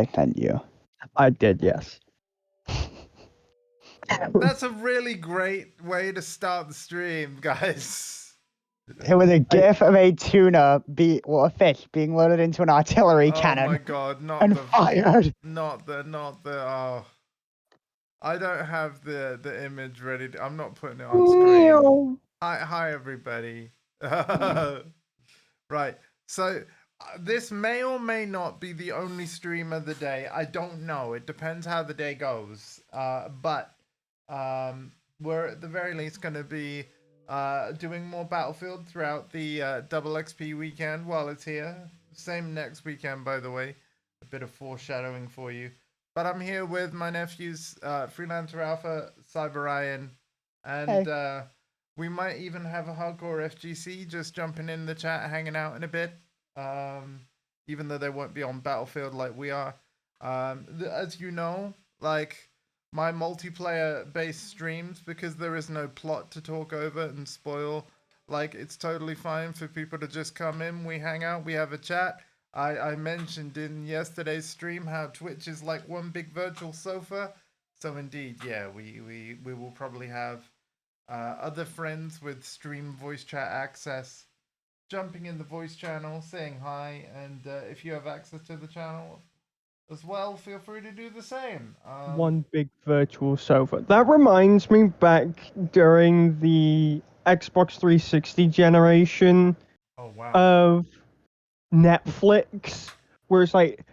I sent you. I did, yes. That's a really great way to start the stream, guys. It was a gif of a tuna, a fish being loaded into an artillery cannon. Oh my god, and fired. Not the, oh. I don't have the image ready. I'm not putting it on screen. Hi everybody. Right. So this may or may not be the only stream of the day. I don't know. It depends how the day goes. But we're at the very least going to be doing more Battlefield throughout the double XP weekend while it's here. Same next weekend, by the way. A bit of foreshadowing for you. But I'm here with my nephews, Freelancer Alpha, Cyber Ryan, and we might even have a hardcore FGC just jumping in the chat, hanging out in a bit. Even though they won't be on Battlefield like we are. As you know, like my multiplayer-based streams, because there is no plot to talk over and spoil, like it's totally fine for people to just come in, we hang out, we have a chat. I mentioned in yesterday's stream how Twitch is like one big virtual sofa. So indeed, yeah, we will probably have other friends with stream voice chat access jumping in the voice channel, saying hi, and if you have access to the channel as well, feel free to do the same. One big virtual sofa. That reminds me back during the Xbox 360 generation of Netflix, where it's like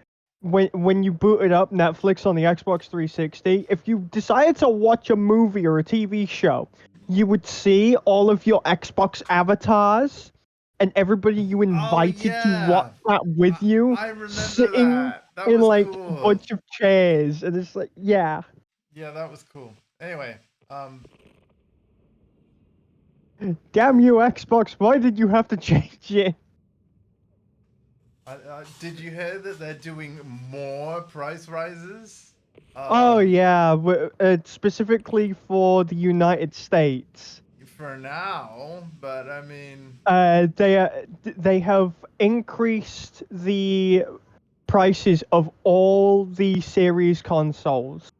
when you booted up Netflix on the Xbox 360, if you decided to watch a movie or a TV show, you would see all of your Xbox avatars and everybody you invited to watch that with you sitting in like a bunch of chairs, and it's like, yeah, that was cool. Anyway, damn you Xbox, why did you have to change it? Did you hear that they're doing more price rises? Oh yeah, specifically for the United States. For now, but I mean, they have increased the prices of all the series consoles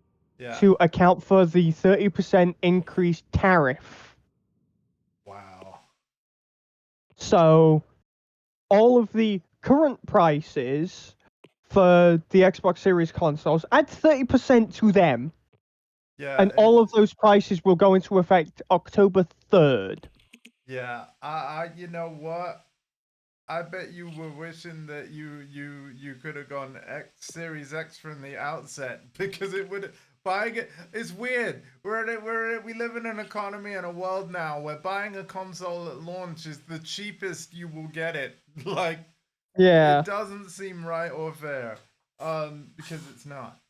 to account for the 30% increased tariff. Wow. So all of the current prices for the Xbox Series consoles, add 30% to them. Yeah. And all of those prices will go into effect October 3rd. Yeah. You know what? I bet you were wishing that you could have gone Series X from the outset, because it would buying it. It's weird. We live in an economy and a world now where buying a console at launch is the cheapest you will get it. Like, yeah, it doesn't seem right or fair, because it's not.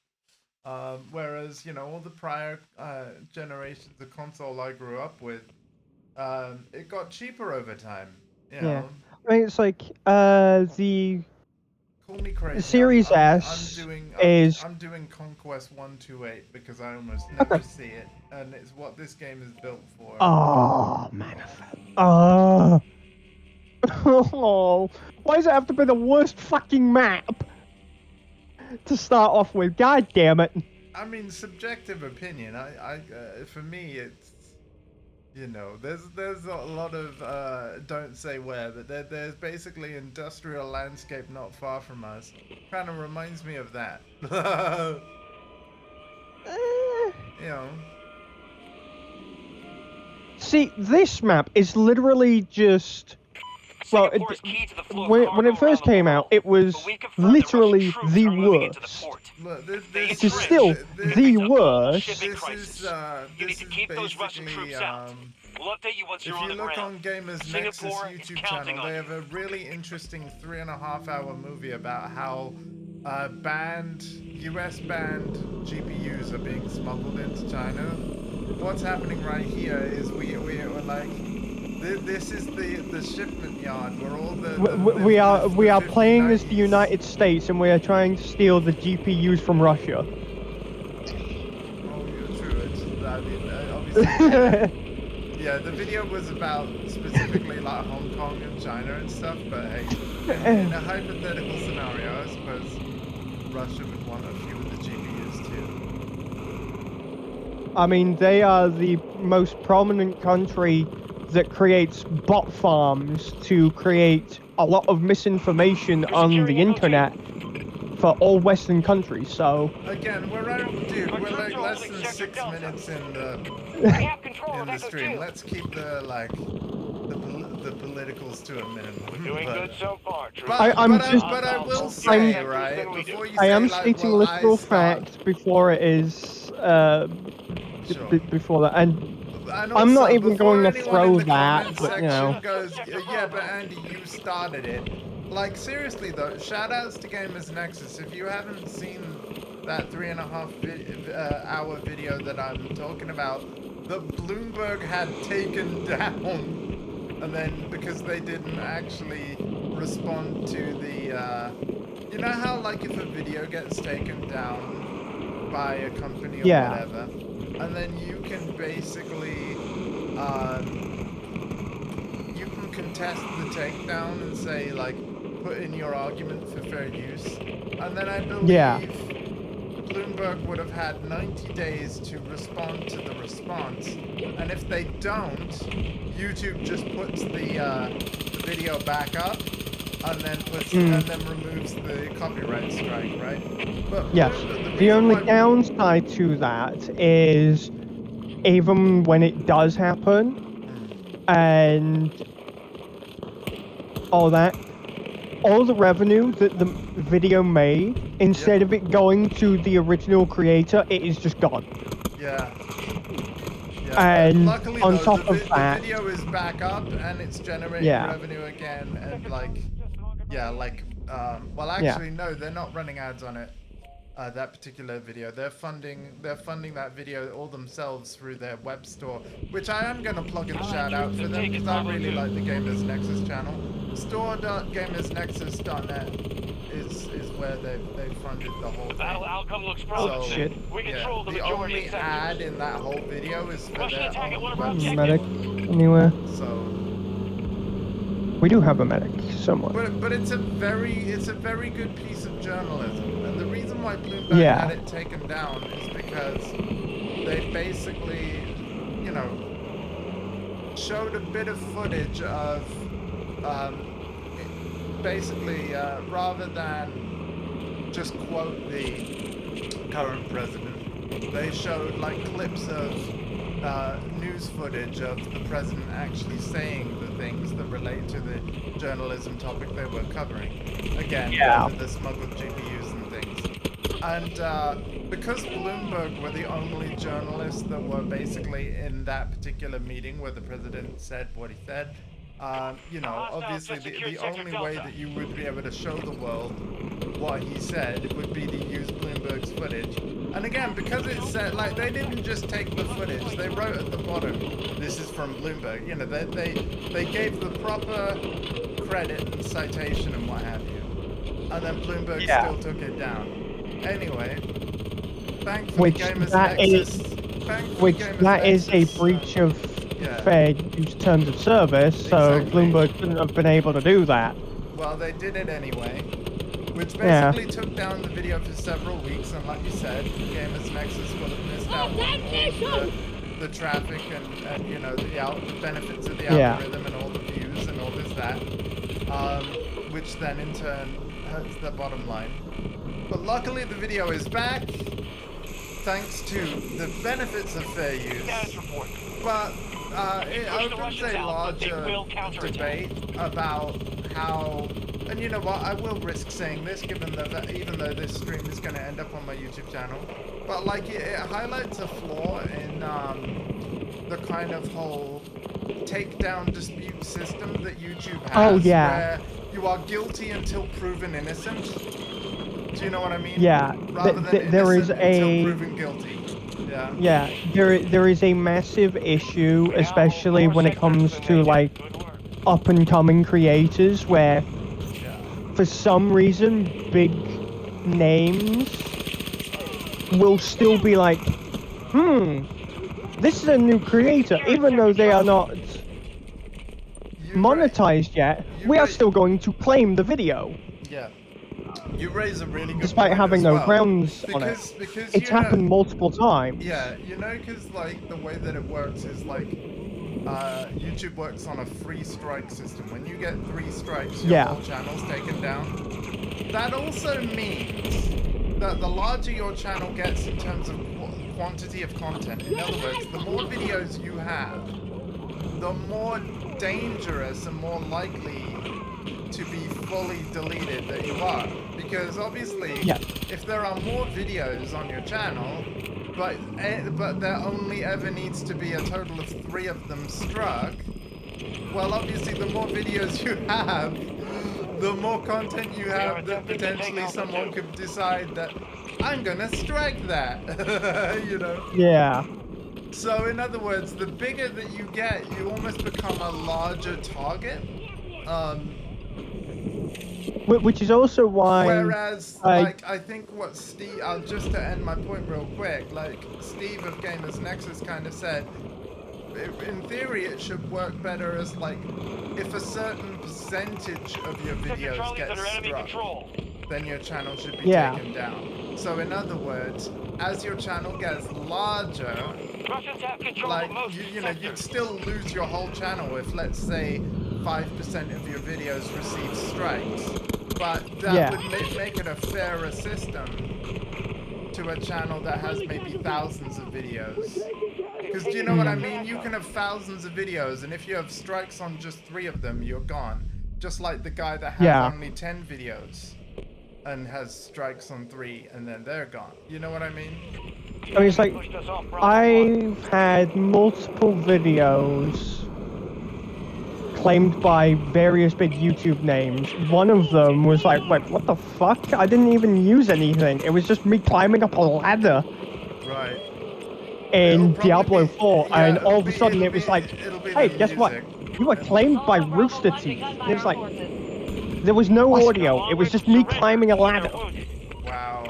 Whereas, you know, all the prior generations of console I grew up with, it got cheaper over time. You know? Yeah. I mean, it's like the Call me crazy. Series S is... I'm doing Conquest 128 because I almost never see it, and it's what this game is built for. Oh, man. Oh. Why does it have to be the worst fucking map to start off with? God damn it. I mean, subjective opinion. For me, it's, you know, there's a lot of don't say where, but there's basically industrial landscape not far from us. Kind of reminds me of that. You know. See, this map is literally just... Well, when it first came out, it was literally the worst. It is still the worst. This is basically, if you look on Gamers Nexus YouTube channel, they have a really interesting 3.5-hour movie about how US banned GPUs are being smuggled into China. What's happening right here is we're like, this is the shipment yard where all the we are playing as the United States, and we are trying to steal the GPUs from Russia. Oh, yeah, true. I mean, obviously, yeah, the video was about specifically like Hong Kong and China and stuff. But hey, in a hypothetical scenario, I suppose. Russia would want a few of the GPUs too. I mean, they are the most prominent country that creates bot farms to create a lot of misinformation on the internet for all Western countries, so... Again, we're like less than 6 minutes in the stream. Let's keep the politicals to a minimum. Doing good so far, True. But I will say, I'm- right, before you I say, am like, stating well, literal I start- facts before it is, Sure. before that, and And I'm not also, even before going to anyone throw in the that, comment but, you know. section goes, yeah, but Andy, you started it. Like, seriously though, shoutouts to Gamers Nexus. If you haven't seen that 3.5 hour video that I'm talking about, that Bloomberg had taken down, and then because they didn't actually respond to the, you know how, like, if a video gets taken down by a company or whatever, and then you can basically, you can contest the takedown and say, like, put in your argument for fair use, and then I believe Bloomberg would have had 90 days to respond to the response, and if they don't, YouTube just puts the video back up, and then and then removes the copyright strike, right? But yes, the only downside to that is even when it does happen, and all that, all the revenue that the video made, instead of it going to the original creator, it is just gone. Yeah. And luckily, on though, top the of that, video is back up and it's generating revenue again, and like, well, actually, no, they're not running ads on it. That particular video, they're funding that video all themselves through their web store, which I am gonna plug and shout out for them because I really like the Gamers Nexus channel. Store.gamersnexus.net is where they funded the whole thing. Outcome looks promising. So, We control the the majority only of ad in that whole video is for Russian their attack at own one of our web store. medic anywhere. So. We do have a medic somewhere. But it's a very good piece of journalism, and the reason why Bloomberg had it taken down is because they basically, you know, showed a bit of footage of, basically, rather than just quote the current president, they showed like clips of news footage of the president actually saying the things that relate to the journalism topic they were covering. Again, the smuggled GPUs and things. And because Bloomberg were the only journalists that were basically in that particular meeting where the president said what he said, you know, obviously the only way that you would be able to show the world what he said would be to use Bloomberg's footage. And again, because it said, like, they didn't just take the footage, they wrote at the bottom, this is from Bloomberg, you know, they gave the proper credit and citation and what have you. And then Bloomberg still took it down. Anyway, thankfully Gamers Nexus... That is a breach of fair use terms of service, so Bloomberg couldn't have been able to do that. Well, they did it anyway. Which basically took down the video for several weeks, and like you said, Gamers Nexus will have missed out on all the traffic and you know, the benefits of the algorithm and all the views and all this that, which then in turn hurts their bottom line. But luckily the video is back, thanks to the benefits of fair use. But I would say larger debate about how. And you know what, I will risk saying this, given that even though this stream is going to end up on my YouTube channel, but like it highlights a flaw in the kind of whole takedown dispute system that YouTube has, where you are guilty until proven innocent. Do you know what I mean? Yeah, Rather than there is until proven guilty. Yeah, there is a massive issue, especially when it comes to like up and coming creators, where for some reason big names will still be like, this is a new creator, even though they are not monetized yet. We are still going to claim the video. Yeah. You raise a really good despite point having as no well. grounds on it. Because It's happened multiple times. Yeah, you know, because like the way that it works is like YouTube works on a 3 strike system. When you get 3 strikes, your whole channel's taken down. That also means that the larger your channel gets in terms of quantity of content, in other words, the more videos you have, the more dangerous and more likely to be fully deleted that you are. Because obviously, if there are more videos on your channel, but there only ever needs to be a total of 3 of them struck, well, obviously the more videos you have, the more content you have that potentially someone could decide that I'm gonna strike that, you know? Yeah. So in other words, the bigger that you get, you almost become a larger target. Which is also why. Whereas, like, I think what Steve, just to end my point real quick, like Steve of Gamers Nexus kind of said, in theory it should work better as like, if a certain percentage of your videos get struck, then your channel should be taken down. So in other words, as your channel gets larger, like, you know, you'd still lose your whole channel if, let's say, 5% of your videos receive strikes. But that would make it a fairer system to a channel that has maybe thousands of videos. Because do you know what I mean? You can have thousands of videos, and if you have strikes on just 3 of them, you're gone. Just like the guy that has only 10 videos and has strikes on 3, and then they're gone. You know what I mean? I mean, it's like, I've had multiple videos claimed by various big YouTube names. One of them was like, wait, what the fuck? I didn't even use anything. It was just me climbing up a ladder. Right. In Diablo 4, and all of a sudden it was like, hey, guess what? You were claimed by Rooster Teeth. And it was like, there was no audio. It was just me climbing a ladder. Wow.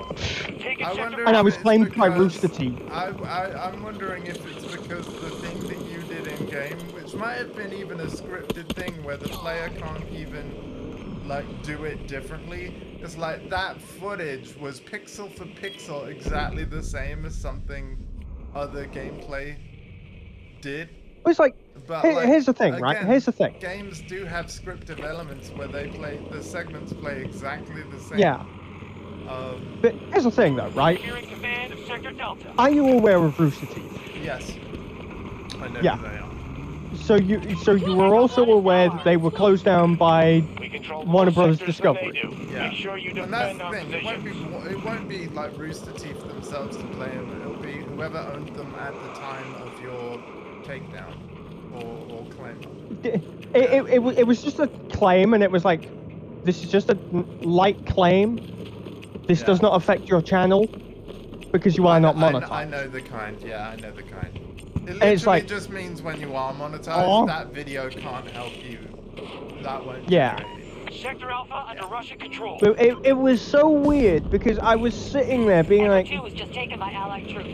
And I was claimed by Rooster Teeth. I'm wondering if it's because the thing that you did in game, which might have been even a scripted thing where the player can't even like do it differently. It's like that footage was pixel for pixel exactly the same as something other gameplay did. It's like, but here's the thing, again, right? Here's the thing. Games do have scriptive elements where the segments play exactly the same. Yeah. But here's the thing, though, right? Are you aware of Rooster Teeth? Yes. I know who they are. So you were also aware that they were closed down by Warner Brothers Discovery. Yeah. And that's the thing. It won't be like Rooster Teeth themselves to play them. It'll be whoever owned them at the time of your takedown or claim. It was just a claim, and it was like, this is just a light claim. This does not affect your channel because you are not monetized. I know the kind. Yeah, I know the kind. It literally just means when you are monetized, that video can't help you. That won't. Sector Alpha under Russian control. But it was so weird because I was sitting there being like, was just taken by Allied troops.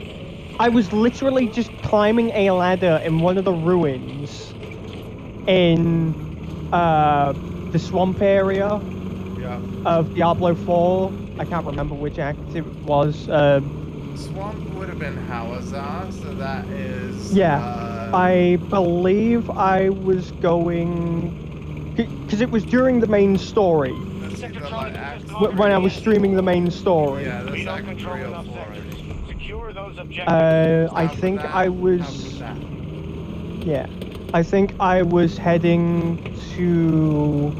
I was literally just climbing a ladder in one of the ruins in the swamp area of Diablo 4. I can't remember which act it was. Swamp would have been Hawazar, so that is... I believe I was going... Because it was during the main story. When I was streaming the main story. Yeah, that's Act 3 or 4. I think I was... Yeah. I think I was heading to...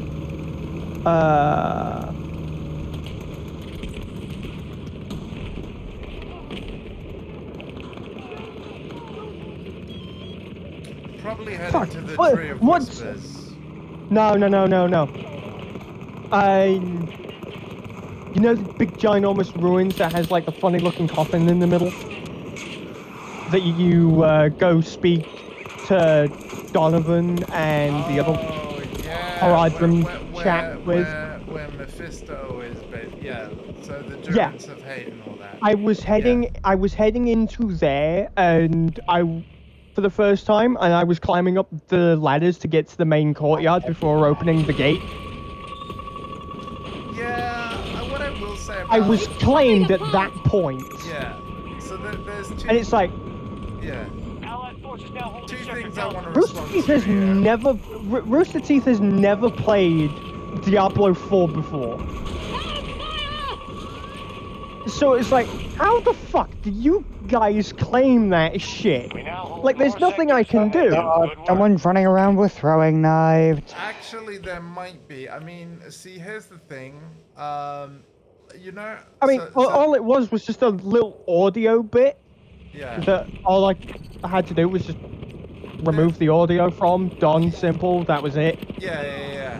Probably heading to the Tree of Whispers. No. You know the big ginormous ruins that has like the funny looking coffin in the middle? That you go speak to Donovan and the other Horadrim chat with. Where Mephisto is based. Yeah, so the Germans of hate and all that. I was heading into there, and for the first time, and I was climbing up the ladders to get to the main courtyard before opening the gate. Yeah, what I I was claimed at that point. Yeah. So there's two. And it's like, Yeah. Allied forces now holding Two Sector things I want to Rooster respond Teeth to has here. never, Rooster Teeth has never played Diablo 4 before. So it's like, how the fuck do you guys claim that shit? We now hold Like, there's more nothing I can sectors. do. Good work. Someone's running around with throwing knives. Actually, there might be. I mean, see, here's the thing. You know. I mean, all it was just a little audio bit Yeah. that all I had to do was just remove the audio from, done, simple, that was it. Yeah.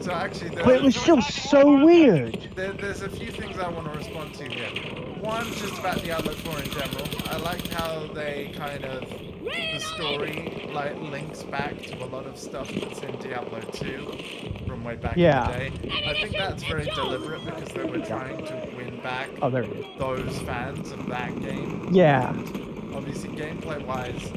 So actually, But it was still so weird. there's a few things I want to respond to here. One, just about Diablo 4 in general. I like how they kind of, the story like links back to a lot of stuff that's in Diablo 2 from way back in the day. I think that's very deliberate because they were trying to win back Oh, there it is. those fans of that game. Yeah. And obviously, gameplay-wise,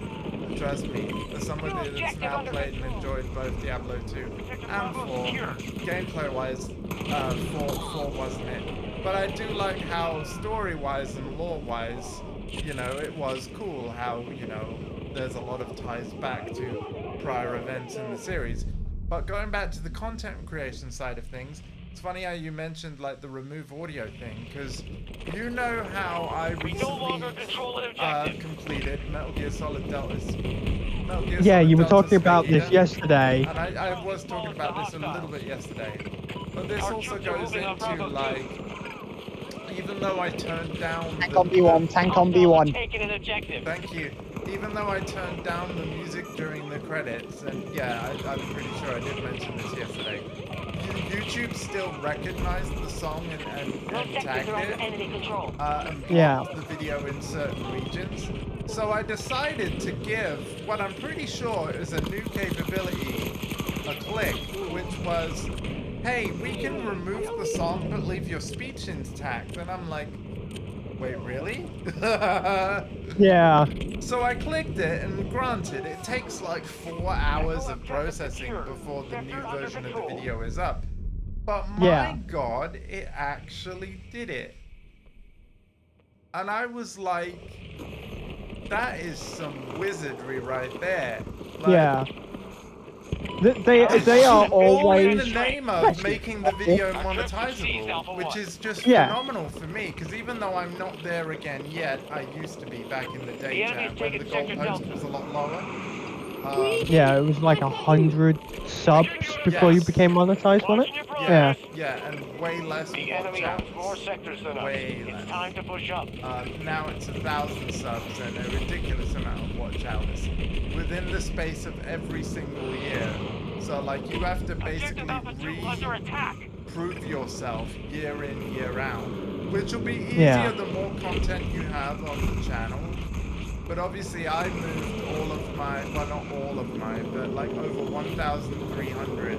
trust me, as someone that's now played and enjoyed both Diablo 2 and 4, gameplay-wise, 4 wasn't it. But I do like how story-wise and lore-wise, you know, it was cool how, you know, there's a lot of ties back to prior events in the series. But going back to the content creation side of things, it's funny how you mentioned like the remove audio thing, because you know how I recently completed Metal Gear Solid Delta's. Yeah, you were talking about this yesterday. And I was talking about this a little bit yesterday. But this also goes into like, even though I turned down Tank on B1, tank on B1. Taking an objective. Thank you. Even though I turned down the music during the credits, and yeah, I'm pretty sure I did mention this yesterday, YouTube still recognized the song and tagged it, and blocked the video in certain regions. So I decided to give what I'm pretty sure is a new capability a click, which was, hey, we can remove the song but leave your speech intact. And I'm like, wait, really? Yeah. So I clicked it, and granted, it takes like 4 hours of processing before the new version of the video is up. But my god, it actually did it. And I was like, that is some wizardry right there. Like, yeah. They are always in the name of making the video monetizable, which is just phenomenal for me, because even though I'm not there again yet, I used to be back in the day chat when the goalpost was a lot lower. Yeah, it was like 100 subs before you became monetized, wasn't it? Yeah. Yeah, and way less The enemy watch owns more sectors than us. Way It's less. time to push up. Now it's 1,000 subs and a ridiculous amount of watch hours within the space of every single year. So like you have to basically Under attack. prove yourself year in, year out, which will be easier the more content you have on the channel. But obviously I moved all of my, well not all of my, but like over 1,300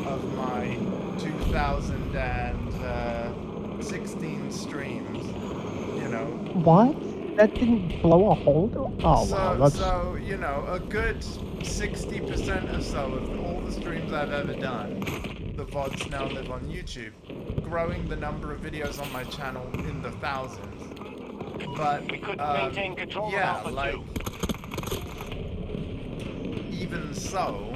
of my 2016 streams, you know. What? That didn't blow a hole? Oh, wow. That's... So, you know, a good 60% or so of all the streams I've ever done, the VODs now live on YouTube, growing the number of videos on my channel in the thousands. But, We couldn't maintain control of Alpha like, 2. even so,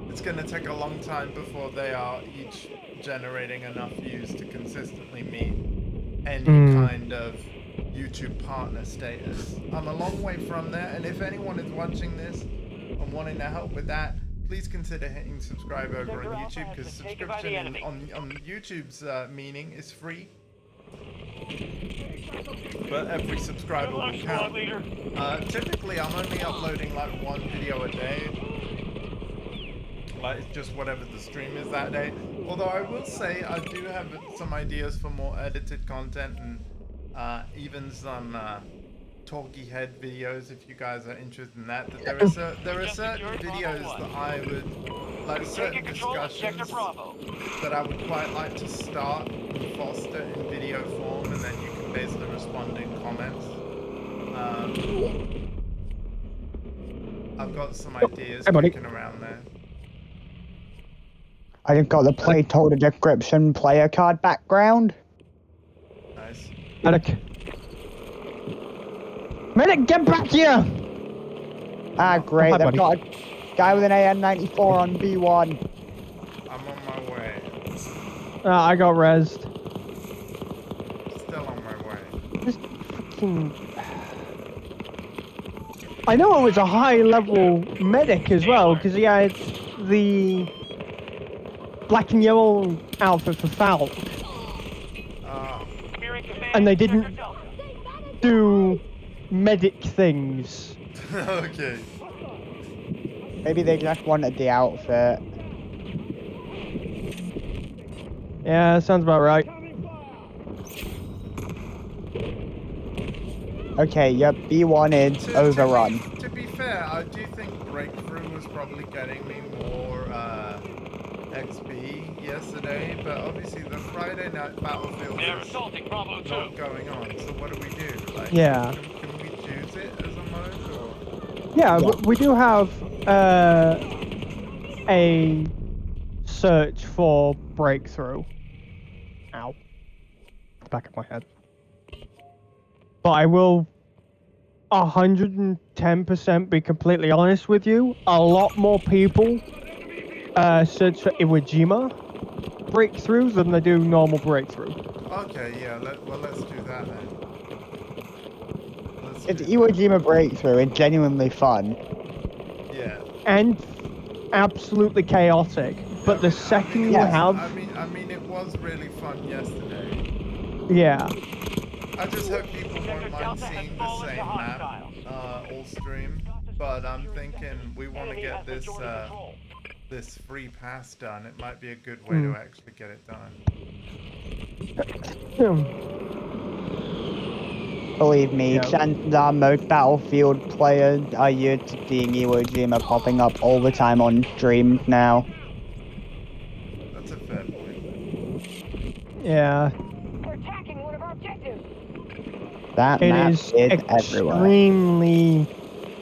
it's going to take a long time before they are each generating enough views to consistently meet any kind of YouTube partner status. I'm a long way from there, and if anyone is watching this and wanting to help with that, please consider hitting subscribe over on YouTube, because subscription on YouTube's meaning is free. But every subscriber will count. Typically, I'm only uploading like one video a day. Like, it's just whatever the stream is that day. Although I will say, I do have some ideas for more edited content and even some talky head videos, if you guys are interested in that. There are certain videos that I would, like certain discussions that I would quite like to start and foster in video form, and then you can basically respond in comments. I've got some ideas kicking around there. I just got the placeholder description player card background. Nice. Medic. Medic, get back here! Ah, great. hi, They've buddy. got a guy with an AN-94 on B1. I'm on my way. I got rezzed. Still on my way. Just fucking... I know it was a high-level medic as well, because he had the black and yellow outfit for Falk, and they didn't do medic things. Okay. Maybe they just wanted the outfit. Yeah, sounds about right. Okay, yep, B1 is overrun. To be fair, I do think Breakthrough was probably getting me more XP yesterday, but obviously the Friday night battlefield They're is assaulting Bravo 2. not going on. So what do we do? Like, Yeah. Can we choose it as a mode or? Yeah, we do have a search for breakthrough. Ow. The back of my head. But I will 110% be completely honest with you. A lot more people search for Iwo Jima breakthrough than they do normal breakthrough. Okay, yeah. Let's do that then. It's Iwo Jima Breakthrough. It's genuinely fun. Yeah. And absolutely chaotic. But the second you have... I mean, it was really fun yesterday. Yeah. I just hope people won't mind seeing the same map all stream. But I'm thinking we want to get this this free pass done. It might be a good way to actually get it done. Believe me, Yeah. chances are most Battlefield players are used to seeing Iwo Jima popping up all the time on streams now. That's a fair point. Yeah. They're attacking one of our objectives. That It map is everywhere. extremely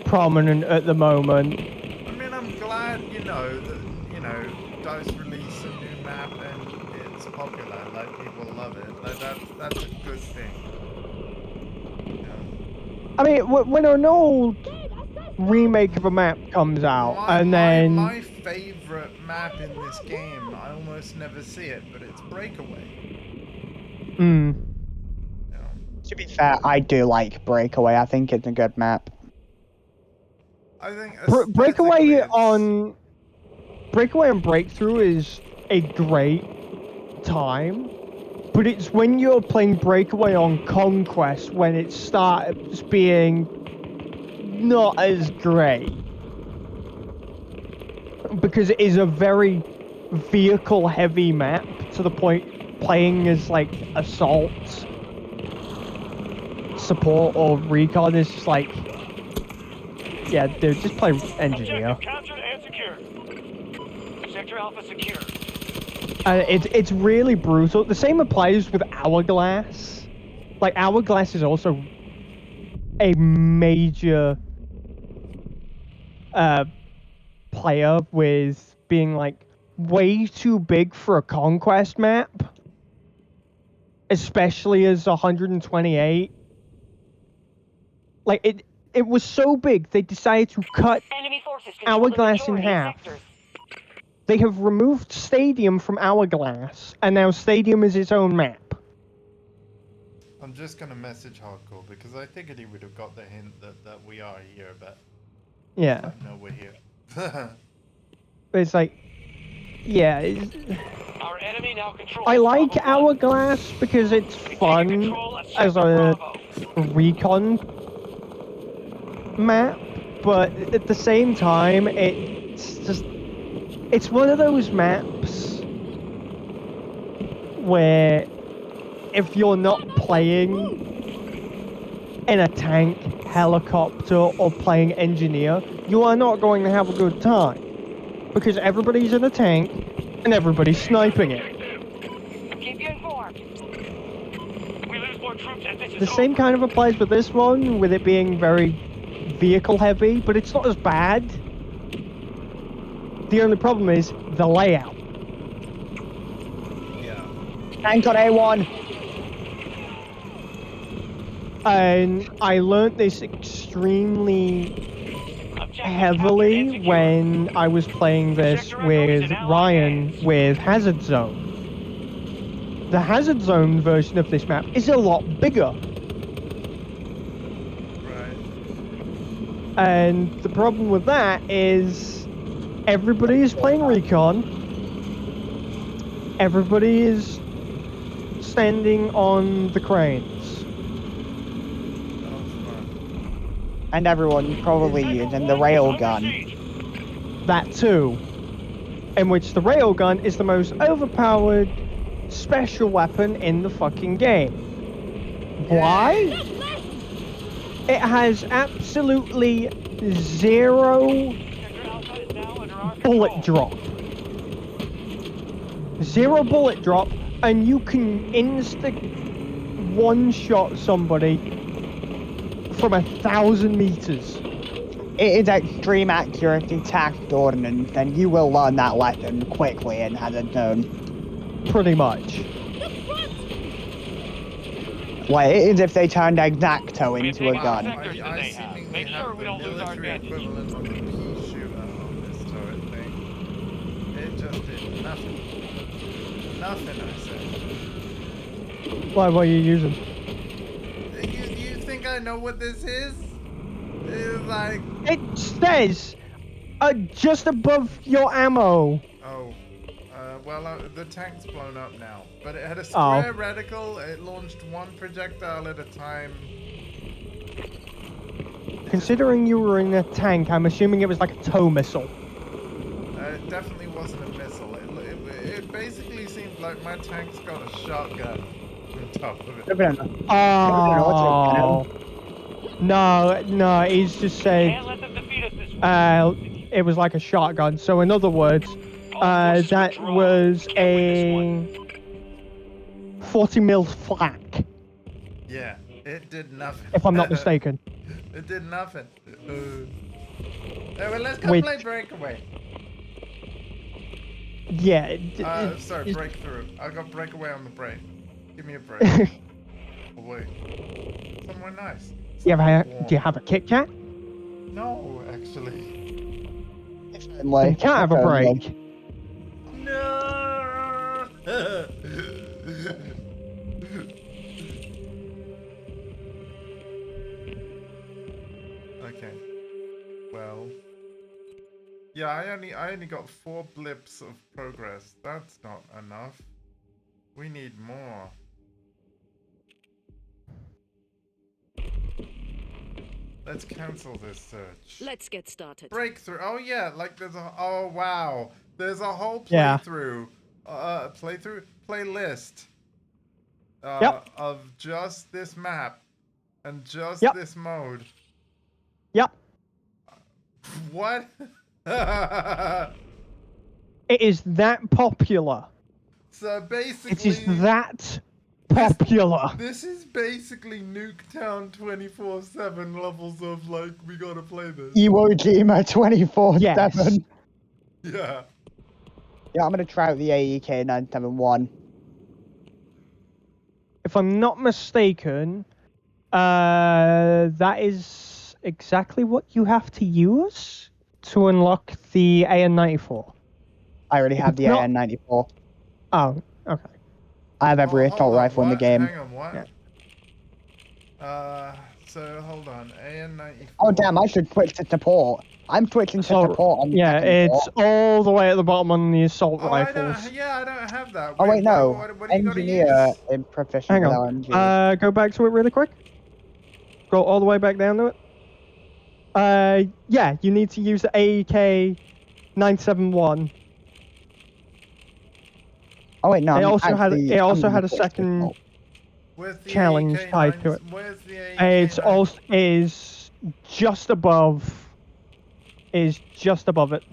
prominent at the moment. I mean, I'm glad, that, DICE released a new map and it's popular, like, people love it. Like, that's a good thing. I mean, when an old remake of a map comes out, and then... My favorite map in this game, I almost never see it, but it's Breakaway. To be fair, I do like Breakaway. I think it's a good map. I think Breakaway on Breakthrough is a great time, but it's when you're playing Breakaway on Conquest when it starts being not as great, because it is a very vehicle heavy map to the point playing as like assault support or recon is just like, yeah, dude, just play engineer. Objective captured and secured. Sector Alpha secure. It's really brutal. The same applies with Hourglass. Like, Hourglass is also a major player with being like way too big for a conquest map, especially as 128. Like, it was so big they decided to cut Enemy forces control the Hourglass in majority of half. sectors. They have removed Stadium from Hourglass, and now Stadium is its own map. I'm just gonna message Hardcore because I figured he would have got the hint that we are here, but Yeah. no, we're here. It's like, yeah. Our enemy now controls I like Bravo 1. Hourglass because it's fun Control of as Sector a Bravo. recon map, but at the same time, it's one of those maps where if you're not playing in a tank, helicopter, or playing engineer, you are not going to have a good time. Because everybody's in a tank, and everybody's sniping it. Keep you informed. We lose more troops and this is The same kind of applies with this one, with it being very vehicle heavy, but it's not as bad. The only problem is the layout. Tank on A1. And I learnt this extremely Objective heavily captured and secured. when I was playing this Sector Echo is with in Allied Ryan hands. with Hazard Zone. The Hazard Zone version of this map is a lot bigger. Right. And the problem with that is everybody is playing Recon. Everybody is standing on the cranes. That was fun. And everyone probably Sector using the 1 is under railgun. siege. That too. In which the railgun is the most overpowered special weapon in the fucking game. Why? It has absolutely zero Sector Alpha is now under our bullet control. drop. Zero bullet drop, and you can one-shot somebody from 1,000 meters. It is extreme accuracy tagged ordnance, and you will learn that lesson quickly in Hazard Zone. Pretty much. Like, it is if they turned Exacto into a Wow. gun. Sectors that I they have. seemingly Make have sure we the don't lose our military advantage. equivalent of a pea shooter on this turret thing. It just did nothing. Nothing, I said. Why, what are you using? You think I know what this is? It's like, It says just above your ammo. oh, well, the tank's blown up now. But it had a Oh. square reticle. It launched one projectile at a time. Considering you were in a tank, I'm assuming it was like a tow missile. It definitely wasn't a missile. It basically seemed like my tank's got a shotgun on top of it. Oh. No, he's just said Can't let them defeat us this way. it was like a shotgun. So in other words, that was a 40 mil flak, Yeah, it did nothing. if I'm not mistaken. It did nothing. Well, let's go Wait. play Breakaway. Yeah. Sorry, Breakthrough. I got Breakaway on the brain. Give me a break. Oh, wait. Somewhere nice. Do Somewhere you have a Kit Kat? warm. No, actually. You can't have a break. No! Okay. Well. Yeah, I only got 4 blips of progress. That's not enough. We need more. Let's cancel this search. Let's get started. Breakthrough. Oh yeah, like there's a. Oh wow, there's a whole Yeah. playthrough. Playlist. Yep. Of just this map, and just Yep. this mode. Yep. What? It is that popular. So basically, It is that popular. this is basically Nuketown 24/7 levels of like we gotta play this. Iwo Jima 24/7. Yes. Yeah. Yeah, I'm gonna try out the AEK 971. If I'm not mistaken, that is exactly what you have to use to unlock the AN-94. I already have the Not- AN-94. Oh, okay. I have every Oh, hold assault on, rifle in the what? game. Hang on, what? So hold on, AN-94. Oh damn, I should switch to support. I'm switching to So, support on the yeah, second it's floor. all the way at the bottom on the assault Oh, rifles. I don't have that. Oh wait, no. What do you gotta Engineer use? is proficient Hang with on. LMG. Go back to it really quick. Go all the way back down to it. Yeah, you need to use the AEK 971. Oh wait, no. It I'm also had actually- it also I'm had a gonna switch to second support. Where's the challenge AK tied to it. Where's the AK It's also is just above it.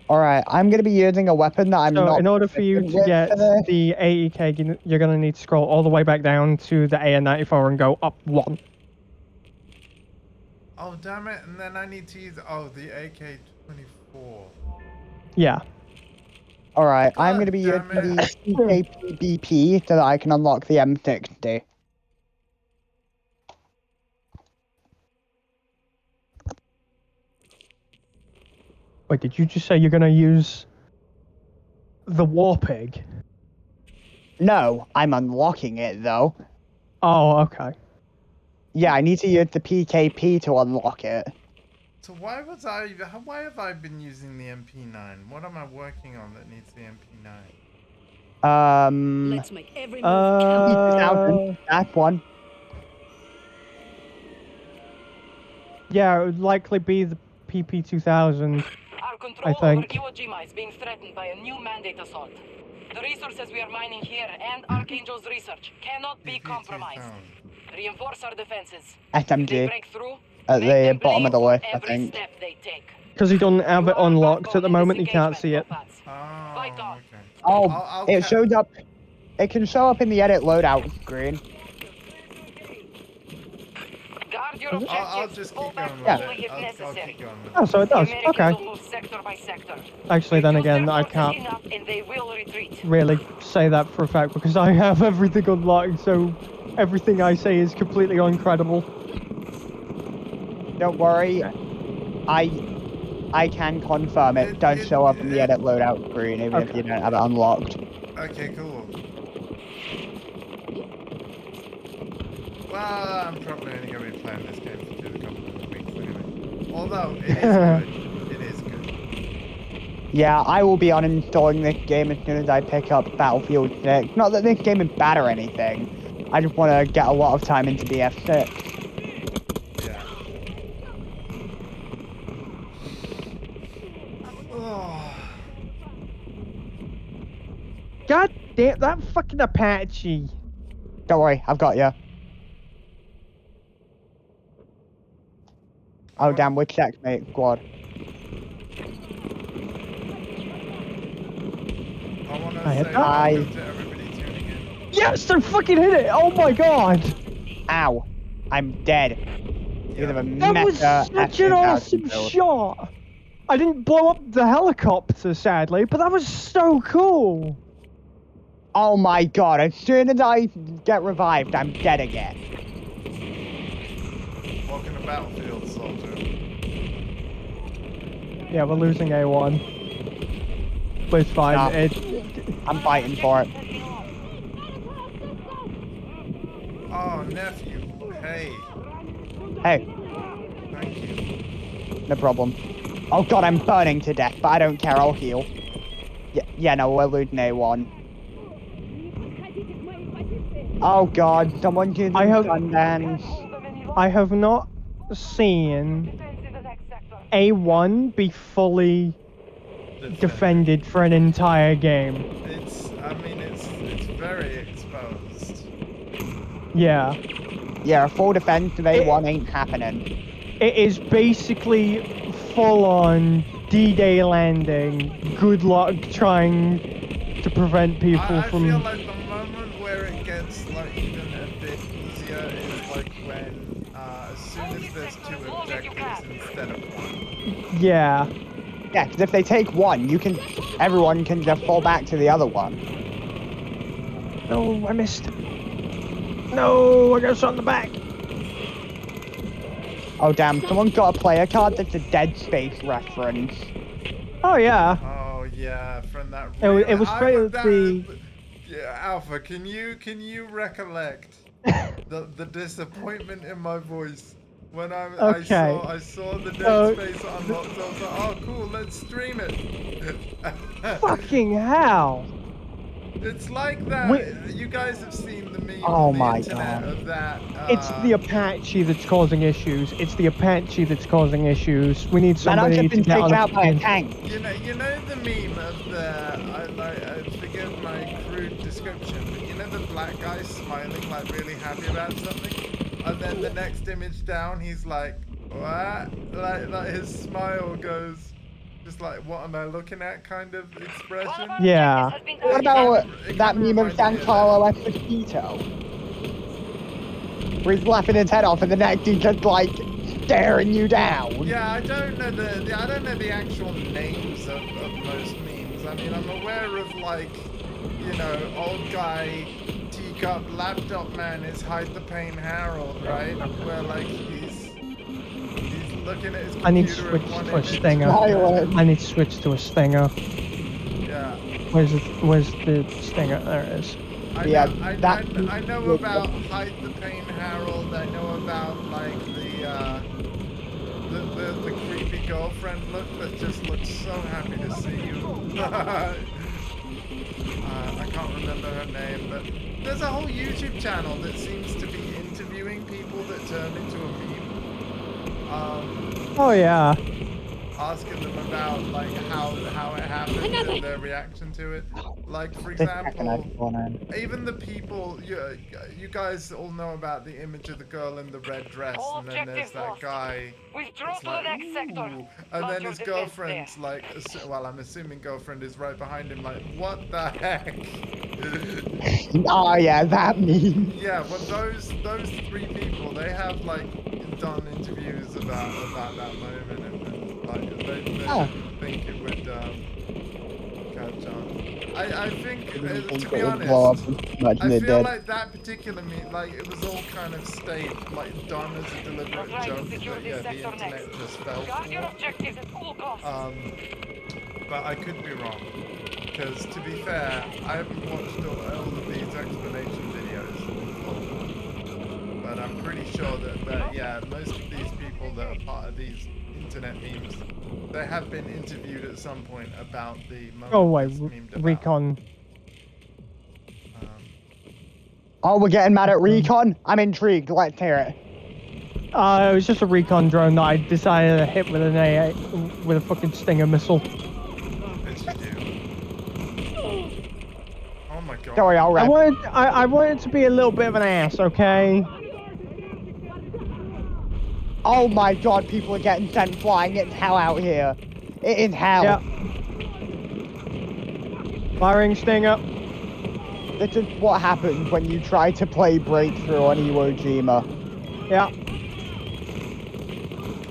All right, I'm gonna be using a weapon that I'm So not. in order for you proficient to get with for this. the AEK, you're gonna need to scroll all the way back down to the AN-94 and go up 1. Oh damn it! And then I need to use the AK-24. Yeah. All right, I'm God going to be using damn the CKPBP so that I can unlock the M60. Wait, did you just say you're gonna use the war pig? No, I'm unlocking it though. Oh, okay. Yeah, I need to use the PKP to unlock it. So why have I been using the MP9? What am I working on that needs the MP9? Let's make every move count. 2000, that one. Yeah, it would likely be the PP2000. Our I control over think. Iwo Jima is being threatened by a new mandate assault. The resources we are mining here and Archangel's research cannot be compromised. Reinforce our defenses. If they SMG break through, at make the them bottom bleed of the for list, I every think. step they take. Because he doesn't have You it are our unlocked at backbone the in moment, this he can't see it. engagement, Oh, Fight on. okay. Oh, I'll it shows up. It can show up in the edit loadout screen. Guard your Does it? objectives. I'll just Pull keep back going with Yeah. only it. if I'll necessary. keep going with Oh, it. so it The does. Americans Okay. will move sector by sector. Actually, then Reduce again, their I forces can't enough and they will retreat. really say that for a fact because I have everything unlocked, so everything I say is completely uncredible. Don't worry, I can confirm it does show up in the edit loadout screen even if Okay. you don't have it unlocked. Okay, cool. Well, I'm probably only going to be playing this game for just a couple of weeks anyway. Although, it is good. It is good. Yeah, I will be uninstalling this game as soon as I pick up Battlefield 6. Not that this game is bad or anything. I just want to get a lot of time into BF6. Yeah. Oh. God damn, that fucking Apache. Don't worry, I've got you. Oh damn, we're checkmate squad. I want to I hit say that. welcome to everybody tuning in. Yes, they fucking hit it! Oh my god! Ow, I'm dead. Because of a That was meta such an F2000 awesome build. shot! I didn't blow up the helicopter, sadly, but that was so cool! Oh my god, as soon as I get revived, I'm dead again. Welcome to Battlefield, soldier. Yeah, we're losing A1. But it's fine. Nah. I'm fighting for it. Oh, nephew. Hey. Hey, Thank you. no problem. Oh god, I'm burning to death, but I don't care, I'll heal. Yeah, no, we're losing A1. Oh god, someone using Sundance. I have not seen A1 be fully defended for an entire game. It's very exposed. Yeah. Yeah, a full defense of A1 ain't happening. It is basically full-on D-Day landing. Good luck trying to prevent people I from... feel like the moment where it gets like even a bit easier is like when as soon as there's two objectives instead of one. Yeah. Yeah, because if they take one, everyone can just fall back to the other one. No, I missed. No, I got shot in the back. Oh damn, someone's got a player card that's a Dead Space reference. Oh, yeah. Oh yeah, from that. It was straight at the... Yeah, Alpha, can you recollect the disappointment in my voice when I saw the Dead Space unlocked? I was like, oh cool, let's stream it. Fucking hell. It's like that. You guys have seen the meme Oh on the my internet God. of that. It's the Apache that's causing issues. It's the Apache that's causing issues. We need And I've somebody just to been get on taken a out by a fucking... tank. You know the meme of I forgive my crude description, but you know the black guy smiling like really happy about something, and then the next image down he's like, what? Like his smile goes just like, what am I looking at kind of expression. Yeah. What about It that kinda meme of reminds me of Giancarlo Esposito? Where he's laughing his head off and the next dude just like staring you down. Yeah, I don't know the actual names of most memes. I mean, I'm aware of, like, you know, old guy, teacup, laptop man is Hide the Pain Harold, right? Where, like, he's looking at his computer I need to switch in one to a image. stinger. I need to switch to a stinger. Yeah. Where's the stinger? There it is. I Yeah, know, I know about Hide the Pain Harold. I know about, like, the creepy girlfriend look that just looks so happy to see you. I can't remember her name, but there's a whole YouTube channel that seems to be interviewing people that turn into a meme. Oh yeah. Asking them about, like, how it happened and their reaction to it. Like, for example, even the people, you guys all know about the image of the girl in the red dress, and then there's that guy. Withdraw It's to the like, next sector. ooh. And Launch then your his defense girlfriend's like, well, I'm assuming girlfriend is right behind him, like, what the heck? Oh yeah, that meme. Yeah, well, those three people, they have, like, done interviews about that moment, and like, they think it would catch on. I think, to be honest, I feel like that particular meme, like, it was all kind of staged, like, done as a deliberate joke that, yeah, the internet just fell Guard your for. objectives at all costs. But I could be wrong, because to be fair, I haven't watched all of these explanation videos before. But I'm pretty sure that yeah, most of these people that are part of these internet memes, they have been interviewed at some point about the moment Oh wait, that's memed about. recon. Oh, we're getting mad at recon? I'm intrigued. Let's hear it. It was just a recon drone that I decided to hit with an A8 with a fucking Stinger missile. Did you do? Oh my god. Don't worry, I'll I rep. wanted to be a little bit of an ass, okay? Oh my god, people are getting sent flying. It's hell out here. It is hell. Yeah. Firing Stinger. This is what happens when you try to play Breakthrough on Iwo Jima. Yeah.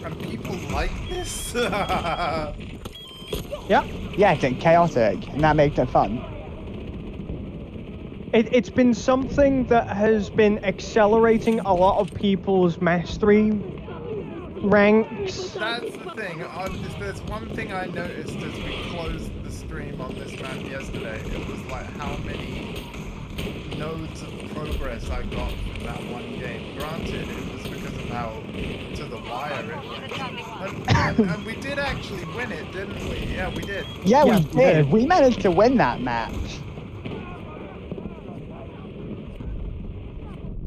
And people like this? Yeah. Yes, it's chaotic, and that makes it fun. It's been something that has been accelerating a lot of people's mastery ranks. That's the thing. There's one thing I noticed as we closed the stream on this map yesterday. It was like how many nodes of progress I got from that one game. Granted, it was because of how to the wire it went. And we did actually win it, didn't we? Yeah, we did. Yeah, Yeah, we we did. did. We managed to win that match.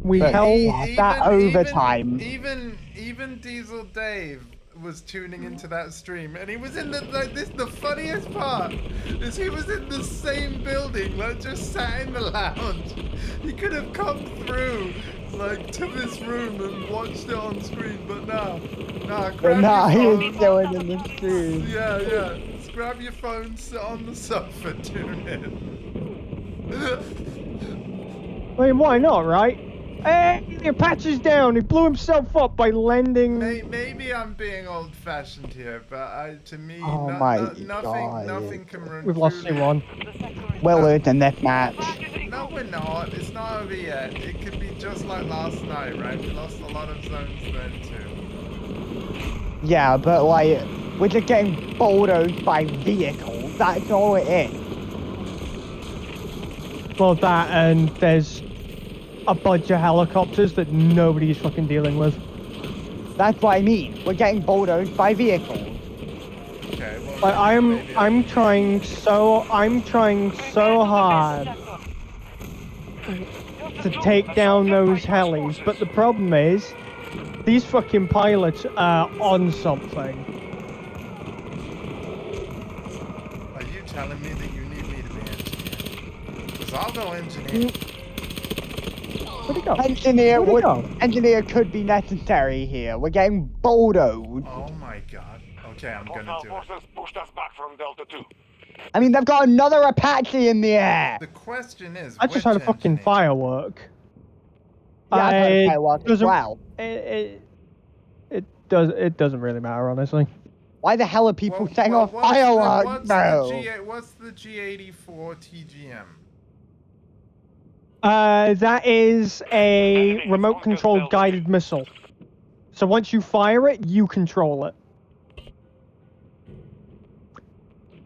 We But held that overtime. Even Diesel Dave was tuning into that stream, and he was in the the funniest part is he was in the same building, like just sat in the lounge. He could have come through like to this room and watched it on screen, but nah, But nah, he grab was your phone. still in the stream. Yeah, just grab your phone, sit on the sofa, tune in. I mean, why not, right? Hey, your patch is down. He blew himself up by lending. Maybe I'm being old-fashioned here, but to me, Oh my nothing can run. We've lost C1. Well earned in this match. No, we're not. It's not over yet. It could be just like last night, right? We lost a lot of zones then too. Yeah, but like, we're just getting bulldozed by vehicles. That's all it is. Well, that and there's a bunch of helicopters that nobody's fucking dealing with. That's what I mean. We're getting bulldozed by vehicles. Okay, well, Like I'm trying so hard to take down those helis, but the problem is these fucking pilots are on something. Are you telling me that you need me to be engineer? Because I'll go engineer. Where'd he go? Engineer could be necessary here. We're getting bulldozed. Oh my god. Okay, I'm gonna do it. pushed us back from Delta 2. I mean, they've got another Apache in the air. The question is, I just had a which fucking engineer? firework. Yeah, I had fireworks as doesn't- well. It doesn't really matter, honestly. Why the hell are people Well, setting well, off fireworks, bro? What's the G84 TGM? That is a remote-controlled guided missile. So once you fire it, you control it.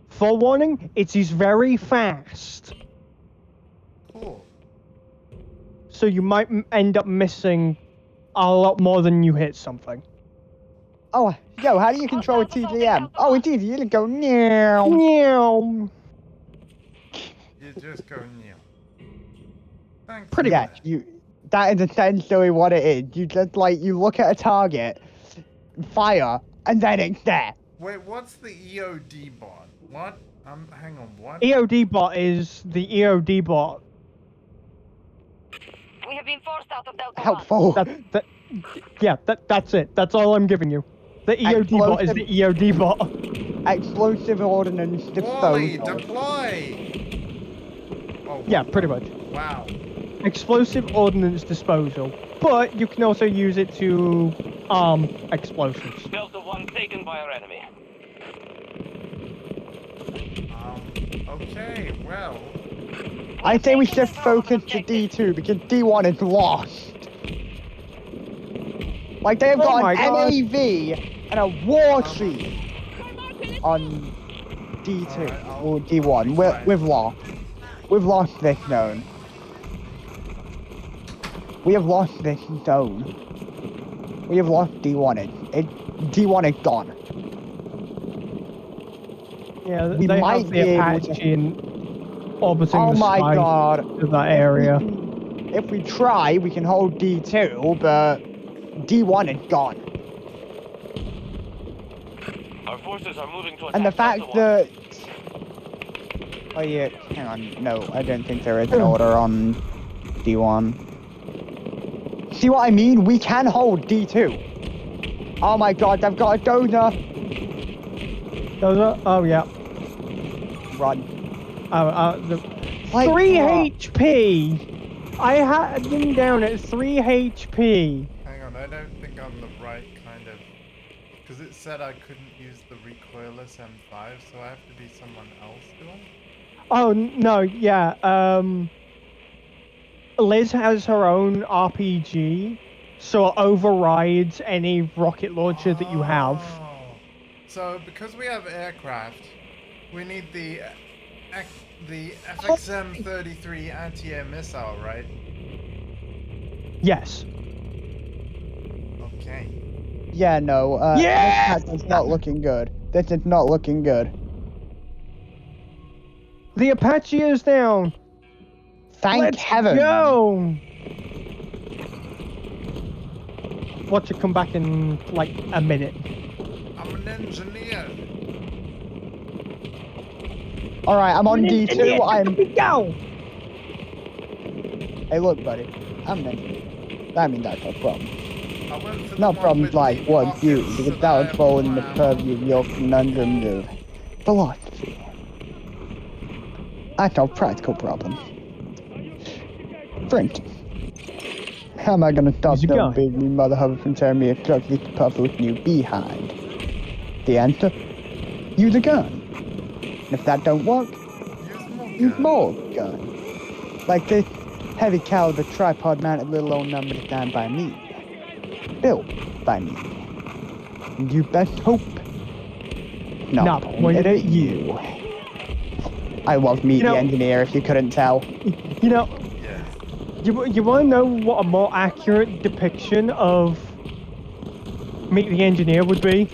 Forewarning, it is very fast. Cool. So you might end up missing a lot more than you hit something. Oh, yo, how do you control a TGM? Oh, it's easy. You just go meow. Meow. You just go new. Thanks. Pretty Yeah, much. that is essentially what it is. You just you look at a target, fire, and then it's there. Wait, what's the EOD bot? What? Hang on, what? EOD bot is the EOD bot. We have been forced out of Delta 1. Helpful. That's it. That's all I'm giving you. The EOD bot is the EOD bot. Explosive ordnance Wally, disposal. deploy! Oh, Yeah, pretty much. wow. Explosive ordnance disposal. But you can also use it to arm explosives. Delta 1 taken by our enemy. Okay, well. I say we should focus to D2 because D1 is lost. Like they've Oh got my an God. NAV and a war chief on D2 Alright, or D1. We've lost. We've lost this zone. We have lost this zone. We have lost D1. D1 is gone. Yeah, We they might have be the able to- Apache in orbiting Oh the my sky god. to that area. If we try, we can hold D2, but D1 is gone. Our forces are moving to attack And the fact Delta 1. that... Oh yeah, hang on. No, I don't think there is an order on D1. See what I mean? We can hold D2. Oh my god, they've got a dozer. Dozer? Oh, yeah. Run. Like, 3 what? HP! I had him down at 3 HP. Hang on, I don't think I'm the right kind of... Because it said I couldn't use the recoilless M5, so I have to be someone else doing? Oh, no, yeah. Liz has her own RPG, so it overrides any rocket launcher that you have. Oh. So, because we have aircraft, we need the FXM-33 anti-air missile, right? Yes. Okay. Yeah, no. Yes! This is not looking good. This is not looking good. The Apache is down. Thank Let's heaven. go! Watch it come back in like a minute. I'm an engineer. Alright, I'm on D2. I'm... Go! Hey, look, buddy. I'm an engineer. I mean, that's no problem. I went for the No one problem with like deep what pockets you, so because that that I would have fall in the more purview of your conundrums of philosophy. I solve practical problems. For instance, how am I gonna stop Use your some gun. big me mother hubby from tearing me a truckly puff with new behind? The answer? Use a gun. And if that don't work, use more gun. Like this heavy caliber tripod mounted little old number designed by me. Built by me. And you best hope not pointed at you. I love Meet the Engineer if you couldn't tell. You know, Yeah. you want to know what a more accurate depiction of Meet the Engineer would be?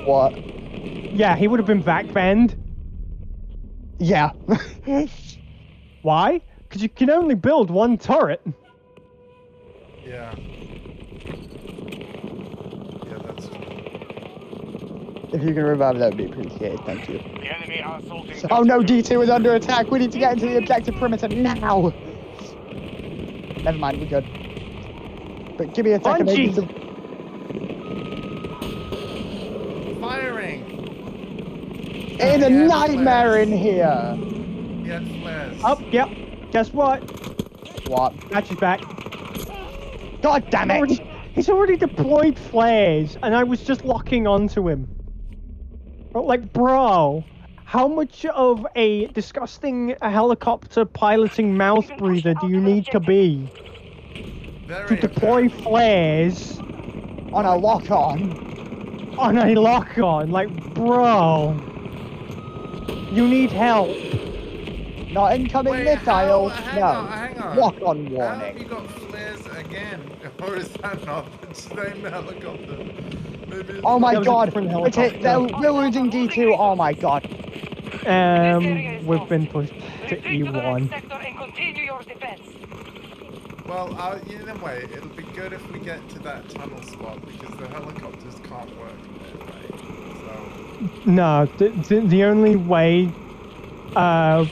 What? Yeah, he would have been backbend. Yeah. Why? Because you can only build one turret. Yeah. Yeah, that's true. If you can revive that would be appreciated, thank you. The enemy are assaulting Oh no, Delta 2. D2 is under attack. We need to get into the objective perimeter now. Never mind, we're good. But give me a second. maybe Bungee! some- Firing! It's a He had nightmare flares. in here. He had flares. Oh, yep. Guess what? What? Patch is back. God damn it! He's already deployed flares, and I was just locking onto him. Like, bro, how much of a disgusting helicopter piloting mouth breather do you need to be to deploy flares On a lock-on. on a lock-on? Like, bro, you need help. Not incoming Wait, missiles. hang No. on. Lock-on How have you warning. got flares again? Or is that not the same helicopter? Maybe it's Oh my That was a god. different Okay, helicopter. we're losing D2. Oh my god. We've been pushed to Retreat to the red E1. sector and continue your defense. Well, anyway, it'll be good if we get to that tunnel spot because the helicopters can't work there, right? So. No, the only way. Oh!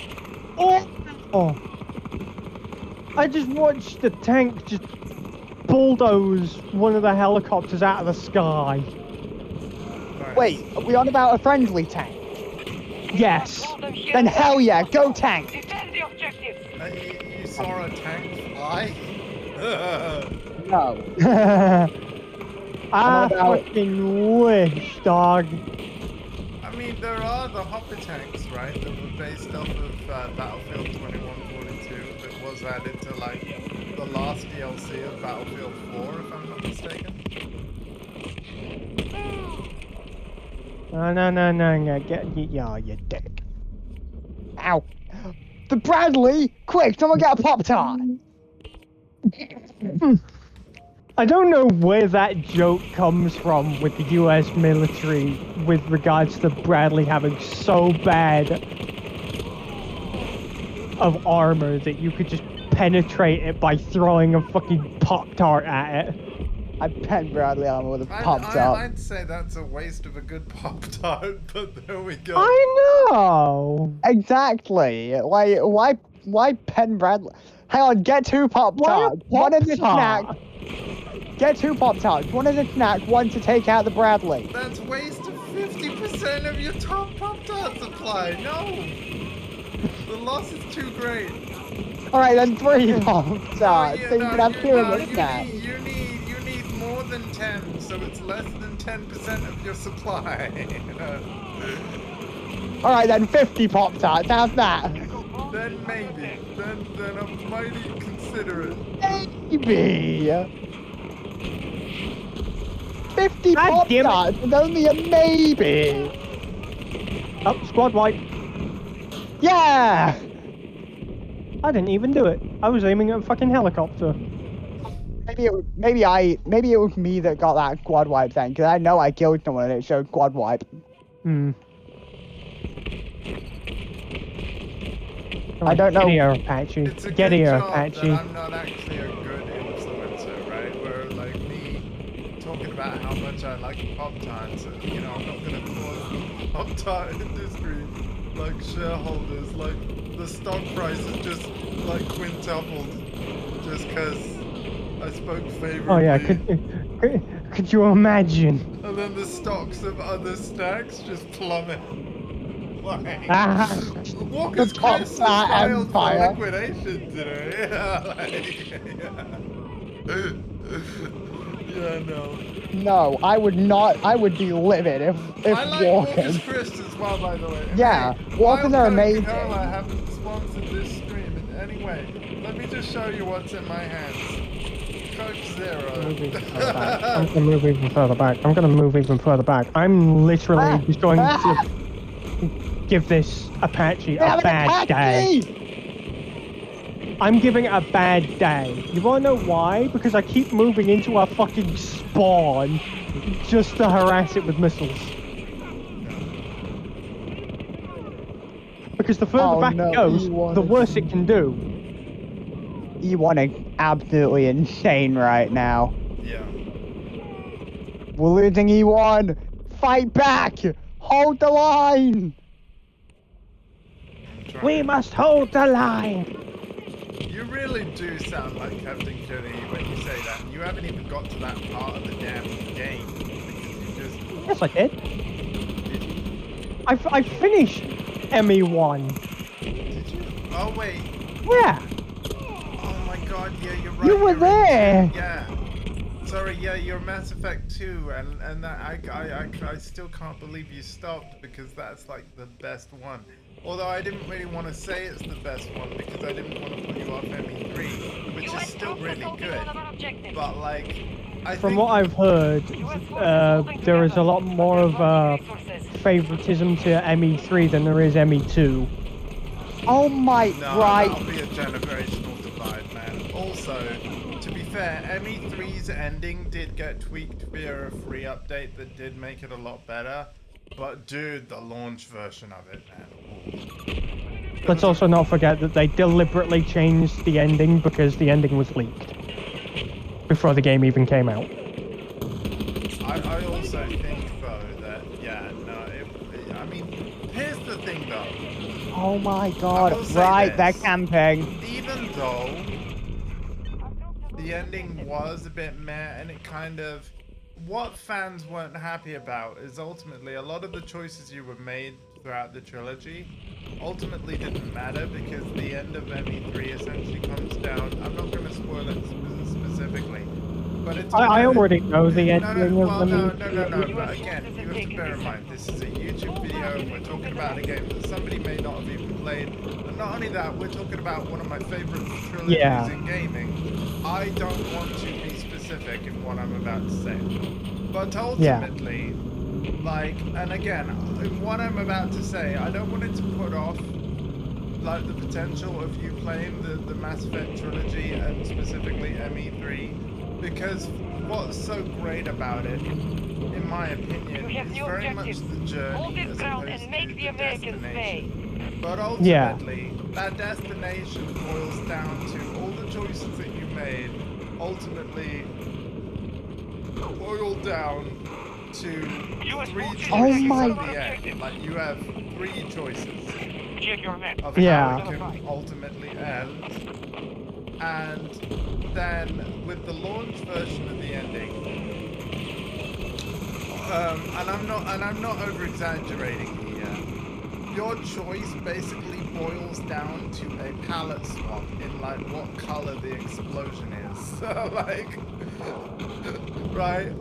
I just watched the tank just bulldoze one of the helicopters out of the sky. Nice. Wait, are we on about a friendly tank? Yes. Hold them here. Then hell yeah, go tank! Defend the objectives. You saw a tank fly? No. I about- fucking wish, dog. I mean, there are the hopper tanks, right? That were based off of Battlefield 2142 that was added to, like, the last DLC of Battlefield 4, if I'm not mistaken. No, get you dick. Ow. The Bradley! Quick, someone get a Pop-Tart! I don't know where that joke comes from with the US military with regards to Bradley having so bad of armor that you could just penetrate it by throwing a fucking Pop-Tart at it. I pen Bradley armor with a Pop-Tart. I'd say that's a waste of a good Pop-Tart, but there we go. I know! Exactly. Like, why pen Bradley? Hang on, get two Pop-Tarts. One as a snack. Pop-Tart? Get two Pop-Tarts. One as a snack, one to take out the Bradley. That's waste of 50% of your top Pop-Tart supply. No! The loss is too great. Alright, then three Pop-Tarts. So you can have two in a snack. You need more than 10, so it's less than 10% of your supply. Alright then, 50 Pop-Tarts. How's that? Then maybe. Then I might consider it. Maybe. 50 God damn it. Pop-Tarts is only a maybe. Oh, squad wipe. Yeah! I didn't even do it. I was aiming at a fucking helicopter. Maybe it was me that got that quad wipe thing, because I know I killed someone and it showed quad wipe. I don't know. Get here, Apache. It's a Get good here, job Apache. that I'm not actually a good influencer, right? Where, like, me talking about how much I like Pop-Tarts, and, you know, I'm not gonna cause the Pop-Tart industry, like, shareholders, like, the stock price is just, like, quintupled, just because I spoke favorably. Oh yeah, could you imagine? And then the stocks of other snacks just plummet. Like, Walker's The Crisp has Pop-Tart filed for empire. liquidation today. Yeah, no. No, I would be livid if I like Walkers. Walker's Crisp as well, by the way. And Yeah, hey, Walkers are Wild Coke amazing. Cola haven't sponsored this stream in any way. Let me just show you what's in my hands. Coke Zero. I'm gonna move even further back. I'm literally just going to give this Apache a bad day. I'm giving it a bad day. You wanna know why? Because I keep moving into a fucking spawn just to harass it with missiles. Because the further back it goes, the worse it can do. E1 is absolutely insane right now. Yeah. We're losing E1. Fight back. Hold the line. We must hold the line. You really do sound like Captain Kenny when you say that. You haven't even got to that part of the damn game. Because you just... Yes, I did. Did you? I finished ME1. Did you? Oh, wait. Yeah. Oh my god, yeah, you're right. You were you're there. Yeah. Sorry, yeah, you're Mass Effect 2, and that I still can't believe you stopped because that's like the best one. Although I didn't really want to say it's the best one because I didn't want to put you off ME3, which is still really good. But like, From what I've heard, there is a lot more of favoritism to ME3 than there is ME2. Oh my, No, right. that'll be a generational divide, man. Also, to be fair, ME3's ending did get tweaked via a free update that did make it a lot better. But dude, the launch version of it, man. Let's also not forget that they deliberately changed the ending because the ending was leaked before the game even came out. I also think though that I mean, here's the thing though. Oh my I will god, say right, this. they're camping. Even though the ending was a bit meh and it kind of, what fans weren't happy about is ultimately a lot of the choices you were made throughout the trilogy ultimately didn't matter because the end of ME3 essentially comes down, I'm not going to spoil it specifically, but it's I already know the ending of no, ME3. but again, you have to bear in mind, this is a YouTube video and we're talking about a game that somebody may not have even played, and not only that, we're talking about one of my favorite trilogies in gaming. I don't want to be specific in what I'm about to say, but ultimately, like, and again, in what I'm about to say, I don't want it to put off like the potential of you playing the Mass Effect trilogy and specifically ME3, because what's so great about it, in my opinion, is very much the journey Hold as this ground opposed and to make the Americans destination. But ultimately, that destination boils down to all the choices that you made ultimately boil down to three choices at the end. Like, you have three choices of how it can ultimately end. And then with the launch version of the ending, and I'm not over exaggerating here, your choice basically boils down to a palette swap in like what color the explosion is. So like, right?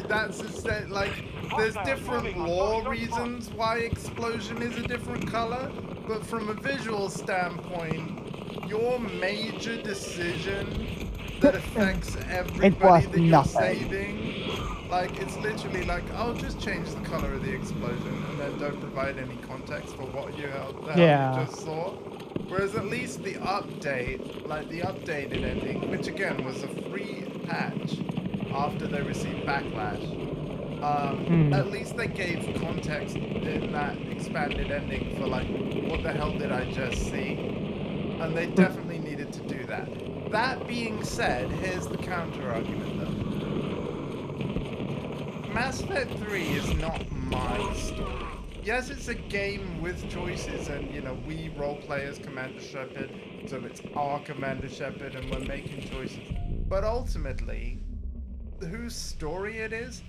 That's like, there's different lore reasons why explosion is a different color, but from a visual standpoint, your major decision that affects everybody that you're saving, like, it's literally like, I'll just change the color of the explosion and then don't provide any context for what you just saw. Whereas at least the update, like the updated ending, which again was a free patch after they received backlash, at least they gave context in that expanded ending for like, what the hell did I just see? And they definitely needed to do that. That being said, here's the counter argument though. Mass Effect 3 is not my story. Yes, it's a game with choices, and you know, we role play as Commander Shepard, so it's our Commander Shepard and we're making choices. But ultimately, whose story it is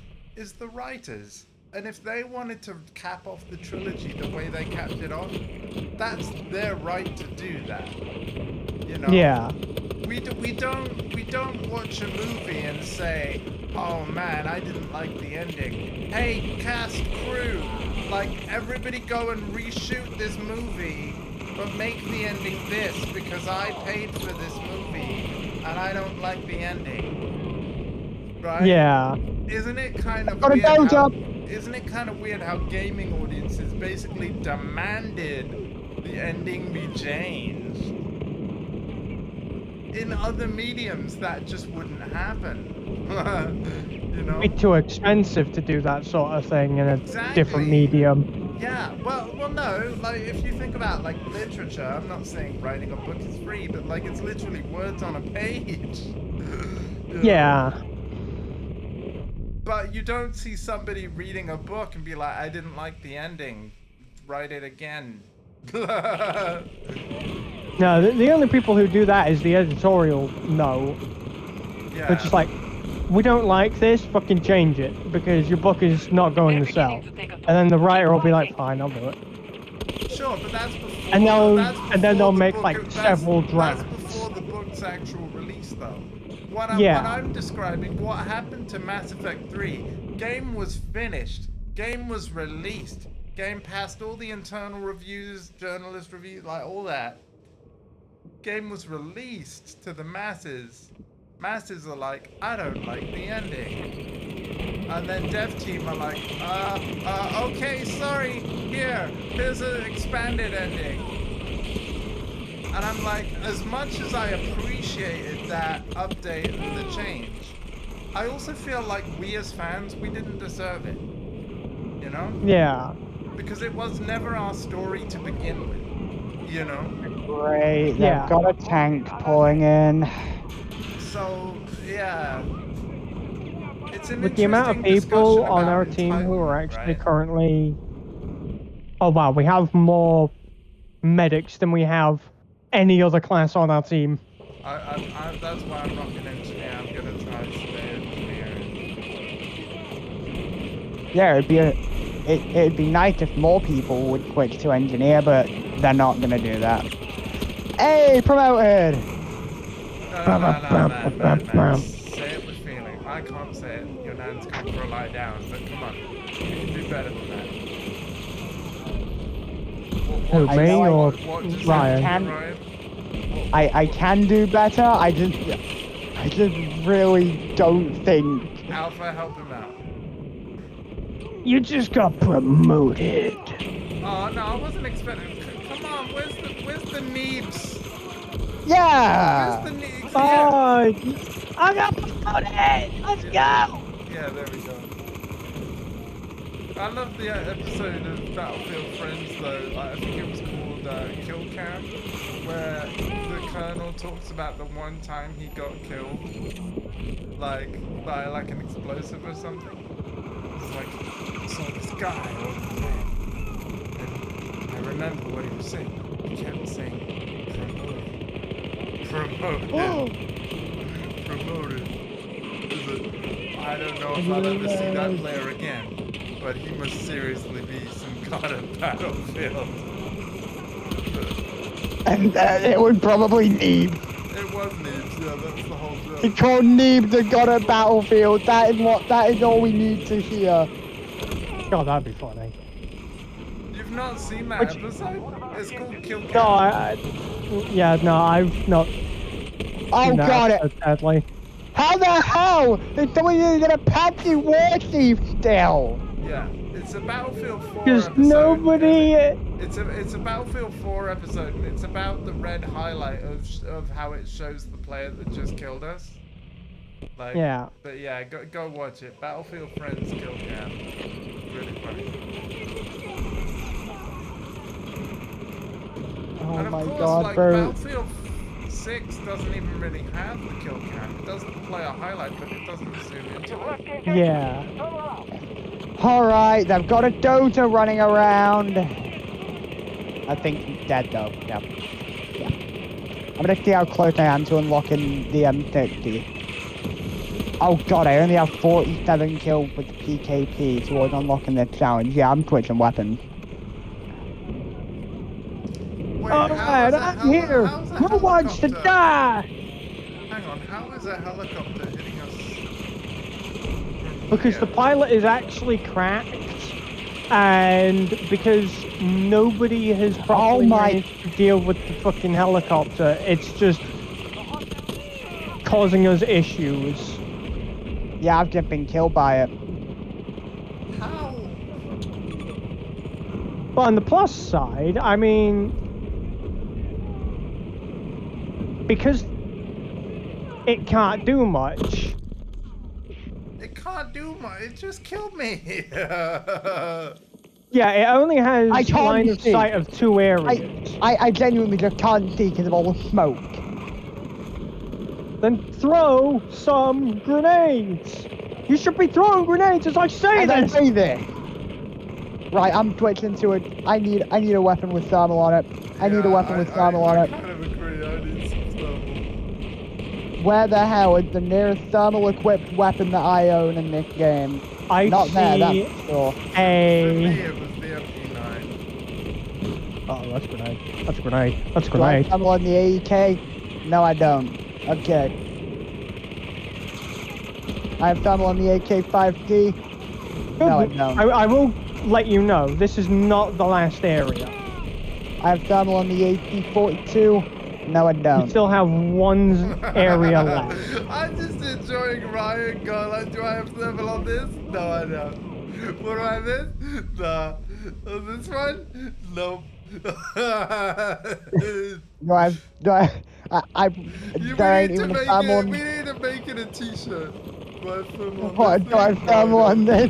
the writers. And if they wanted to cap off the trilogy the way they capped it off, that's their right to do that. You know? Yeah. We don't watch a movie and say, oh man, I didn't like the ending. Hey, cast, crew, like, everybody go and reshoot this movie, but make the ending this because I paid for this movie and I don't like the ending. Right? Yeah. Isn't it kind of weird how, isn't it kind of weird how gaming audiences basically demanded the ending be changed? In other mediums, that just wouldn't happen. You know? It'd be too expensive to do that sort of thing in a different medium. Yeah, well, no, like, if you think about, like, literature, I'm not saying writing a book is free, but, like, it's literally words on a page. Yeah. But you don't see somebody reading a book and be like, I didn't like the ending, write it again. No, the only people who do that is the editorial note. Yeah. Which is like, we don't like this, fucking change it, because your book is not going to sell. And then the writer will be like, fine, I'll do it. Sure, but that's before. And then they'll make like several drafts. That's before the book's actual release, though. what I'm describing, what happened to Mass Effect 3, game was finished, game was released, game passed all the internal reviews, journalist reviews, like all that. Game was released to the masses. Masses are like, I don't like the ending. And then dev team are like, okay, sorry, here's an expanded ending. And I'm like, as much as I appreciated that update and the change, I also feel like we as fans, we didn't deserve it. You know? Yeah. Because it was never our story to begin with. You know? Great, Yeah. they've got a tank pulling in. So, yeah. It's an With the amount of interesting people discussion on about our team who are entitlement, actually right? currently... Oh wow, we have more medics than we have any other class on our team. That's why I'm not gonna engineer. I'm gonna try to stay engineering. Yeah, it'd be nice if more people would switch to engineer, but they're not gonna do that. Hey, promoted! Man. Say it with feeling. I can't say it. Your nan's come for a lie down, but come on. You can do better than that. Who, me or just Ryan? happened to Ryan? I can do better. I just really don't think. Alpha, help him out. You just got promoted. Oh no, I wasn't expecting. Come on, where's the needs? Yeah. Where's the needs? Oh, I got promoted. Let's go. Yeah, there we go. I love the episode of Battlefield Friends though. Like, I think it was called Kill Cam, where the colonel talks about the one time he got killed, like by like an explosive or something. It's like, I saw this guy over there, and I remember what he was saying. He kept saying, promoted. I don't know if I'll ever see that player again, but he must seriously be some god of Battlefield. And it would probably need. It was Neebs, yeah, that's the whole joke. He called Neeb the god of Battlefield. That is all we need to hear. God, that'd be funny. You've not seen that episode? It's called Kill Cam. No, I've not. Oh seen god, that, sadly. how the hell is somebody gonna patch you war chief still? Yeah, it's a Battlefield 4 Because episode. nobody. It's a Battlefield 4 episode, and it's about the red highlight of how it shows the player that just killed us. Like, Yeah. But yeah, go watch it. Battlefield Friends Kill Cam. Really funny. Oh And of my course, god, like, bro. Battlefield 6 doesn't even really have the kill cam. It does the player highlight, but it doesn't zoom into it. Yeah. Alright, they've got a Dota running around. I think he's dead though. Yeah. I'm gonna see how close I am to unlocking the M60. Oh god, I only have 47 kills with the PKP towards unlocking the challenge. Yeah, I'm switching weapons. Wait, Alright, I'm here. Who wants to die? Hang on, how is a helicopter hitting us? Because the pilot is actually cracked, and because nobody has properly managed to deal with the fucking helicopter, it's just causing us issues. Yeah, I've just been killed by it. How? But on the plus side, I mean, because it can't do much. It can't do much. It just killed me. Yeah, it only has I can't line of see. sight of 2 areas. I genuinely just can't see because of all the smoke. Then throw some grenades. You should be throwing grenades as I say As I this. say this. Right, I'm switching to it. I need a weapon with thermal on it. I need a weapon with thermal on I it. kind of agree. I need some thermal. Where the hell is the nearest thermal equipped weapon that I own in this game? I Not there, see that's for sure. For me, a. it was the MP9. Oh, that's a grenade. That's a grenade. That's a Do I have grenade. thermal on the AEK? No, I don't. Okay. I have thermal on the AK-5D. No, I don't. I will let you know, this is not the last area. I have thermal on the AP-42. No, I You don't. still have one area left. I'm just enjoying Ryan going like, do I have thermal on this? No, I don't. What do I have this? No. On this one? Nope. There ain't even a thermal We on. need to make it a t-shirt. Do I have thermal on What, this do I have thing? thermal on this?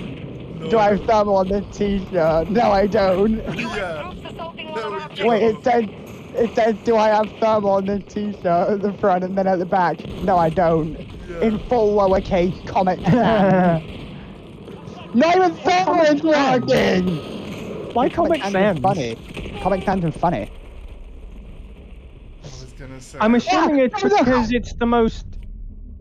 No, Do I have thermal on this t-shirt? No, I don't. You have Yeah. troops assaulting one There of we our go. Wait, objectives. it says, do I have thermal on this t-shirt at the front and then at the back? No, I don't. Yeah. In full lowercase Comic Sans. Not even thermal is working! Why Comic Sans is Sans? funny. Comic Sans is funny. I was gonna say. I'm assuming it's Yeah. because it's the most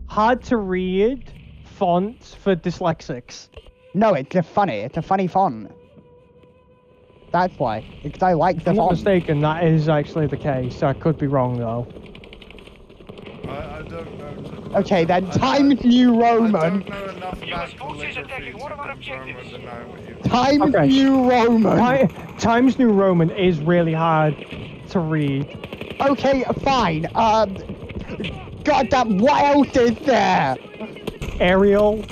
hard to read font for dyslexics. No, it's a funny font. That's why. Because I like If the I'm not font. mistaken, that is actually the case. I could be wrong though. I don't know. Okay, then I Times New I Roman. don't know enough US about forces calligraphy attacking to one of our confirm objectives. whether know what you. Times Okay. New Roman. Times New Roman is really hard to read. Okay, fine. Goddamn, what else is there? Ariel.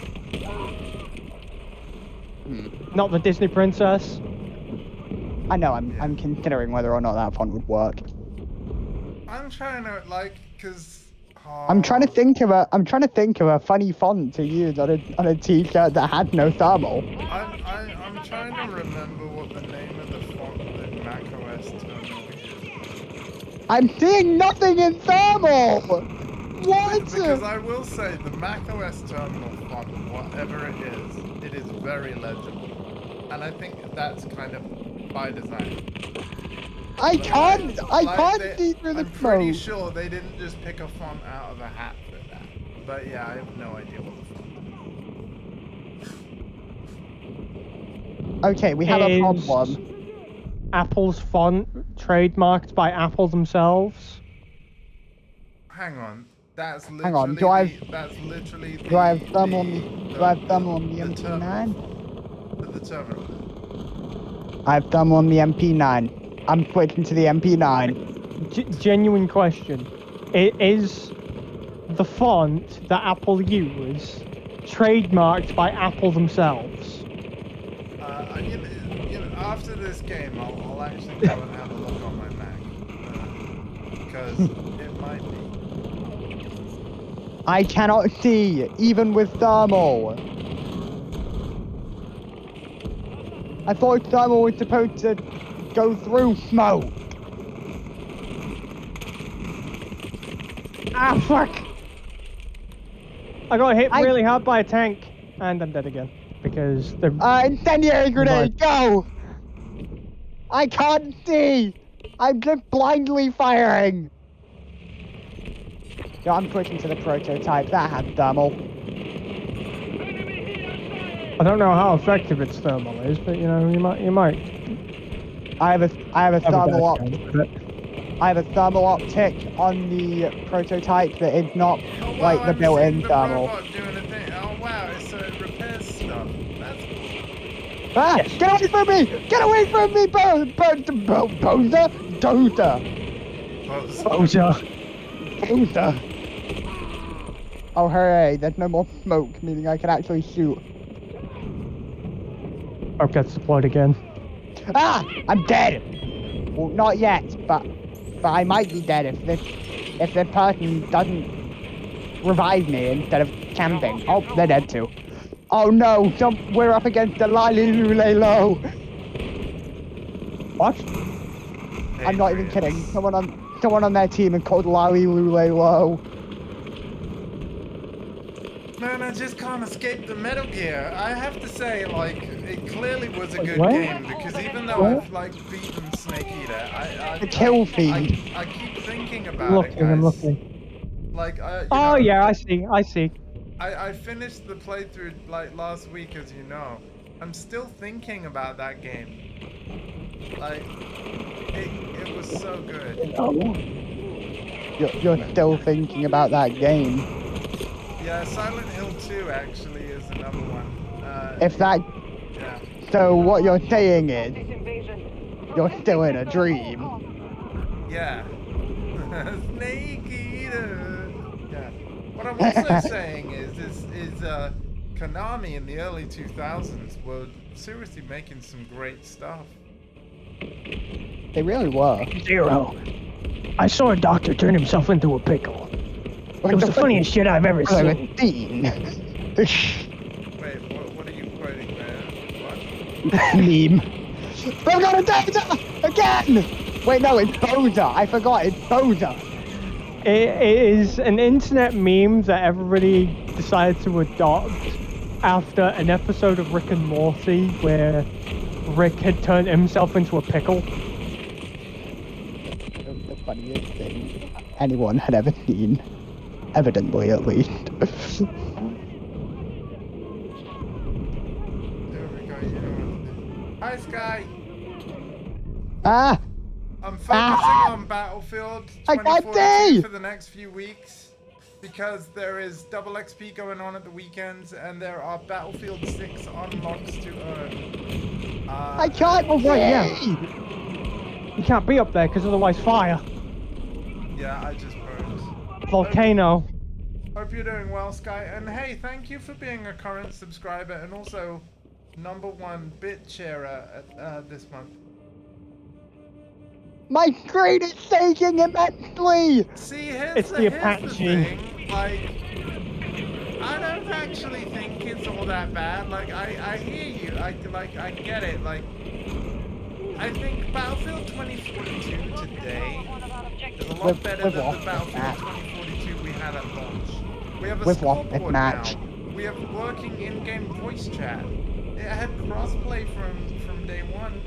Not the Disney princess. I know. I'm considering whether or not that font would work. I'm trying to cause. I'm trying to think of a funny font to use on a t-shirt that had no thermal. I'm trying to remember what the name of the font that macOS terminal is. I'm seeing nothing in thermal. What? Because I will say the macOS terminal font, whatever it is very legible, and I think that's kind of by design. I can't see through the I'm pretty smoke. sure they didn't just pick a font out of a hat for that. But yeah, I have no idea what the font is. Okay, we have a Is problem. Apple's font trademarked by Apple themselves. Hang on. That's literally Hang on, do I have thermal on the MP9? The terminal. I have thermal on the MP9. I'm switching to the MP9. Genuine question. Is the font that Apple use trademarked by Apple themselves? After this game, I'll actually go and have a look on my Mac. Because it might be. I cannot see, even with thermal. I thought thermal was supposed to go through smoke. Ah, fuck! I got hit really hard by a tank, and I'm dead again. Because the... Incendiary grenade, go! I can't see! I'm just blindly firing! Yo, I'm switching to the prototype, that had thermal. I don't know how effective its thermal is, but you know, you might. I have a thermal have a optic. bad chance with it. I have a thermal optic on the prototype that is not Oh, wow, like the I'm built-in seeing the thermal. robot doing a thing. Oh wow, it repairs stuff. That's cool. Ah! Yes. Get away from me! Get away from me, Bozer! Dozer! Bozer. Bozer! Oh, hooray, there's no more smoke, meaning I can actually shoot. Oh, gets deployed again. Ah! I'm dead! Well, not yet, but I might be dead if this person doesn't revive me instead of camping. Oh, they're dead too. Oh no, we're up against the Lily Lule Low. What? I'm not even kidding. Someone on their team is called Lally Lule Low. Man, I just can't escape the Metal Gear. I have to say, it clearly was a good What? game because even though I've beaten Snake Eater, The kill feed. I keep thinking about it, I'm guys. looking. Oh yeah, I see. I finished the playthrough last week, as you know. I'm still thinking about that game. It was so good. You're still thinking about that game. Yeah, Silent Hill 2 actually is another one. If that, Yeah. so what you're saying is, you're still in a dream. Yeah. Snake Eater. Yeah. What I'm also saying is Konami in the early 2000s were seriously making some great stuff. They really were. Zero. I saw a doctor turn himself into a pickle. It was the funniest shit I've ever seen. Wait, what are you quoting there? What? Meme. We've got a data again. Wait, no, it's Boda. I forgot. It's Boda. It is an internet meme that everybody decided to adopt after an episode of Rick and Morty where Rick had turned himself into a pickle. The funniest thing anyone had ever seen. Evidently, at least. There we go. You know what to do. Hi, Sky. Ah! I'm focusing on Battlefield I can't 2042 see! for the next few weeks because there is double XP going on at the weekends and there are Battlefield 6 unlocks to earn. I can't see! Right, yeah. You can't be up there because otherwise fire. Yeah, I just burned. Volcano. Hope you're doing well, Sky. And hey, thank you for being a current subscriber and also #1 bit sharer this month. My screen is shaking immensely! See, It's the here's Apache. the thing. Like, I don't actually think it's all that bad. Like, I hear you. I get it. Like, I think Battlefield 2042 today is a lot better than the Battlefield 2042 we had at launch. We have a scoreboard now. We have working in-game voice chat. It had crossplay from day one.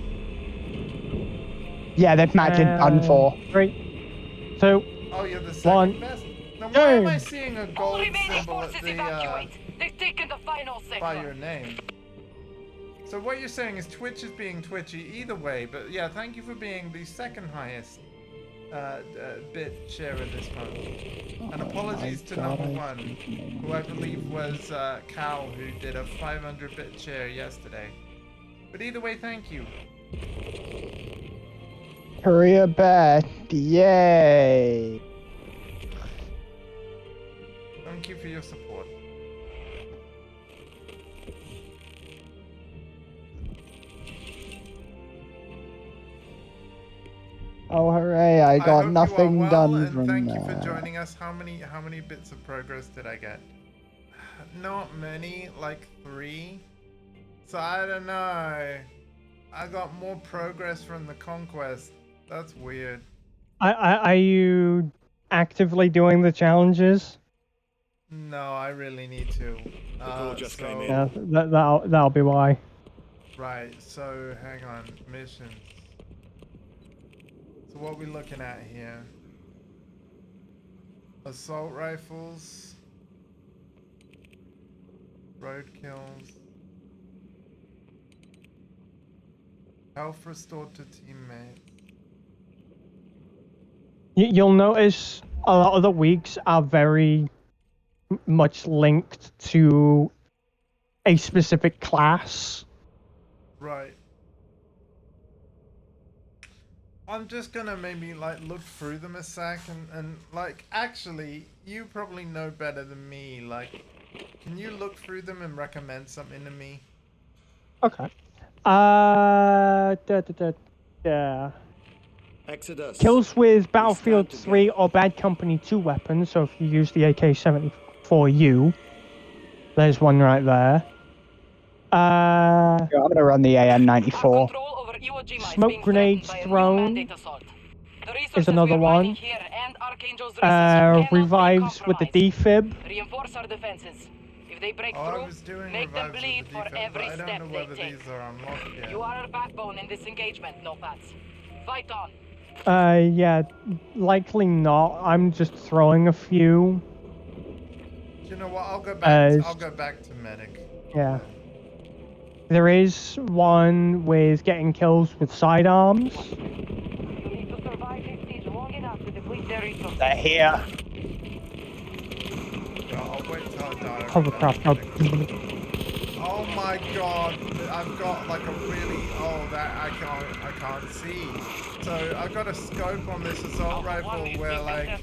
Yeah, this match is done for. 3, 2, Oh, you're the second 1. best. Now, why am I Go. seeing a All gold remaining symbol at forces the evacuate. They've taken the final by your sector. name? So what you're saying is Twitch is being twitchy either way, but yeah, thank you for being the second highest bit sharer this month. And apologies to #1, who I believe was Cal, who did a 500 bit share yesterday. But either way, thank you. Career best. Yay! Thank you for your support. Oh hooray, I got hope you nothing are well, done and from thank you that. for joining us. How many bits of progress did I get? Not many, like 3. So I don't know. I got more progress from the conquest. That's weird. Are you actively doing the challenges? No, I really need to. call just came in. Yeah, that'll be why. Right, so hang on. Missions. So what are we looking at here? Assault rifles. Roadkills. Health restored to teammates. You'll notice a lot of the weeks are very much linked to a specific class. Right. I'm just gonna maybe like look through them a sec and like actually you probably know better than me. Like, can you look through them and recommend something to me? Okay. Yeah. Exodus. Kills with Battlefield stand 3 or Bad Company 2 weapons, so if you use the AK-74U, there's one right there. Yeah, I'm gonna run the AN-94. Control over Iwo Jima is Smoke being grenades threatened by a new thrown mandate assault. The resources another we are mining one. here and Archangel's research cannot be Revives with the compromised. defib. Reinforce our defenses. If they break Oh, I was through, doing make them revives bleed with for the defense, every but I step don't know they whether take. these are unlocked yet. You are our backbone in this engagement, Nopads. Fight on. Yeah, likely not. I'm just throwing a few. You know what? I'll go back. Uh, I'll go back to medic. Yeah. There is one with getting kills with sidearms. You need to survive this siege long enough to deplete their resources. They're here. I'll wait till I die. Hovercraft. No. Oh my god, I've got like a really, that I can't see. So I've got a scope on this assault rifle where like,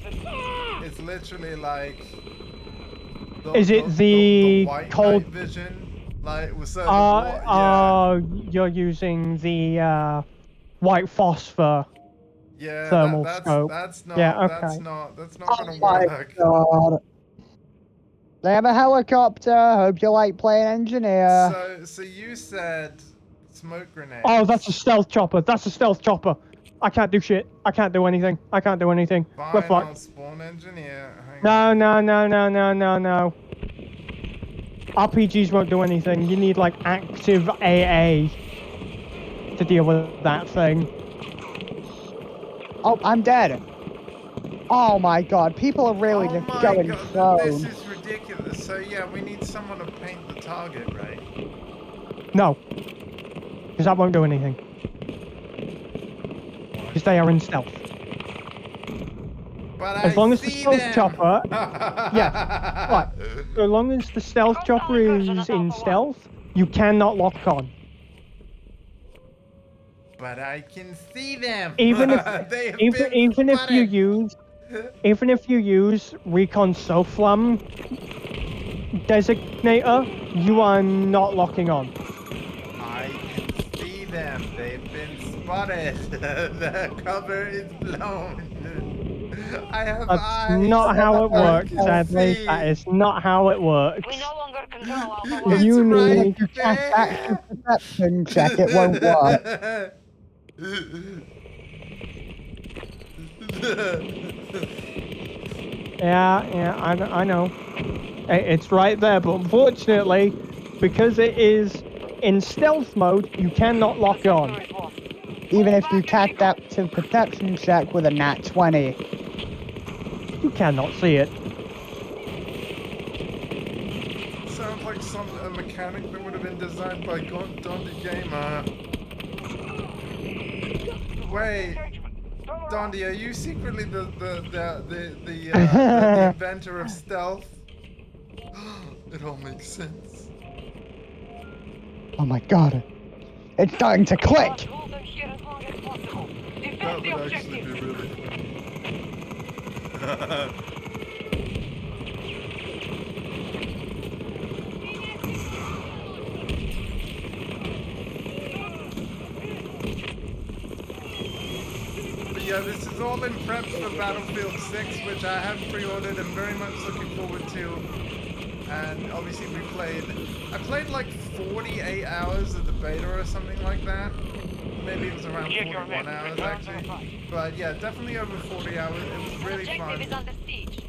it's literally like, Is it the white cold? night vision? Like, so yeah. You're using the white phosphor Yeah, thermal scope. that's not, Yeah, okay. that's not Oh gonna my work. god. They have a helicopter. Hope you like playing engineer. So you said smoke grenades. Oh, that's a stealth chopper. That's a stealth chopper. I can't do shit. I can't do anything. I can't do anything. We're Fine, I'll fucked. spawn engineer. No. RPGs won't do anything. You need like active AA to deal with that thing. Oh, I'm dead. Oh my god, people are really just going This prone. is ridiculous. So yeah, we need someone to paint the target, right? No. Because that won't do anything. Because they are in stealth. But As long as the stealth chopper... Yeah. Right. So long as the stealth chopper is in stealth, you cannot lock on. But I can see them. Even if even if you use recon SOFLAM designator, you are not locking on. I can see them. They've been spotted. The cover is blown. I have eyes. That's not how it works, sadly. see. That is not how it works. We no longer control Alpha 1. You It's need right to check there. perception check, it won't work. Yeah, I know. It's right there, but unfortunately, because it is in stealth mode, you cannot lock on. Even if you catch that to perception check with a nat 20. You cannot see it. Sounds like a mechanic that would have been designed by Dondi Gamer. Wait, Dondi, are you secretly the inventor of stealth? It all makes sense. Oh my god. It's starting to click! Hold them here as long as possible. Defend That the would actually objective. be really funny. Yeah, this is all in prep for Battlefield 6, which I have pre-ordered and very much looking forward to. And obviously I played like 48 hours of the beta or something like that. Maybe it was around 41 hours actually. But yeah, definitely over 40 hours. It was really fun. Objective is under siege.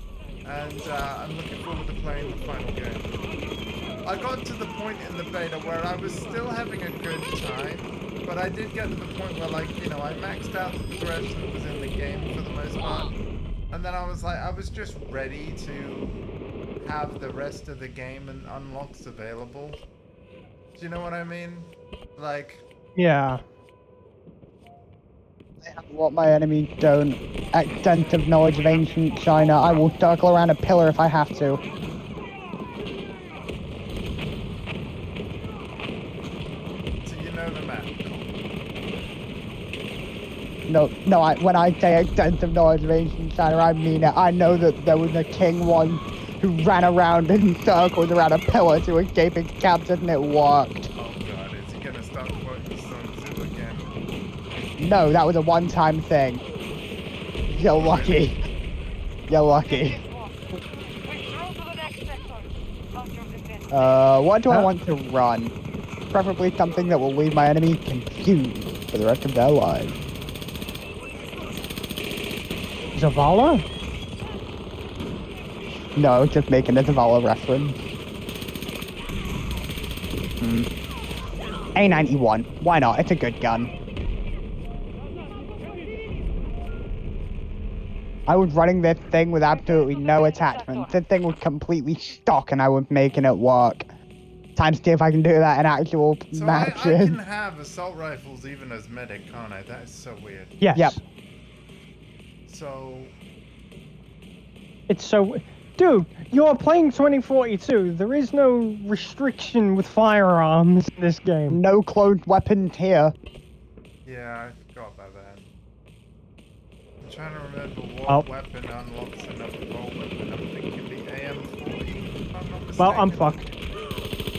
And I'm looking forward to playing the final game. I got to the point in the beta where I was still having a good time. But I did get to the point where, like, you know, I maxed out the progression that was in the game for the most part. And then I was like, I was just ready to have the rest of the game and unlocks available. Do you know what I mean? Like... Yeah. What my enemies don't. Extensive knowledge of ancient China. I will circle around a pillar if I have to. So you know the map. No, when I say extensive knowledge of ancient China, I mean it. I know that there was a king once who ran around in circles around a pillar to escape his captors, and it worked. Oh god, is he gonna start quoting Sun Tzu again? No, that was a one-time thing. You're lucky. You're lucky. Withdraw to the next sector. Stop your defense. What do I want to run? Preferably something that will leave my enemy confused for the rest of their lives. Zavala? No, just making a Zavala reference. A91. Why not? It's a good gun. I was running this thing with absolutely no attachments. This thing was completely stock and I was making it work. Time to see if I can do that in actual So I matches. can have assault rifles even as medic, can't I? That is so weird. Yes. Yep. So... It's so... Dude, you're playing 2042. There is no restriction with firearms in this game. No cloned weapons here. Yeah, I forgot about that. I'm trying to remember what weapon unlocks another bolt weapon. I'm thinking the AM40, if I'm not mistaken. Well, I'm fucked.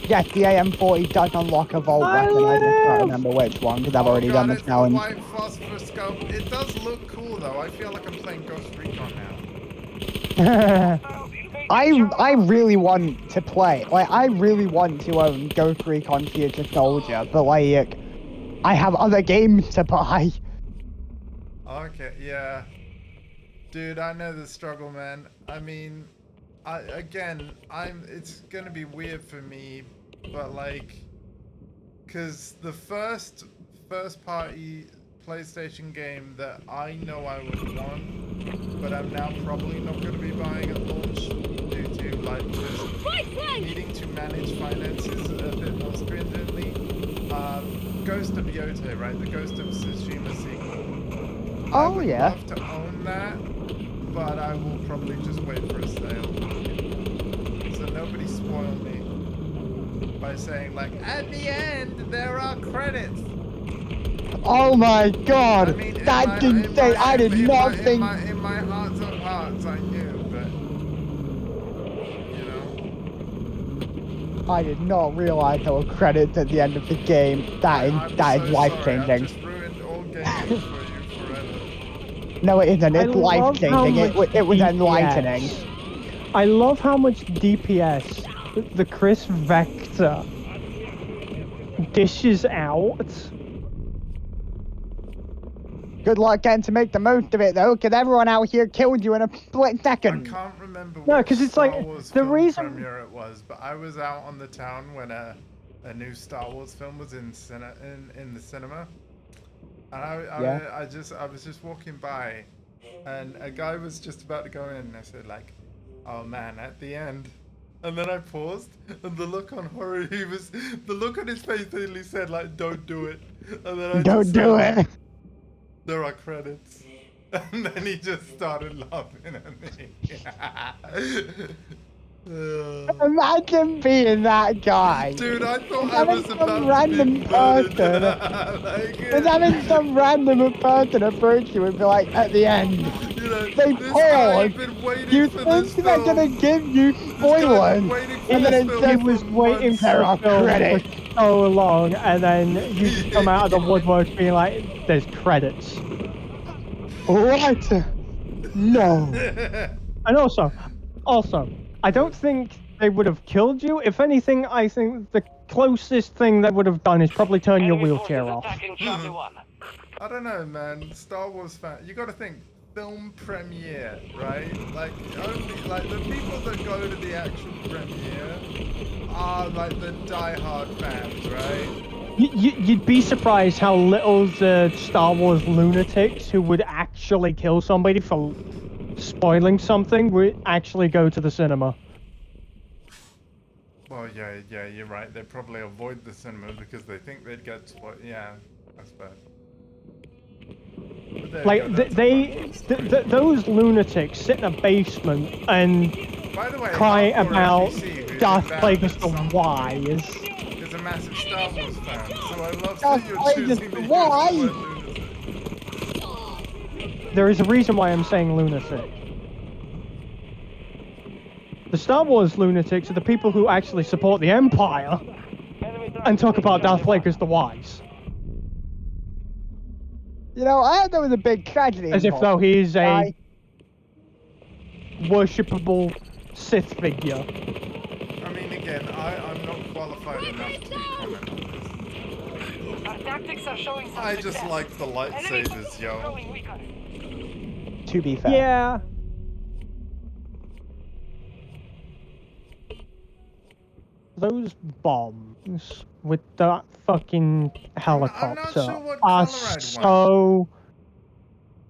Yes, the AM40 does unlock a vault weapon. I just can't remember which one because I've already done the it's challenge. the white phosphorus scope. It does look cool though. I feel like I'm playing Ghost Recon now. I really want to play. Like, I really want to own Ghost Recon Future Soldier, but like, I have other games to buy. Okay, yeah. Dude, I know the struggle, man. I mean, it's gonna be weird for me, but like, cause the first party PlayStation game that I know I would want, but I'm now probably not gonna be buying at launch due to like just needing to manage finances a bit more stringently. Ghost of Yote, right? The Ghost of Tsushima sequel. I would love to own that, but I will probably just wait for a sale. So nobody spoil me by saying like, at the end there are credits. Oh my god! I mean, That didn't say. I did not think. In my hearts of hearts, I knew, but you know. I did not realize there were credits at the end of the game. That is life changing. I've just ruined all games for you forever. No, it isn't. It's life changing. It was enlightening. I love how much DPS the Chris Vector dishes out. Good luck getting to make the most of it, though, because everyone out here killed you in a split second. I can't remember No, which because it's Star like Wars the film reason. premiere it was, but I was out on the town when a new Star Wars film was in the cinema, and I was just walking by, and a guy was just about to go in, and I said like, "Oh man, at the end." And then I paused, and the look on the look on his face, he said like, "Don't do it." And then I Don't do it. There are credits. And then he just started laughing at me. Imagine being that guy. Dude, I thought I was about some random person. Just having some random person approach you and be like, at the end, you know, they pause. You think they're gonna give you spoilers, and then it He was waiting for credits for so long, and then you come out of the woodwork being like, "There's credits." What? No. And also, I don't think they would have killed you. If anything, I think the closest thing they would have done is probably turn your wheelchair off. I don't know, man. Star Wars fan. You got to think film premiere, right? Like the people that go to the actual premiere are like the die-hard fans, right? You'd be surprised how little the Star Wars lunatics who would actually kill somebody for spoiling something would actually go to the cinema. Well, yeah, you're right. They probably avoid the cinema because they think they'd get spoiled. Yeah, that's bad. Like those lunatics sit in a basement and cry about Darth Plagueis the Wise. Is a massive Star Wars fan, so I love that you're choosing the why? There is a reason why I'm saying lunatic. The Star Wars lunatics are the people who actually support the Empire and talk about Darth Plagueis the Wise. You know, I heard there was a big tragedy. As if though he's a worshipable Sith figure. I mean, again, I'm not qualified enough to comment on this. Our tactics are showing some I just success. like the lightsabers, yo. Growing weaker. To be fair. Yeah. Those bombs with that fucking helicopter sure what are color I'd so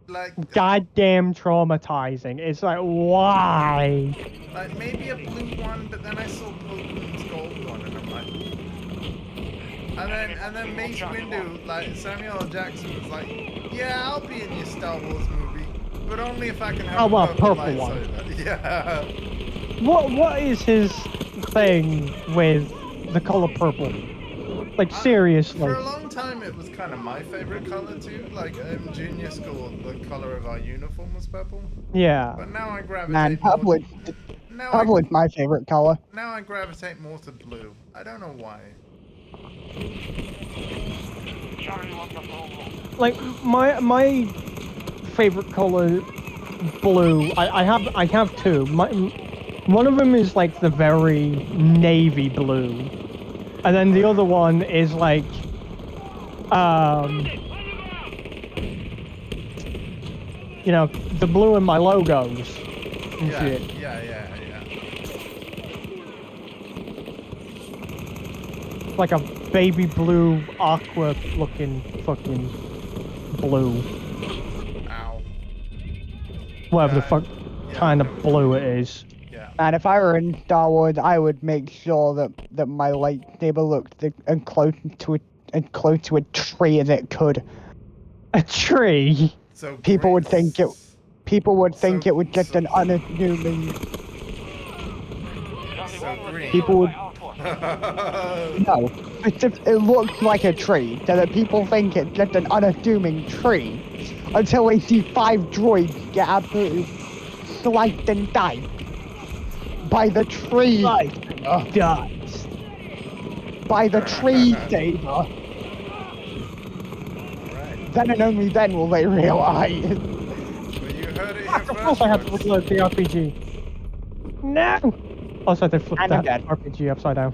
Like, goddamn traumatizing. It's like, why? like maybe a blue one, but then I saw Pokemon's gold one, and I'm like, and then Mace Windu, like Samuel L. Jackson was like, yeah, I'll be in your Star Wars movie, but only if I can have Oh, well, a purple purple one. lightsaber. Yeah. what is his thing with the color purple? Like seriously. For a long time, it was kind of my favorite color too. Like in junior school, the color of our uniform was purple. Yeah. But now I gravitate Man, more. purple is my favorite color. Now I gravitate more to blue. I don't know why. Like my favorite color, blue. I have two. One of them is like the very navy blue, and then the other one is like you know, the blue in my logos and Yeah, shit. yeah. Like a baby blue aqua looking fucking blue. Ow. Whatever the Yeah, fuck yeah, kind okay. of blue it is. Yeah. And if I were in Star Wars, I would make sure that my lightsaber looked as close to a tree as it could. A tree? So People would green- think it. People would think So- it was just so- an unassuming. So green. People would. No, it looks like a tree, so that people think it's just an unassuming tree, until they see 5 droids get absolutely sliced and died by the tree. Dust. By the tree saber. Right. Then and only then will they realize. Well, you heard it here Of course I have to first. reload the RPG. No! Also, they flipped And I'm that dead. RPG upside down.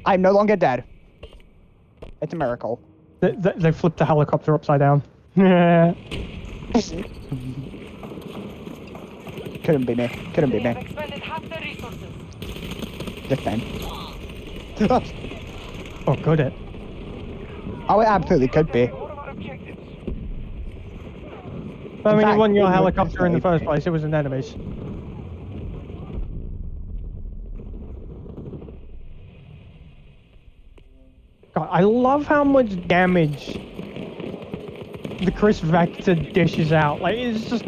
I'm no longer dead. It's a miracle. They flipped the helicopter upside down. Yeah. Couldn't be me. Couldn't be They have me. expended half their resources. Just then. Oh, could it? Oh, it absolutely could be. All of our objectives. I mean, fact, it wasn't your it would helicopter in the definitely first place, it was an enemy's. God, I love how much damage the Chris Vector dishes out. Like, it's just...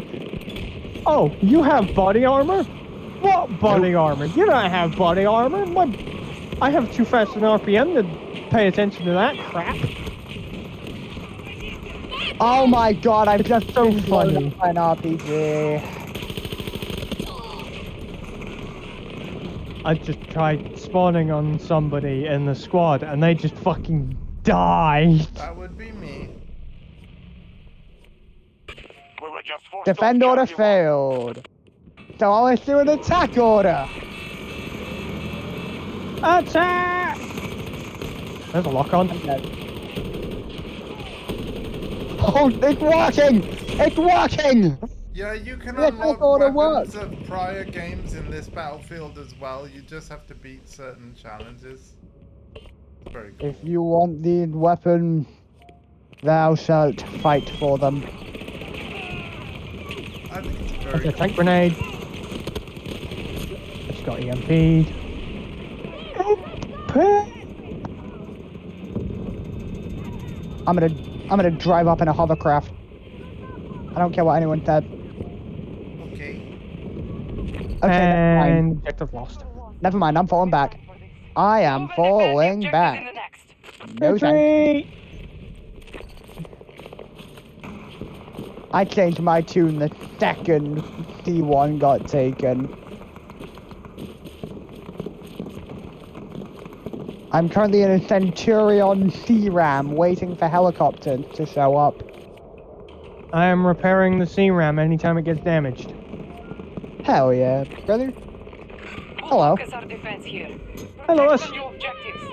Oh, you have body armor? What body armor? You don't have body armor. I have too fast an RPM to pay attention to that crap. Oh my god, I've just so been blown funny. up by an RPG. I just tried spawning on somebody in the squad and they just fucking died. That would be me. We were just forced Defend off order Charlie failed. So I'll issue an attack order. Attack! There's a lock on. Oh, it's working! It's working! Yeah, you can Yes, unlock that's all it weapons of prior games in this battlefield as well. You just have to beat certain challenges. It's very cool. If you want the weapon, thou shalt fight for them. I think it's There's very a cool. tank grenade. It's got EMP'd. I'm gonna drive up in a hovercraft. I don't care what anyone said. Okay. Okay, never mind. And objective lost. Never mind, I'm falling back. I am falling The objective is in back. the next. No thanks. Retreat! I changed my tune the second C1 got taken. I'm currently in a Centurion C-Ram waiting for helicopters to show up. I am repairing the C-RAM anytime it gets damaged. Hell yeah, brother. We'll Hello. focus our defense here. Hello, Protect us. the new objectives.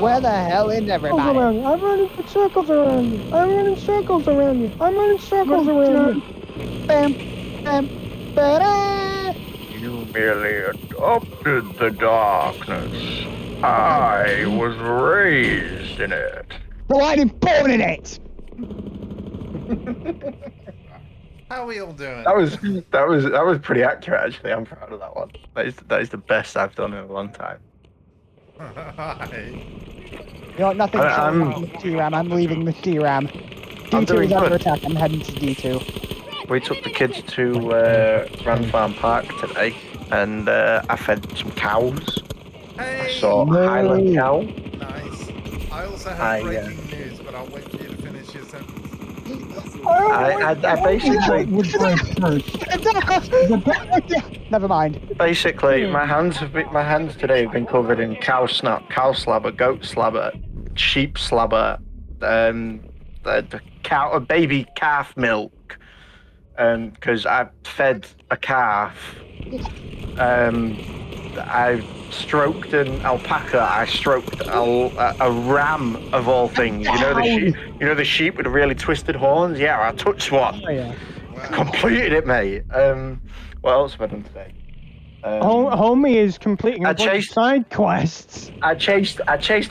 Where the hell is Circles everybody? around you. I'm running circles around you. I'm running circles around you. I'm running circles around you. Bam, bam, ba-da! You merely adopted the darkness. I was raised in it. Well, I didn't born in it! How are we all doing? That was pretty accurate actually. I'm proud of that one. That is the best I've done in a long time. Hi. You know what, nothing I'm- short of the C-Ram. I'm leaving the C-Ram. I'm D2 doing is under good. attack. I'm heading to D2. we took the kids to Grand Farm Park today, and I fed some cows. I Hey! saw a Highland cow. Nice. I also have I, breaking news, but I'll wait for you to finish your sentence. I basically, Never mind. basically, my hands today have been covered in cow snot, cow slobber, goat slobber, sheep slobber, the cow, baby calf milk, because I fed a calf. I stroked an alpaca. I stroked a ram of all things. You know the sheep. You know the sheep with the really twisted horns. Yeah, I touched one. Oh, yeah. I completed it, mate. What else have I done today? Homie is completing a I bunch of chased- side quests. I chased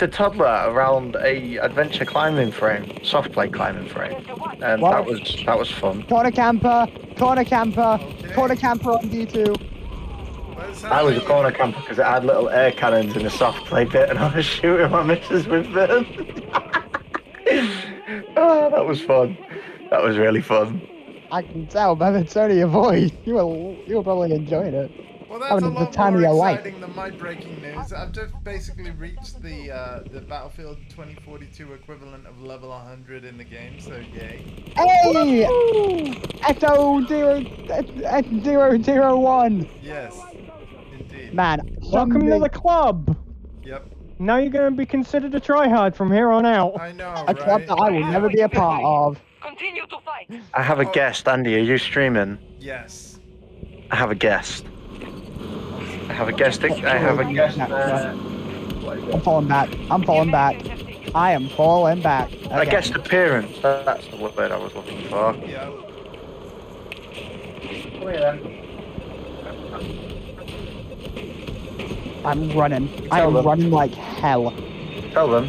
a toddler around a adventure climbing frame, soft play climbing frame, and Well- that was fun. Corner camper on D2. I was a corner camper because it had little air cannons in the soft play bit, and I was shooting my missus with them. Oh, that was fun. That was really fun. I can tell by the tone of your voice. You were probably enjoying it. Well, that's a Having the lot time more of your life. exciting than my breaking news. I've just basically reached the Battlefield 2042 equivalent of level 100 in the game, so yay. Hey! Echo 001. Yes, indeed. Man, Welcome to someday- the club. Yep, Now you're going to be considered a tryhard from here on out. I know, a club right? that I will never be a part of. Continue to fight. I have a guest, Andy. Are you streaming? Yes. I have a guest. I have a guest. I'm falling back. I am falling back. A Okay. guest appearance. That's the word I was looking for. Yep. Come here then. I'm running. I Tell am them. running like hell. Tell them.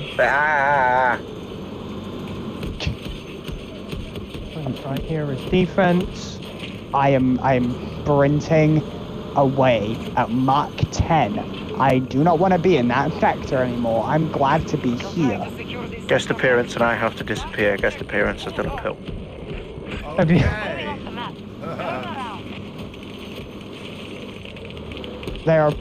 Right here is defense. I am sprinting away at Mach 10. I do not want to be in that sector anymore. I'm glad to be here. Guest appearance and I have to disappear. Guest appearance has done a pill. Okay. They are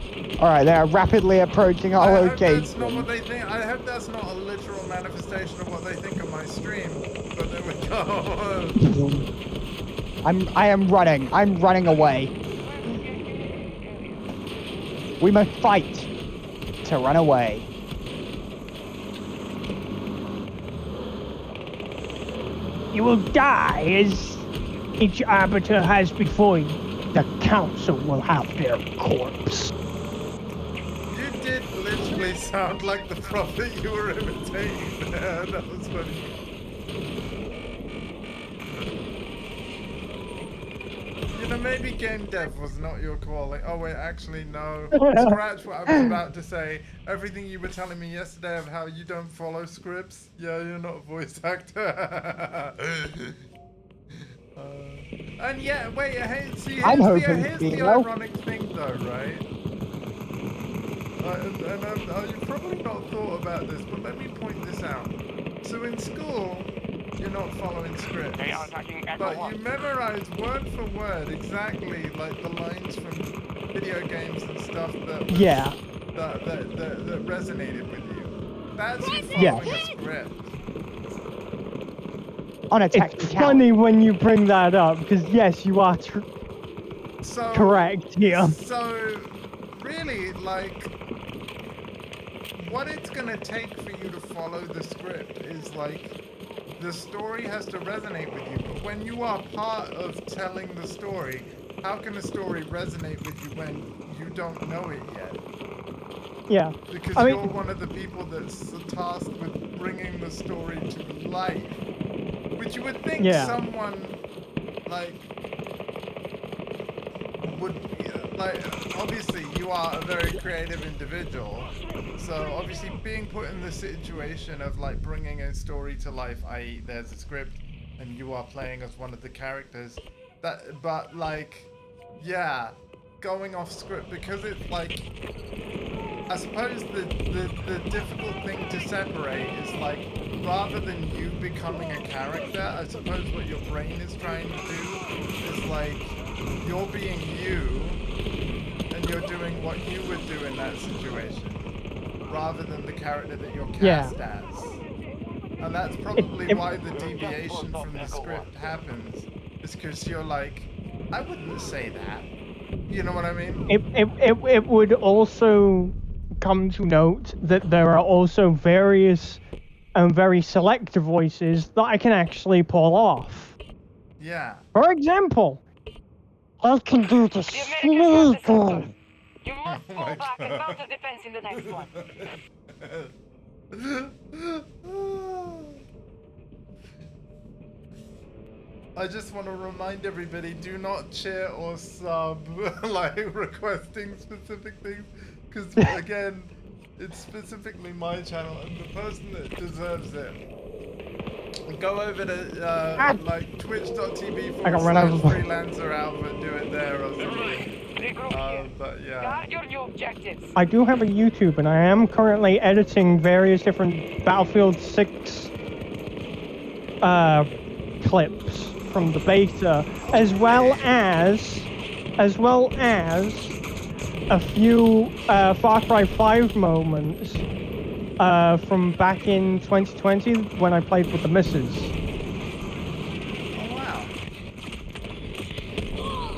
they are rapidly approaching our I hope that's not location. what they think. I hope that's not a literal manifestation of what they think of my stream. But there we go. I am running. I'm running away. We must fight to run away. You will die as each arbiter has before you. The council will have their corpse. You did literally sound like the prophet you were imitating there. That was funny. You know, maybe game dev was not your calling. Oh wait, actually no. Scratch what I was about to say. Everything you were telling me yesterday of how you don't follow scripts. Yeah, you're not a voice actor. And yeah, wait, hey, see, here's I'm hoping here's to the be well. ironic thing though, right? You've probably not thought about this, but let me point this out. So in school, you're not following scripts, They are attacking Echo but 1. you memorize word for word exactly like the lines from video games and stuff that Yeah. that resonated with you. That's you following Yes. a script. On a It's technicality. funny when you bring that up, because yes, you are So correct here. So, really, like, what it's gonna take for you to follow the script is like, the story has to resonate with you. But when you are part of telling the story, how can a story resonate with you when you don't know it yet? Yeah. Because I mean- you're one of the people that's tasked with bringing the story to life. Which you would think Yeah. someone, like, would, like, obviously you are a very creative individual. So obviously being put in the situation of like bringing a story to life, i.e. there's a script and you are playing as one of the characters, but like, yeah, going off script because it's like, I suppose the difficult thing to separate is like, rather than you becoming a character, I suppose what your brain is trying to do is like, you're being you, and you're doing what you would do in that situation, rather than the character that you're cast as. And that's probably why the deviation from the script happens, is because you're like, I wouldn't say that. You know what I mean? It would also come to note that there are also various and very selective voices that I can actually pull off. Yeah. For example, I can do the sneaker. You must fall back and mount a defense in the next one. I just want to remind everybody, do not cheer or sub, like, requesting specific things, because, again, it's specifically my channel, and the person that deserves it. Go over to, like, twitch.tv/freelanceralpha and do it there or something. But, yeah. Guard your new objectives. I do have a YouTube, and I am currently editing various different Battlefield 6 clips from the beta, as well as a few Far Cry 5 moments from back in 2020 when I played with the missus. Oh wow.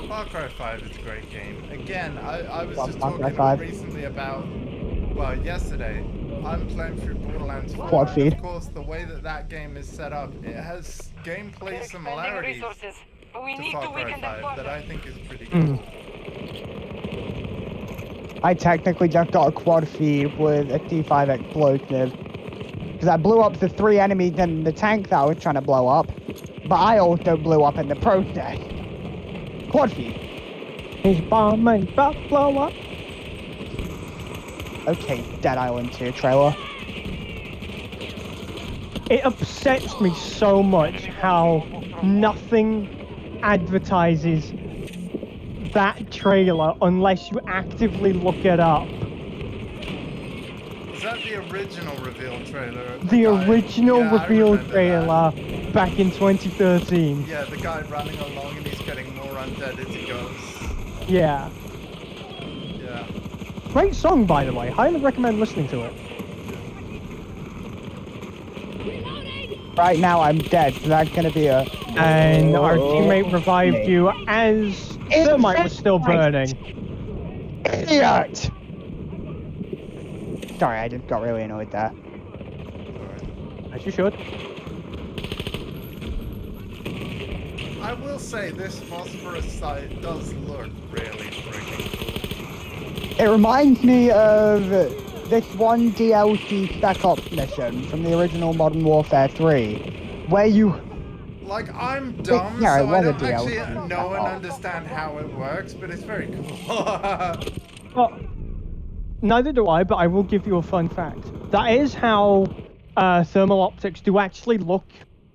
Far Cry 5 is a great game. Again, I was just talking recently about, well, yesterday, I'm playing through Borderlands 4. Quad feed. Of course, the way that game is set up, it has gameplay similarities But we to need Far to Cry weaken them 5 that further. I think is pretty cool. I technically just got a quad feed with a T5 explosive. Because I blew up the 3 enemies in the tank that I was trying to blow up. But I also blew up in the process. Quad feed. His bomb and about to blow up. Okay, Dead Island 2 trailer. It upsets me so much how nothing advertises that trailer unless you actively look it up. Is that the original reveal trailer? Of The guy? original Yeah, I reveal remember trailer back in 2013. Yeah, the guy running along and he's getting more undead as he goes. Yeah. Yeah. Great song, by the way. Highly recommend listening to it. Right now I'm dead, so that's gonna be a... And our teammate revived you as thermite was still burning. Idiot! Sorry, I just got really annoyed there. As you should. I will say this phosphorus site does look really freaking cool. It reminds me of this one DLC Spec Ops mission from the original Modern Warfare 3, where you... Like, I'm dumb, Yeah, so it I was a don't actually DLC. know and understand how it works, but it's very cool. Well, neither do I, but I will give you a fun fact. That is how thermal optics do actually look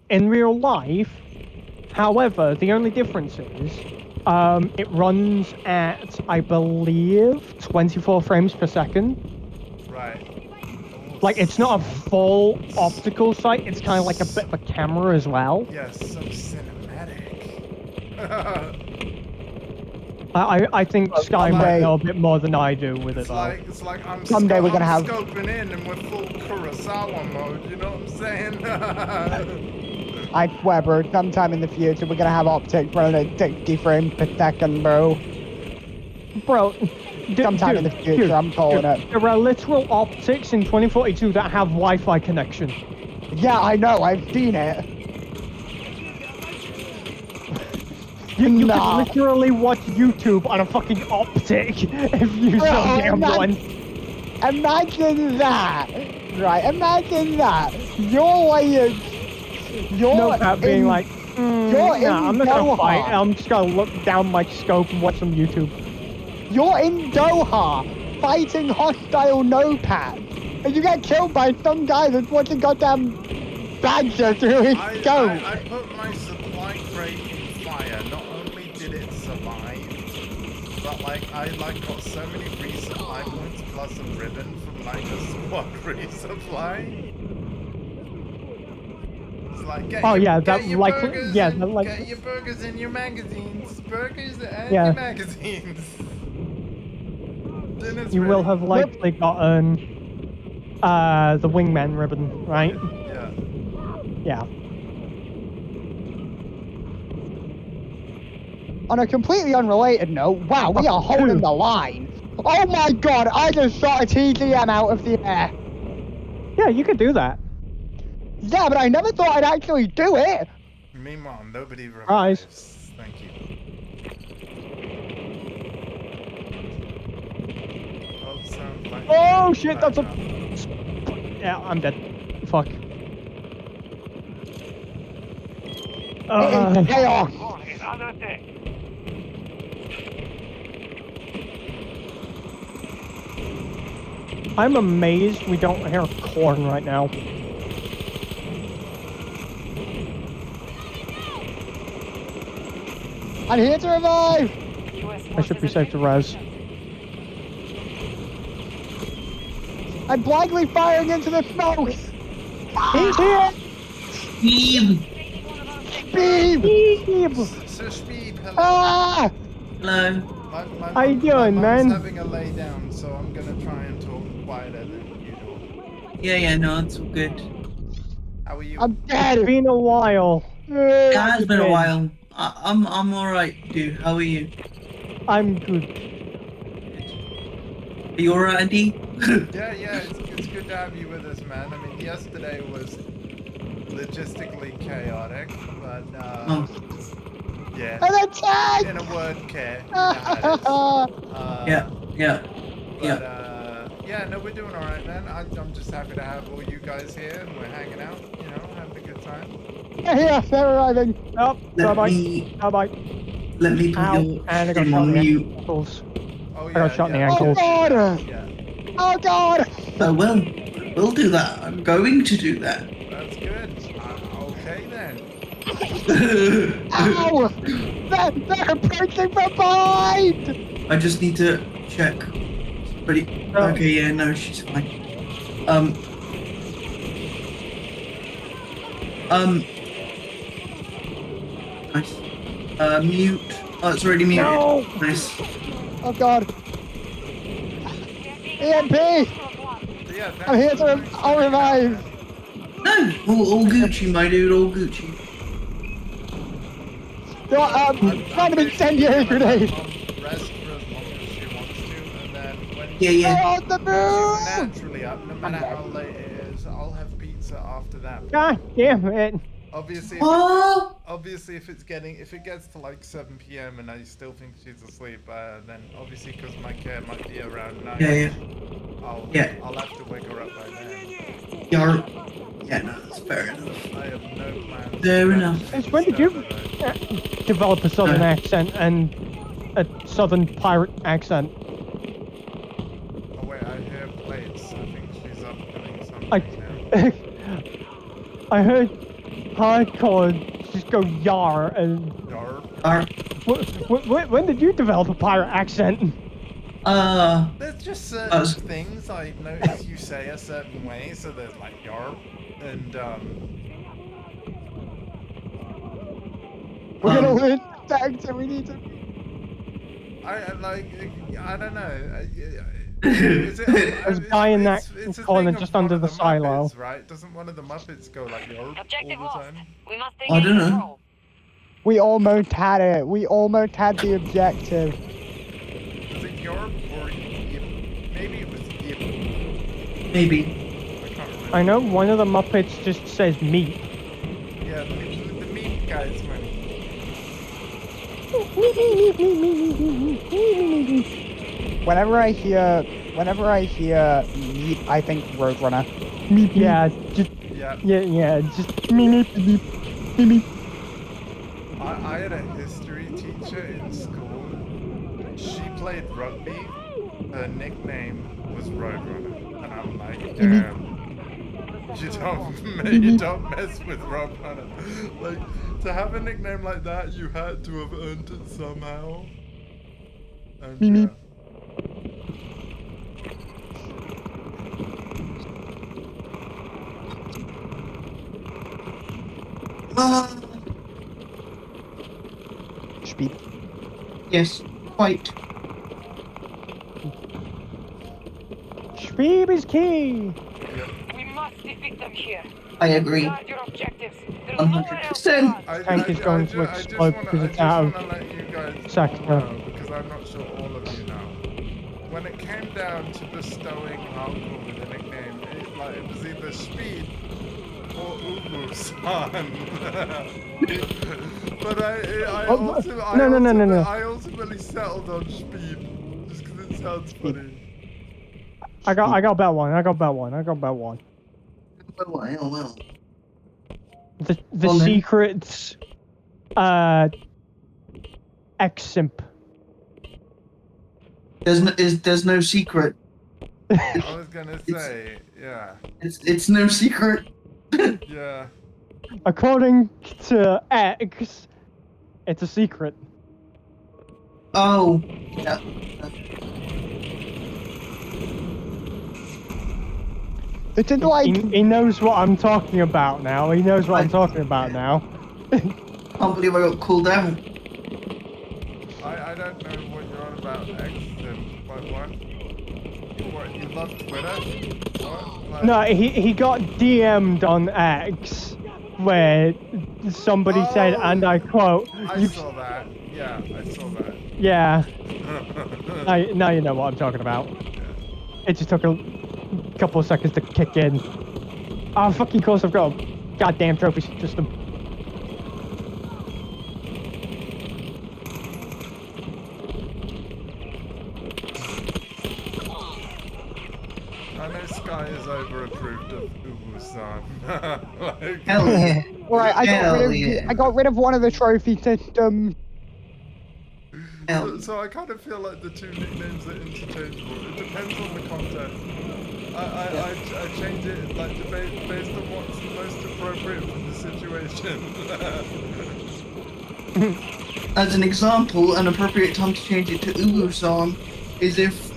in real life. However, the only difference is it runs at, I believe, 24 frames per second. Right. Like, it's not a full optical sight, it's kind of like a bit of a camera as well. Yes, so cinematic. I think Sky might Someday- know a bit more than I do with it, It's though. like I'm, Someday we're gonna have- scoping in and we're full Kurosawa mode, you know what I'm saying? I swear, bro, sometime in the future we're gonna have optics running at 60 frames per second, bro. Bro, Sometime in the future, I'm calling it. There are literal optics in 2042 that have Wi-Fi connection. Yeah, I know, I've seen it. You Nah. could literally watch YouTube on a fucking optic if you Bro, so damn one. Imagine that! Right, imagine that! You're like... You're No crap being in- like, you're in nah, I'm not gonna Doha. fight. I'm just gonna look down my scope and watch some YouTube. You're in Doha, fighting hostile no-pads, and you get killed by some guy that's watching goddamn badger through his scope. I put my supply crate in fire. Not only did it survive, but like I got so many resupply points plus a ribbon from like a squad resupply. It's like, get your, yeah, get that your likely, burgers yeah, and that like, get your burgers in your magazines. Burgers and Yeah. your magazines. Dinner's you will ready. have likely gotten the wingman ribbon, right? Yeah. Yeah. On a completely unrelated note, wow, we are holding the line. Oh my god, I just shot a TGM out of the air. Yeah, you could do that. Yeah, but I never thought I'd actually do it. Meanwhile, nobody Surprise. revives. Thank you. Oh, sounds like Oh shit, that's a... backup. Yeah, I'm dead. Fuck. It is chaos. Core is under attack. I'm amazed we don't hear corn right now. I'm here to revive. I should be safe to res. I'm blindly firing into the smoke. He's here! Beam! Beam! Sir Speed, hello. Ah! Hello. How you doing, my man? mom's having a lay down, so I'm gonna try and talk quieter than usual. Yeah, no, it's all good. How are you? I'm dead. It's been a while. It has been a while. I'm alright, dude. How are you? I'm good. Are you alright, Andy? Yeah, it's good to have you with us, man. I mean, yesterday was logistically chaotic, but yeah. An attack! In a word, care. You know how it is. Yeah. Yeah, no, we're doing alright, man. I'm just happy to have all you guys here, and we're hanging out, you know, having a good time. Yeah, they're arriving. Oh, Let bye-bye. me Bye-bye. let me put Ow, your and I got stream shot on in the mute. ankles. Oh, I got shot in the Oh ankles. god! Yeah, Oh god! Oh well, we'll do that. I'm going to do that. that's good. Okay then. Ow! They're approaching from behind! I just need to check. Ready? Oh. Okay, yeah, no, she's fine. Nice. Mute. Oh, it's already muted. No! Nice. Oh god! EMP! Yeah, I'm here to I'll revive! No, all Gucci, my dude, all Gucci. Random incendiary grenade! Rest for as long as she wants to, and then when Yeah, They're yeah. on the she's move! naturally up, no matter how late it is, I'll have pizza after that. God damn it. Obviously, Oh, if it gets to like 7 p.m. and I still think she's asleep, then obviously because my care might be around 9, yeah. I'll have to wake her up by then. Yeah, no, that's fair enough. I have no plans. Fair enough. Since when did you develop a southern accent and a southern pirate accent? Oh wait, I hear plates. I think she's up doing something I now. I heard hardcore just go yar and Yarp. when did you develop a pirate accent? There's just certain things I notice you say a certain way, so there's like yarp and We're gonna win! Thanks, we need to... I don't know. Is it, There's a guy in that it's a corner thing of just one under of the silo. Muppets, right? Doesn't one of the Muppets go like yarp Objective all the lost. time? We must I don't engage know. control. We almost had it. We almost had the objective. Was it yarp or yip? Maybe it was yip. Maybe. I can't remember. I know one of the Muppets just says meat. Yeah, the meat guy's funny. Whenever I hear meat, I think Roadrunner. Meat, yeah, just Yeah. just meat. I had a history teacher in school. She played rugby. Her nickname was Roadrunner, and I'm like, damn. You don't mess with Roadrunner. Like, to have a nickname like that, you had to have earned it somehow. And, Speed. Yes, quite. Speed is key. We must defeat them here. I agree. Guard your objectives. There's nowhere else to 100%. run. Tank is going to explode because it's out of let you guys all sector. know, because I'm not sure all of you know. When it came down to bestowing Hardcore with a nickname, it was either Speed or Ubu-san. But I ultimately settled on Speed just because it sounds funny. I got bet one. Well. The secret's X-Simp. There's no secret. I was gonna say, yeah. It's no secret. Yeah. According to X, it's a secret. Oh. Yeah. It's like He knows what I'm talking about now. He knows what I'm talking about now. Can't believe I got called out. I don't know what you're on about, X-Simp. What? What, you love Twitter? What? Like... No, he got DM'd on X where somebody said, and I quote, I saw that. Yeah, I saw that. Yeah. Now you know what I'm talking about. It just took a couple of seconds to kick in. Oh, fucking course I've got a goddamn trophy system. I know Sky is over-approved of Ubu-san. Like... Hell yeah. Right, I got rid of one of the trophy systems. So I kind of feel like the two nicknames are interchangeable. It depends on the context. I change it like based on what's the most appropriate for the situation. As an example, an appropriate time to change it to Ubu-san is if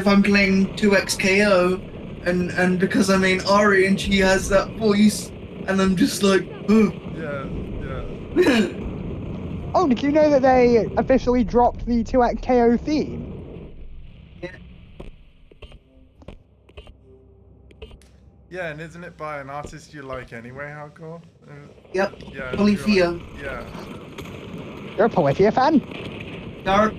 I'm playing 2XKO and because I mean Ari and she has that voice and I'm just like, huh. Yeah. Oh, did you know that they officially dropped the 2XKO theme? Yeah, and isn't it by an artist you like anyway, Hardcore? Yep. Yeah. Polyphia. Like, yeah. You're a Polyphia fan? Dark.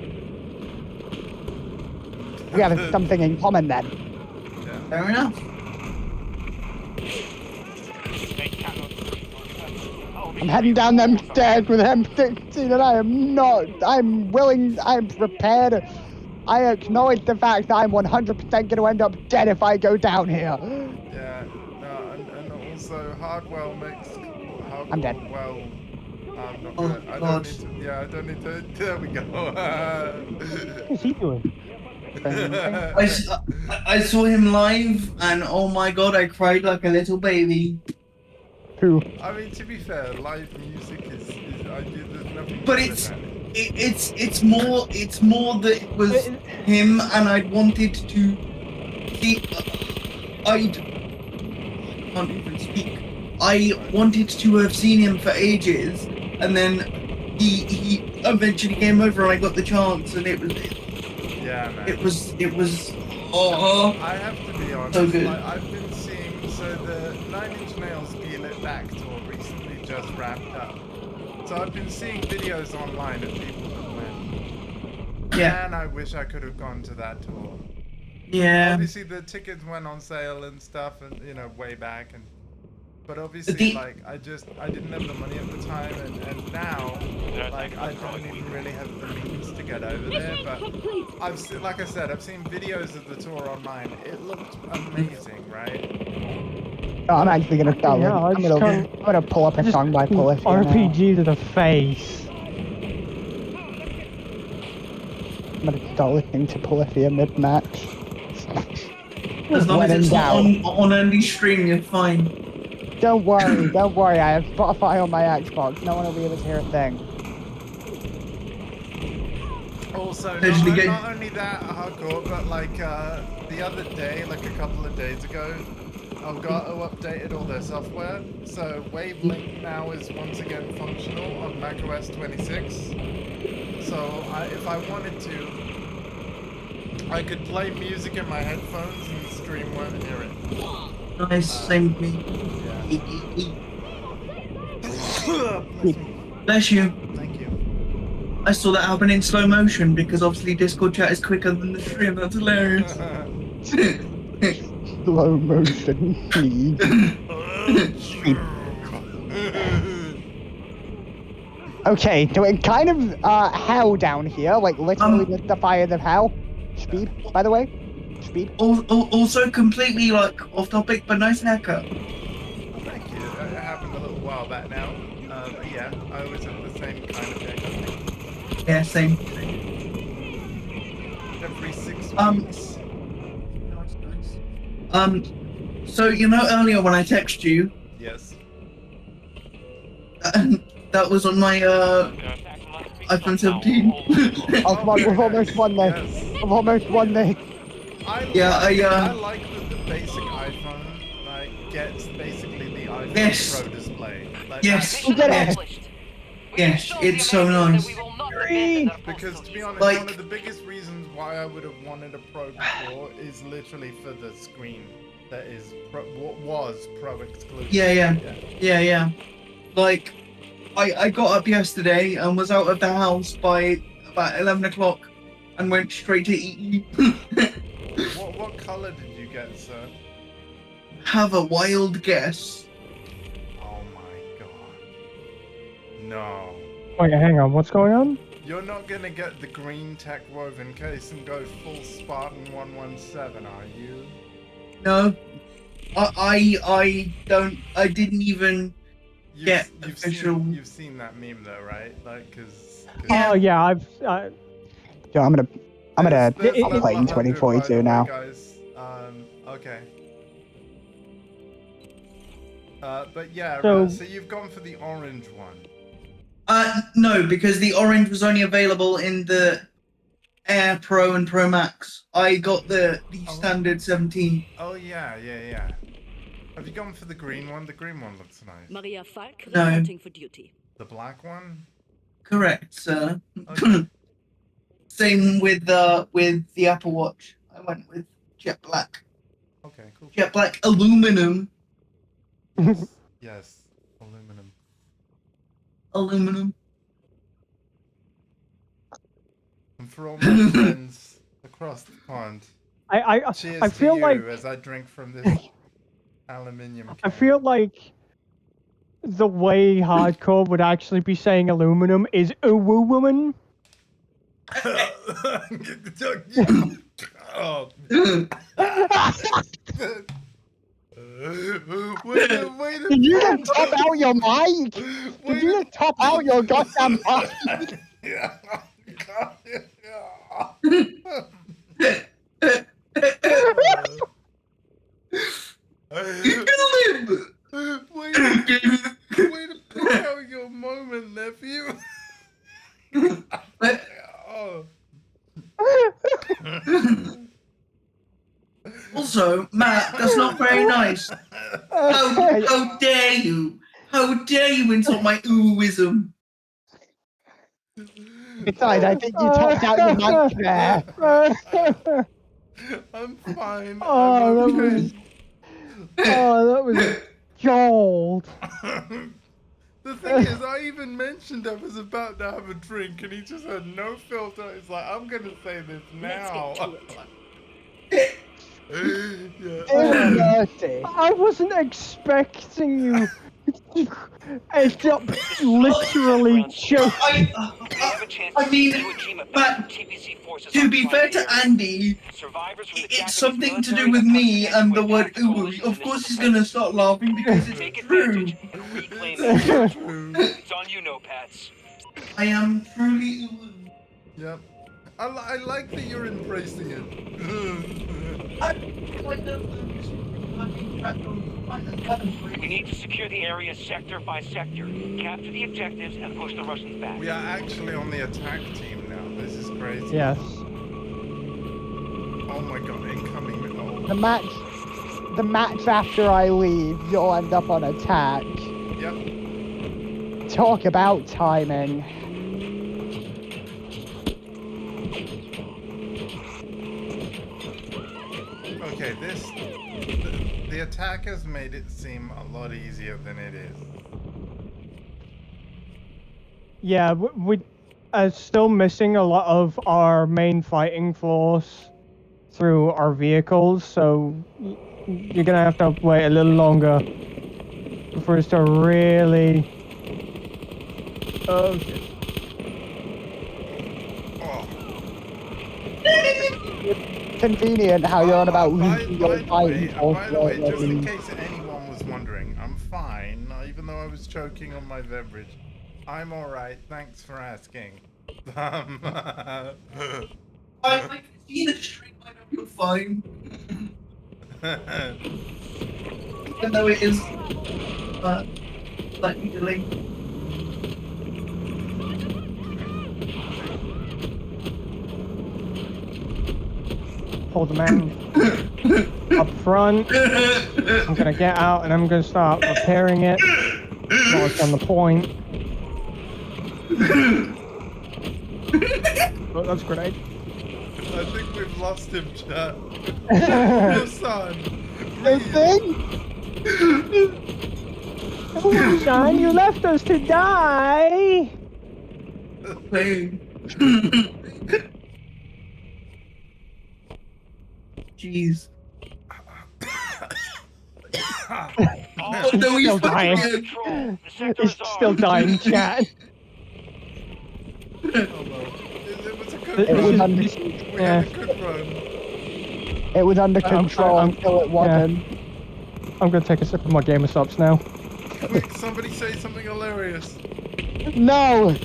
We have something in common then. Yeah. Fair enough. I'm heading down them stairs with M16 and I'm prepared. I acknowledge the fact that I'm 100% going to end up dead if I go down here. Yeah, no, and also Hardwell makes Hardwell I'm dead. Well, I'm not Oh, good. I God. don't need to. Yeah, I don't need to. There we go. What's he doing? I saw him live and oh my god, I cried like a little baby. Who? I mean, to be fair, live music is there's nothing. But it's more that it was him and I wanted to see. I can't even speak. I wanted to have seen him for ages, and then he eventually came over and I got the chance, and it was. Yeah, man. It was. Oh. I have to be honest. So good. Like, I've been seeing the 9 Inch Nails Feel It Back tour recently just wrapped up. So I've been seeing videos online of people that went. Yeah. Man, I wish I could have gone to that tour. Yeah. Obviously, the tickets went on sale and stuff, and way back, but obviously, like, I didn't have the money at the time, and now, like, I don't even really have the means to get over there. But I've seen videos of the tour online. It looked amazing, right? Oh, I'm actually gonna start. Yeah, I'm gonna pull up a song by Polyphia now. RPG to the face. I'm gonna start listening to Polyphia mid-match. As long as it's not on Andy's stream, you're fine. Don't worry, I have Spotify on my Xbox, no one will be able to hear a thing. Also, not only that, Hardcore, but like the other day, like a couple of days ago, I've got to update all their software. So Wavelink now is once again functional on macOS 26. So if I wanted to, I could play music in my headphones and the stream won't hear it. Nice, same with me. Bless you. Thank you. I saw that happen in slow motion because obviously Discord chat is quicker than the stream. That's hilarious. Slow motion, please. Okay, so it kind of hell down here, like literally just the fire of hell. Speed, by the way. Speed. Also completely like off topic, but nice haircut. Thank you. It happened a little while back now. But yeah, I always have the same kind of haircut. Yeah, same. Every 6 weeks. So you know earlier when I texted you, Yes. that was on my iPhone 17. Oh, come on, we've almost won this. We've almost won this. I like that the basic iPhone gets basically the iPhone Yes. Pro display. Like, Yes. that's- Yes, it's so nice. Because to be honest, Like- one of the biggest reasons why I would have wanted a Pro before is literally for the screen that is what was Pro exclusive. Yeah. Like, I got up yesterday and was out of the house by about 11 o'clock and went straight to eat. What color did you get, sir? Have a wild guess. Oh my god. No. Wait, hang on. What's going on? You're not gonna get the green tech woven case and go full Spartan 117, are you? No. I didn't even get official. You've seen that meme though, right? Like, cause Oh yeah, Yo, I'm gonna there's level play in 100, 2042 by the way, now. guys. Okay. But yeah, So- so you've gone for the orange one. No, because the orange was only available in the Air Pro and Pro Max. I got the standard 17. Oh yeah. Have you gone for the green one? The green one looks nice. Maria Falk No. reporting for duty. The black one? Correct, sir. Okay. Same with the Apple Watch. I went with jet black. Okay, cool. Jet black aluminum. Yes, aluminum. Aluminum. And for all my friends across the pond, cheers I feel to you like as I drink from this aluminium can. I feel like the way hardcore would actually be saying aluminum is woo woman. Oh. Did you just top out your mic? Did you just top out your goddamn mic? Way to pick out your moment, nephew. Oh. Also, Matt, that's not very nice. How dare you? How dare you insult my ooism? Besides, I think you topped out your mic there. I'm fine. Oh, I'm okay. that was gold. The thing is, I even mentioned I was about to have a drink, and he just had no filter. He's like, I'm gonna say this now. I wasn't expecting you to end up literally choking. I mean, but to be fair to Andy, it's something to do with me and the word ooh. Of course he's gonna start laughing because it's true. It's on you, Notepads. I am truly ooh. Yep. I like that you're embracing it. We need to secure the area sector by sector, capture the objectives, and push the Russians back. We are actually on the attack team now. This is crazy. Yes. Oh my god, incoming. Oh. The match the match after I leave, you'll end up on attack. Yep. Talk about timing. Okay, the attack has made it seem a lot easier than it is. Yeah, we are still missing a lot of our main fighting force through our vehicles, so you're gonna have to wait a little longer for us to really. Oh shit. Convenient how you're on about losing your fighting force. By the way, just in case anyone was wondering, I'm fine, even though I was choking on my beverage. I'm alright, thanks for asking. I can see the stream, I know you're fine. Even though it is slightly delayed. Hold the man up front. I'm gonna get out and I'm gonna start repairing it. While it's on the point. Oh, that's a grenade. I think we've lost him, chat. Your son. The thing? Oh, son, you left us to die. Jeez. Oh, no, he's still dying. He's still dying, chat. It was under control until it wasn't. Yeah. I'm gonna take a sip of my gamer subs now. Quick, somebody say something hilarious. No!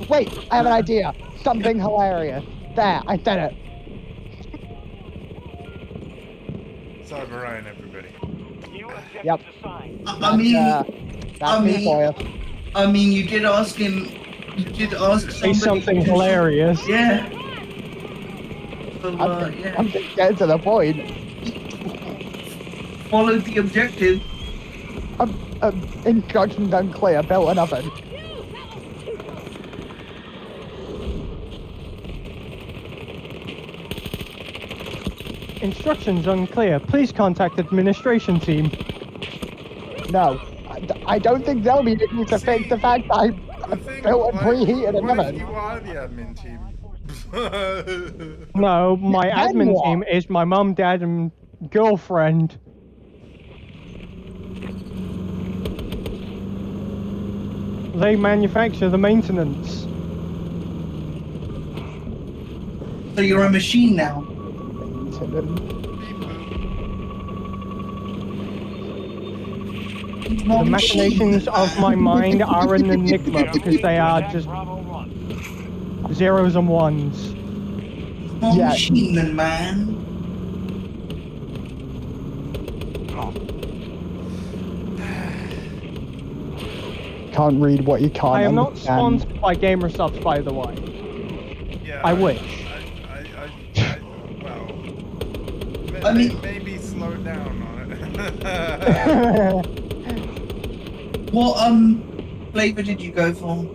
Wait, I have an idea. Something hilarious. There, I said it. Cyber Ryan, everybody. Yep. I mean, you did ask him. You did ask say something hilarious. Yeah. So, I'm just getting to the point. Follow the objective. Instructions unclear. Built an oven. Instructions unclear. Please contact administration team. No, I don't think they'll be able to fix the fact that I built and preheated an oven. You are the admin team. No, my admin team is my mum, dad, and girlfriend. They manufacture the maintenance. So you're a machine now. The machinations of my mind are an enigma because they are just zeros and ones. More machine than man. Can't read what you can't I am not understand. sponsored by Gamer Subs, by the way. Yeah, I wish. Well, maybe slow down on it. What flavor did you go for?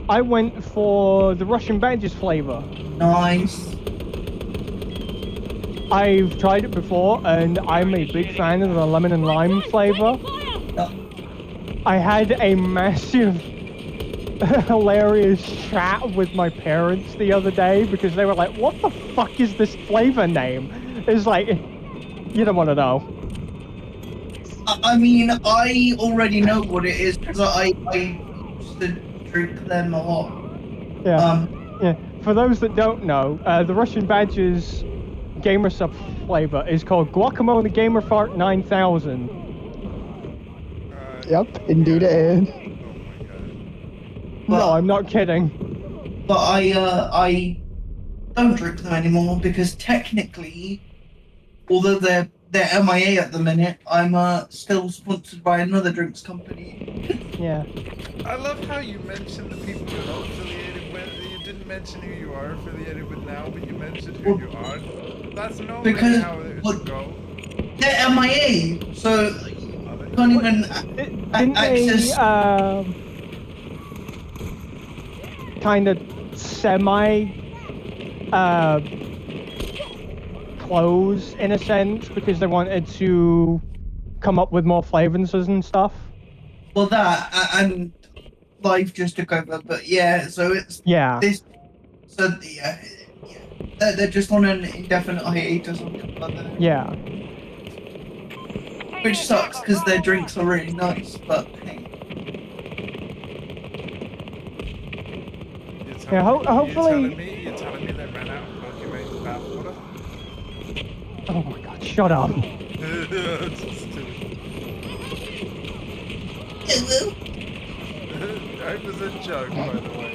I went for the Russian Badges flavor. Nice. I've tried it before, and I'm a big fan of the lemon and lime flavor. I had a massive, hilarious chat with my parents the other day because they were like, "What the fuck is this flavor name?" It's like, you don't want to know. I mean, I already know what it is because I used to drink them a lot. Yeah. Yeah. For those that don't know, the Russian Badges Gamer Sub flavor is called Guacamole Gamer Fart 9000. Yep, indeed it is. No, I'm not kidding. But I don't drink them anymore because technically, although they're MIA at the minute, I'm still sponsored by another drinks company. Yeah. I love how you mentioned the people you're not affiliated with. You didn't didn't mention who you are affiliated with now, but you mentioned who you are. That's normally Because how it should go. they're MIA, so you can't even Didn't access. they kind of semi close in a sense because they wanted to come up with more flavors and stuff? Well, that and life just took over, but yeah. So it's this. So yeah, they're just on an indefinite hiatus or something like that. Yeah. Which sucks because their drinks are really nice, but hey. Yeah, hopefully. You're telling me they ran out of Pokemon's bathwater? Oh my god, shut up. That was a joke, by the way.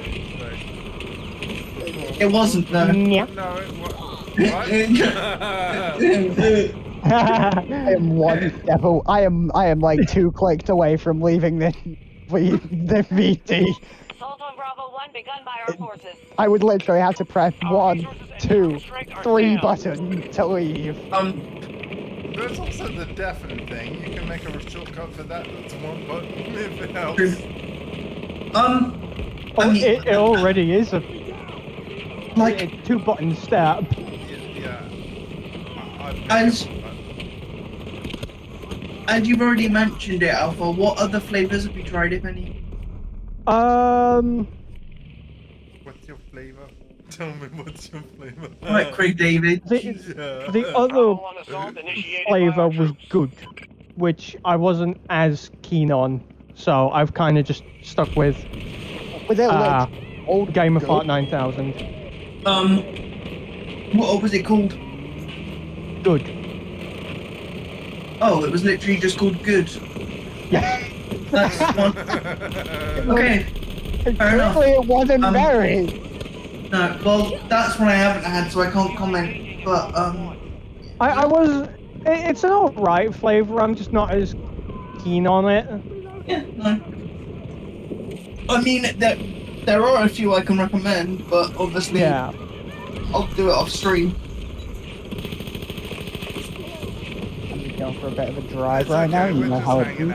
It wasn't though. Yeah. No, it was. I am like 2 clicks away from leaving the VT. Assault on Bravo 1 begun by our forces. I would literally have to press 1, 2, 3 buttons to leave. There's also the deafen thing. You can make a shortcut for that. That's 1 button if it helps. It already is a 2-button step. Yeah. As you've already mentioned it, Alpha, what other flavors have you tried, if any? What's your flavor? Tell me what's your flavor. Right, Craig David. The other flavor was good, which I wasn't as keen on, so I've kind of just stuck with old Game of Fart 9000. What was it called? Good. Oh, it was literally just called Good. Yeah. That's one. Okay. Fair enough. It wasn't very. No, well, that's one I haven't had, so I can't comment. But I was. It's an alright flavor. I'm just not as keen on it. Yeah, no. I mean, there are a few I can recommend, but obviously, I'll do it off stream. I'm going for a bit of a drive right now. You know how it is.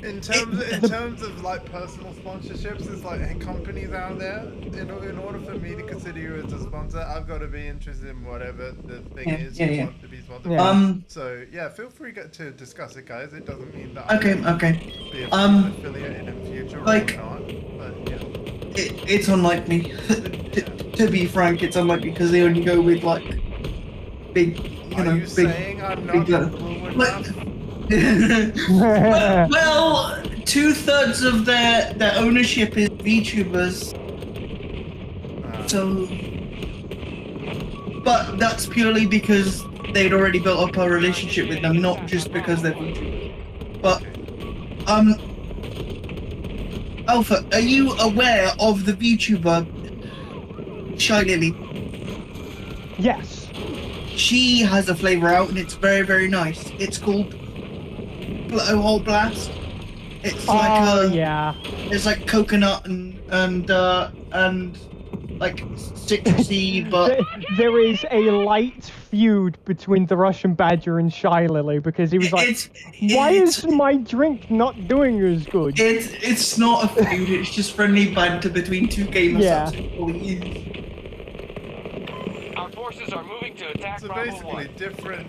In terms of like personal sponsorships, it's like companies out there. In order for me to consider you as a sponsor, I've got to be interested in whatever the thing is you want to be sponsored. Yeah. So yeah, feel free to discuss it, guys. It doesn't mean that Okay. be affiliated in future like, or not. But yeah, it's unlikely. to be frank, it's unlikely because they only go with like big, Are you big. saying I'm not cool enough? Well, 2/3 of their ownership is VTubers. So, but that's purely because they'd already built up a relationship with them, not just because they're VTubers. But, Alpha, are you aware of the VTuber Shy Lily? Yes. She has a flavor out, and it's very, very nice. It's called Blowhole Blast. It's like it's like coconut and like citrusy, but there is a light feud between the Russian Badger and Shy Lily because he was like, "Why is my drink not doing as good?" It's not a feud. It's just friendly banter between two gamers. Yeah. Our forces are moving to attack So Bravo basically, 1. different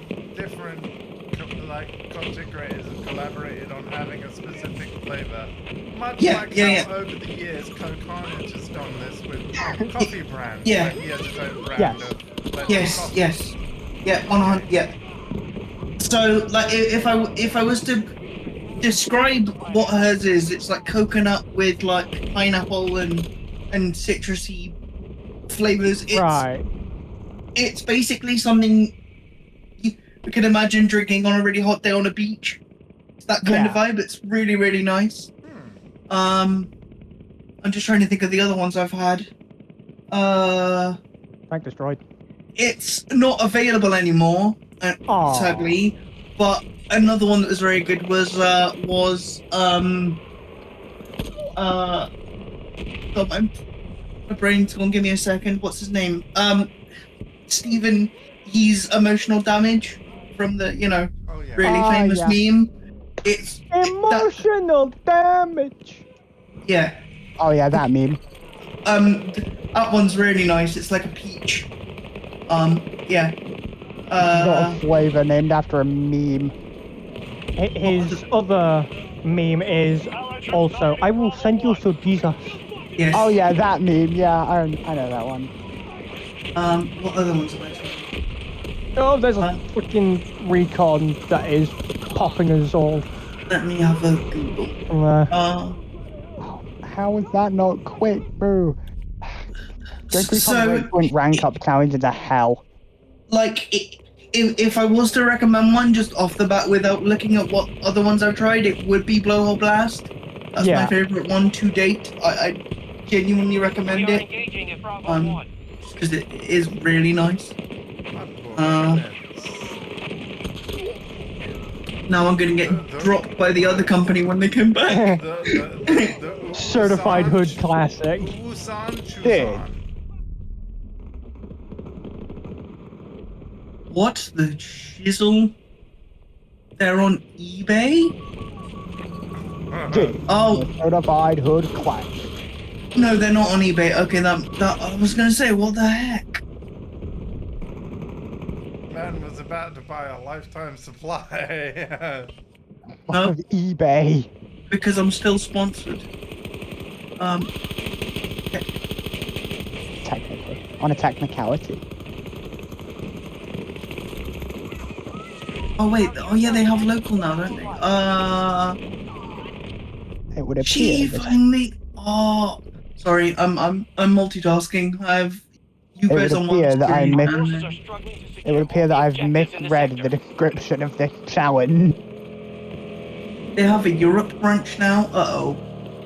like content creators have collaborated on having a specific flavor. Much like how over the years Coke Carnage has done this with coffee brands. Yeah. Like he has his own brand of Yes. Yeah. So like if I was to describe what hers is, it's like coconut with like pineapple and citrusy flavors. It's basically something we can imagine drinking on a really hot day on a beach. It's that kind of vibe. It's really, really nice. I'm just trying to think of the other ones I've had. Frank Destroyed. It's not available anymore, sadly, but another one that was very good was God, my brain's gonna give me a second. What's his name? Stephen. He's emotional damage from the really famous meme. It's emotional damage. Yeah. Oh yeah, that meme. That one's really nice. It's like a peach. Yeah. Got a flavor named after a meme. His other meme is also, I will send you to Jesus. Yes. Oh yeah, that meme. Yeah, I know that one. What other ones have I tried? Oh, there's a freaking recon that is popping us all. Let me have a Google. How is that not quick, bro? Went rank up challenge into hell. Like, if I was to recommend one just off the bat without looking at what other ones I've tried, it would be Blowhole Blast. That's my favorite one to date. I genuinely recommend it. Because it is really nice. Now I'm gonna get dropped by the other company when they come back. Certified Hood Classic. What? The chisel? They're on eBay? Oh. Certified Hood Classic. No, they're not on eBay. Okay, that I was gonna say, what the heck? Man was about to buy a lifetime supply. No, eBay. Because I'm still sponsored. Technically, on a technicality. Oh wait, oh yeah, they have local now, don't they? It would appear. Gee, finally. Oh, sorry, I'm multitasking. You guys on one screen. It would appear that I've misread the description of this challenge. They have a Europe branch now. Oh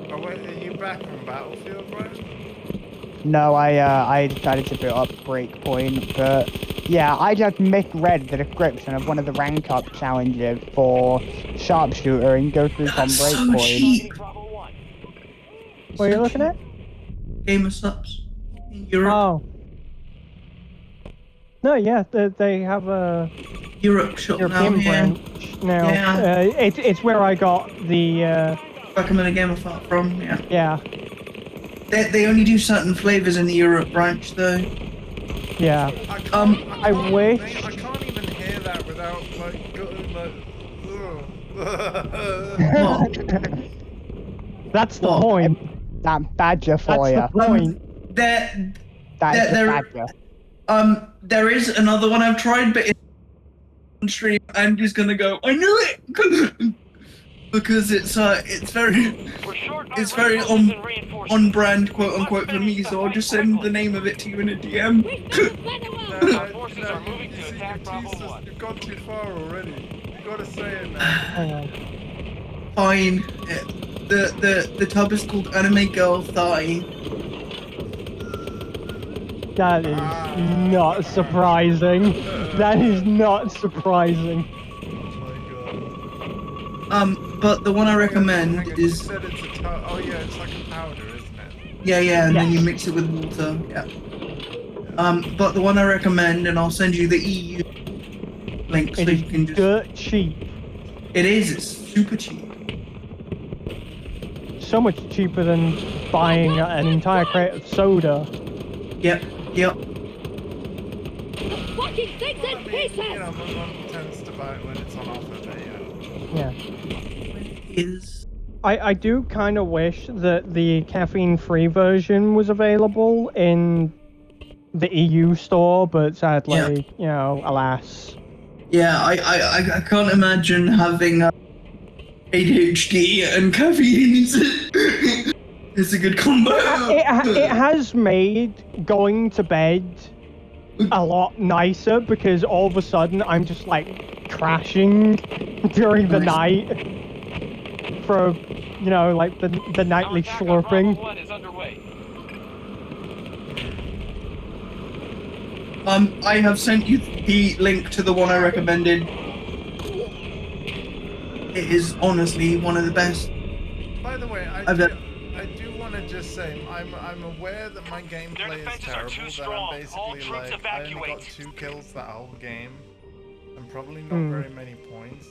wait, are you back on Battlefield, right? No, I decided to boot up Breakpoint, but yeah, I just misread the description of one of the rank up challenges for Sharpshooter and go through from Breakpoint. What are you looking at? Game of Subs in Europe. Oh. No, yeah, they have a European branch now. Yeah. It's where I got the recommended Game of Art from. Yeah. Yeah. They only do certain flavors in the Europe branch, though. Yeah. I wish. I can't even hear that without going That's the point. That badger for you. That's the point. There is another one I've tried, but in stream, Andrew's gonna go, I knew it! Because it's very on brand, quote unquote, for me, so I'll just send the name of it to you in a DM. You've gone too far already. You gotta say it now. Fine. The tub is called Anime Girl Thigh. That is not surprising. That is not surprising. But the one I recommend is. Oh yeah, it's like a powder, isn't it? Yeah, and then you mix it with water. Yeah. But the one I recommend, and I'll send you the EU link so you can just. Dirt cheap. It is. It's super cheap. So much cheaper than buying an entire crate of soda. Yep. Fucking things in pieces! You know, my mom tends to buy it when it's on offer, but yeah. Is I do kind of wish that the caffeine-free version was available in the EU store, but sadly, you know, alas. Yeah, I can't imagine having ADHD and caffeine. It's a good combo. It has made going to bed a lot nicer because all of a sudden I'm just like crashing during the night for, you know, like the nightly slurping. I have sent you the link to the one I recommended. it is honestly one of the best. By the way, I do want to just say I'm aware that my gameplay is terrible. That I'm basically like I only got 2 kills that whole game, and probably not very many points.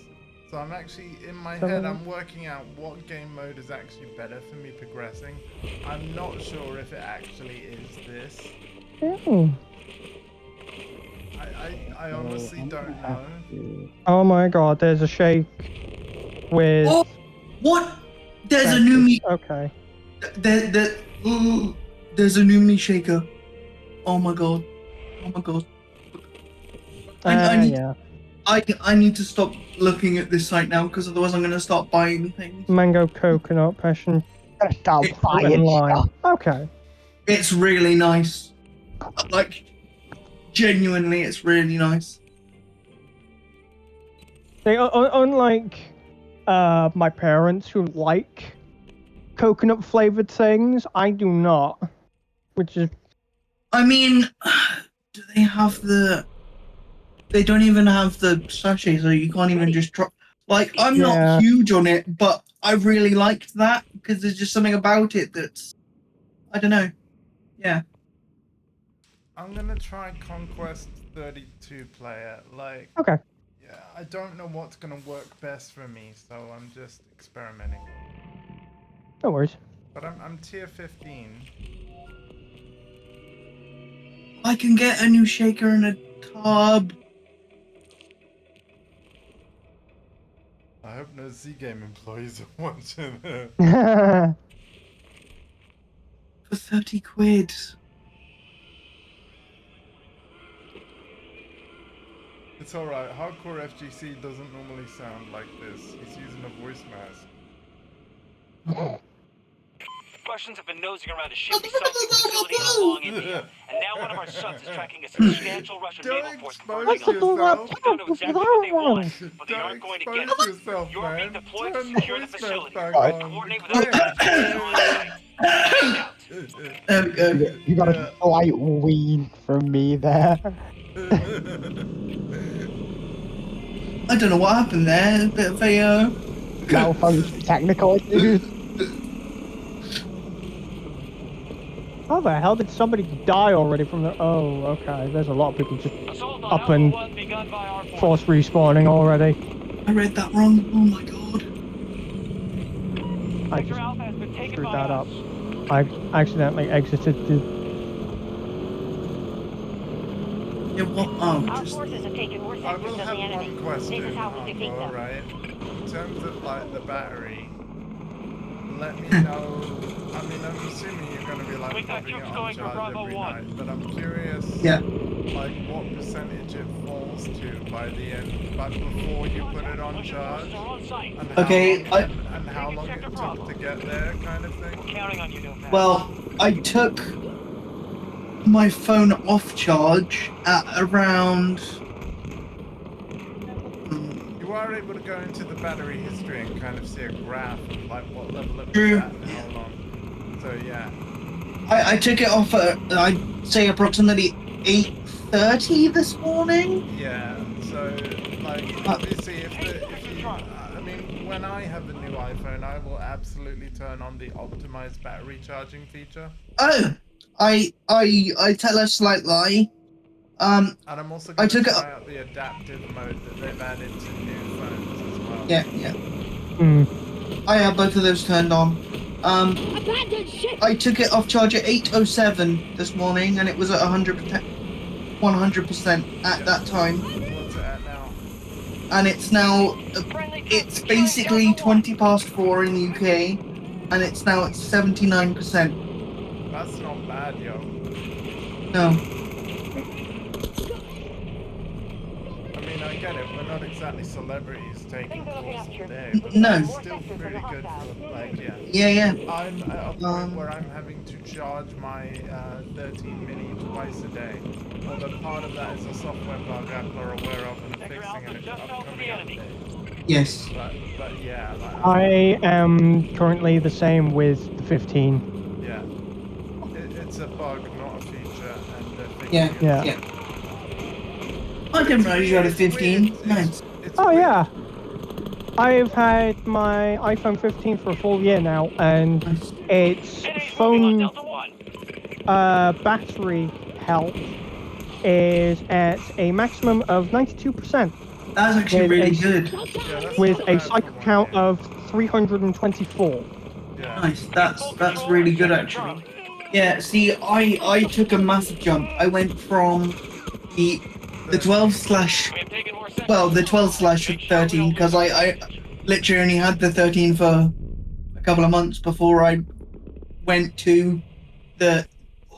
So I'm actually in my head. I'm working out what game mode is actually better for me progressing. I'm not sure if it actually is this. I honestly don't know. Oh my god, there's a shake with... Oh, what? There's a new meat. Okay. There's a new meat shaker. Oh my god. Oh my god. I need to stop looking at this site now because otherwise I'm gonna start buying things. Mango coconut passion. Stop buying stuff. Okay. It's really nice. Like, genuinely, it's really nice. Unlike my parents who like coconut flavored things, I do not. Which is... I mean, do they have the... They don't even have the sachets, so you can't even just drop... Like, I'm not huge on it, but I really liked that, because there's just something about it that's... I don't know. Yeah. I'm gonna try Conquest 32 player. Like... Okay. Yeah, I don't know what's gonna work best for me, so I'm just experimenting. No worries. But I'm tier 15. I can get a new shaker and a tub. I hope no Z-Game employees are watching it. For 30 quid. It's alright, Hardcore FGC doesn't normally sound like this. He's using a voice mask. Russians have been nosing around a shipping facility in Long, India, and now one of our sons is tracking a substantial Russian naval force converging on us. We don't know exactly what they want, but they aren't going to get it. You're being deployed to secure the facility. Coordinate with us. You got a slight weed from me there. I don't know what happened there. A bit of a malfunction technical issues. How the hell did somebody die already from the... Oh, okay. There's a lot of people just up and force respawning already. I read that wrong. Oh my god. I just screwed that up. I accidentally exited the... Yeah, what? Oh, just... I will have one question, alright? In terms of, like, the battery, let me know... I mean, I'm assuming you're going to be, like, popping it on charge every night, but I'm curious, like, what percentage it falls to by the end, like, before you put it on charge, and how long it took to get there, kind of thing? Well, I took my phone off charge at around... You are able to go into the battery history and kind of see a graph of, like, what level it was True. at and how long. So, yeah. I took it off at, I'd say, approximately 8:30 this morning. Yeah, so, like, obviously, if you, I mean, when I have a new iPhone, I will absolutely turn on the optimized battery charging feature. Oh, I tell a slight lie. And I'm also going to try out the adaptive mode that they've added to new phones as well. Yeah. I have both of those turned on. I took it off charge at 8:07 this morning, and it was at 100% at that time. What's it at now? And it's now, it's basically 4:20 in the UK, and it's now at 79%. That's not bad, yo. No. I mean, I get it. We're not exactly celebrities taking calls all day, but No. it's still pretty good for, like, Yeah. I'm at a point where I'm having to charge my 13 mini twice a day. Although part of that is a software bug Apple are aware of and fixing in an upcoming update. Yes. But yeah. Like, I am currently the same with the 15. Yeah. It's a bug, not a feature, and they're fixing Yeah. it. I didn't realize you had a 15. Nice. Oh, yeah. I've had my iPhone 15 for a full year now, and its phone battery health is at a maximum of 92%. That's actually really good. With a cycle count of 324. Nice. That's really good actually. Yeah. See, I took a massive jump. I went from the 12/13 because I literally only had the 13 for a couple of months before I went to the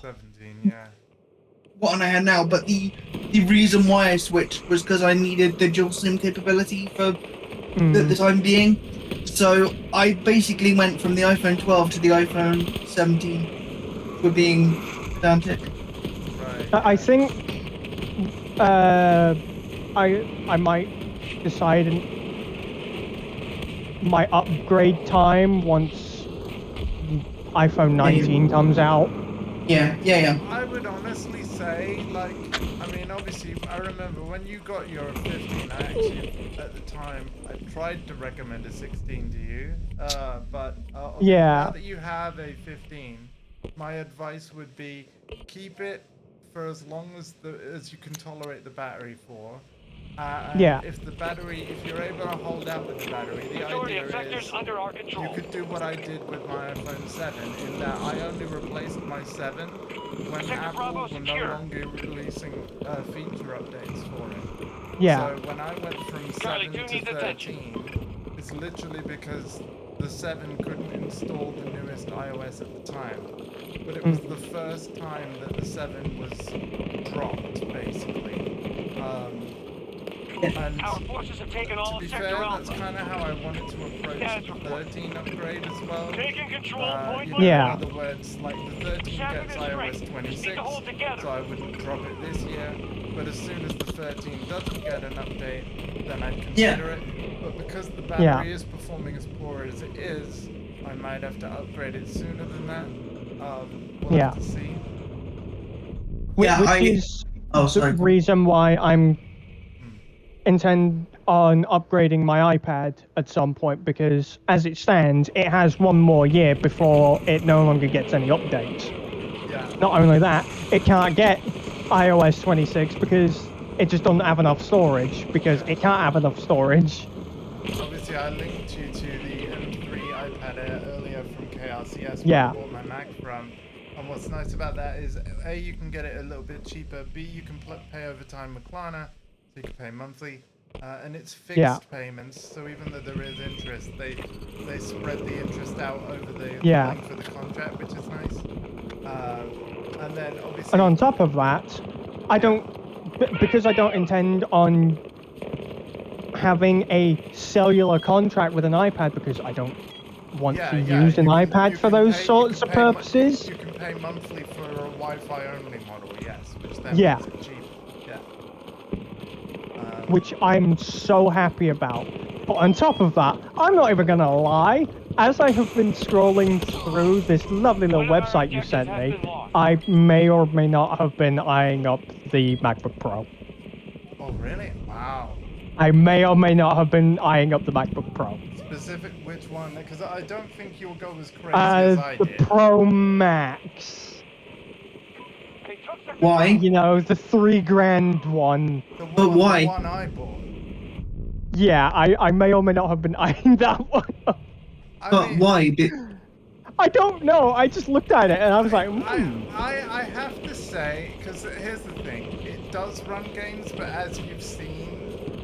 17. Yeah. What I had now. But the reason why I switched was because I needed the dual SIM capability for the time being. So I basically went from the iPhone 12 to the iPhone 17 for being pedantic. I think I might decide my upgrade time once iPhone 19 comes out. Yeah. I would honestly say, like, I mean, obviously, I remember when you got your 15, I actually, at the time, I tried to recommend a 16 to you, but now that you have a 15, my advice would be keep it for as long as you can tolerate the battery for. If you're able to hold out with the battery, the idea is you could do what I did with my iPhone 7, in that I only replaced my 7 when Apple were no longer releasing feature updates for it. Yeah. So when I went from 7 to 13, it's literally because the 7 couldn't install the newest iOS at the time. But it was the first time that the 7 was dropped, basically. And our forces have taken all to be sector fair, Alpha. that's kind of how I wanted to approach the 13 upgrade as well. Taking control point You know, in other words, like the 13 gets iOS 26, so I wouldn't drop it this year. But as soon as the 13 doesn't get an update, then I'd consider it. But because the battery is performing as poor as it is, I might have to upgrade it sooner than that. We'll have to see. Which is the reason why I'm intend on upgrading my iPad at some point, because as it stands, it has one more year before it no longer gets any updates. Not only that, it can't get iOS 26 because it just doesn't have enough storage, because it can't have enough storage. Obviously, I linked you to the M3 iPad Air earlier from KRCS, where I bought my Mac from. And what's nice about that is, A, you can get it a little bit cheaper, B, you can pay over time with Klarna, so you can pay monthly, and it's fixed payments, so even though there is interest, they spread the interest out over the length of the contract, which is nice. And then obviously... And on top of that, because I don't intend on having a cellular contract with an iPad, because I don't want to use an iPad for those sorts of purposes. You can pay monthly for a Wi-Fi only model, yes, which then makes it cheaper. Which I'm so happy about. But on top of that, I'm not even gonna lie, as I have been scrolling through this lovely little website you sent me, I may or may not have been eyeing up the MacBook Pro. Oh really? Wow. I may or may not have been eyeing up the MacBook Pro. Specific which one? Because I don't think you'll go as crazy as I did. The Pro Max. Why? You know, the $3,000 one. But why? The one I bought. Yeah, I may or may not have been eyeing that one. But why? I don't know. I just looked at it and I was like, I have to say, because here's the thing, it does run games, but as you've seen,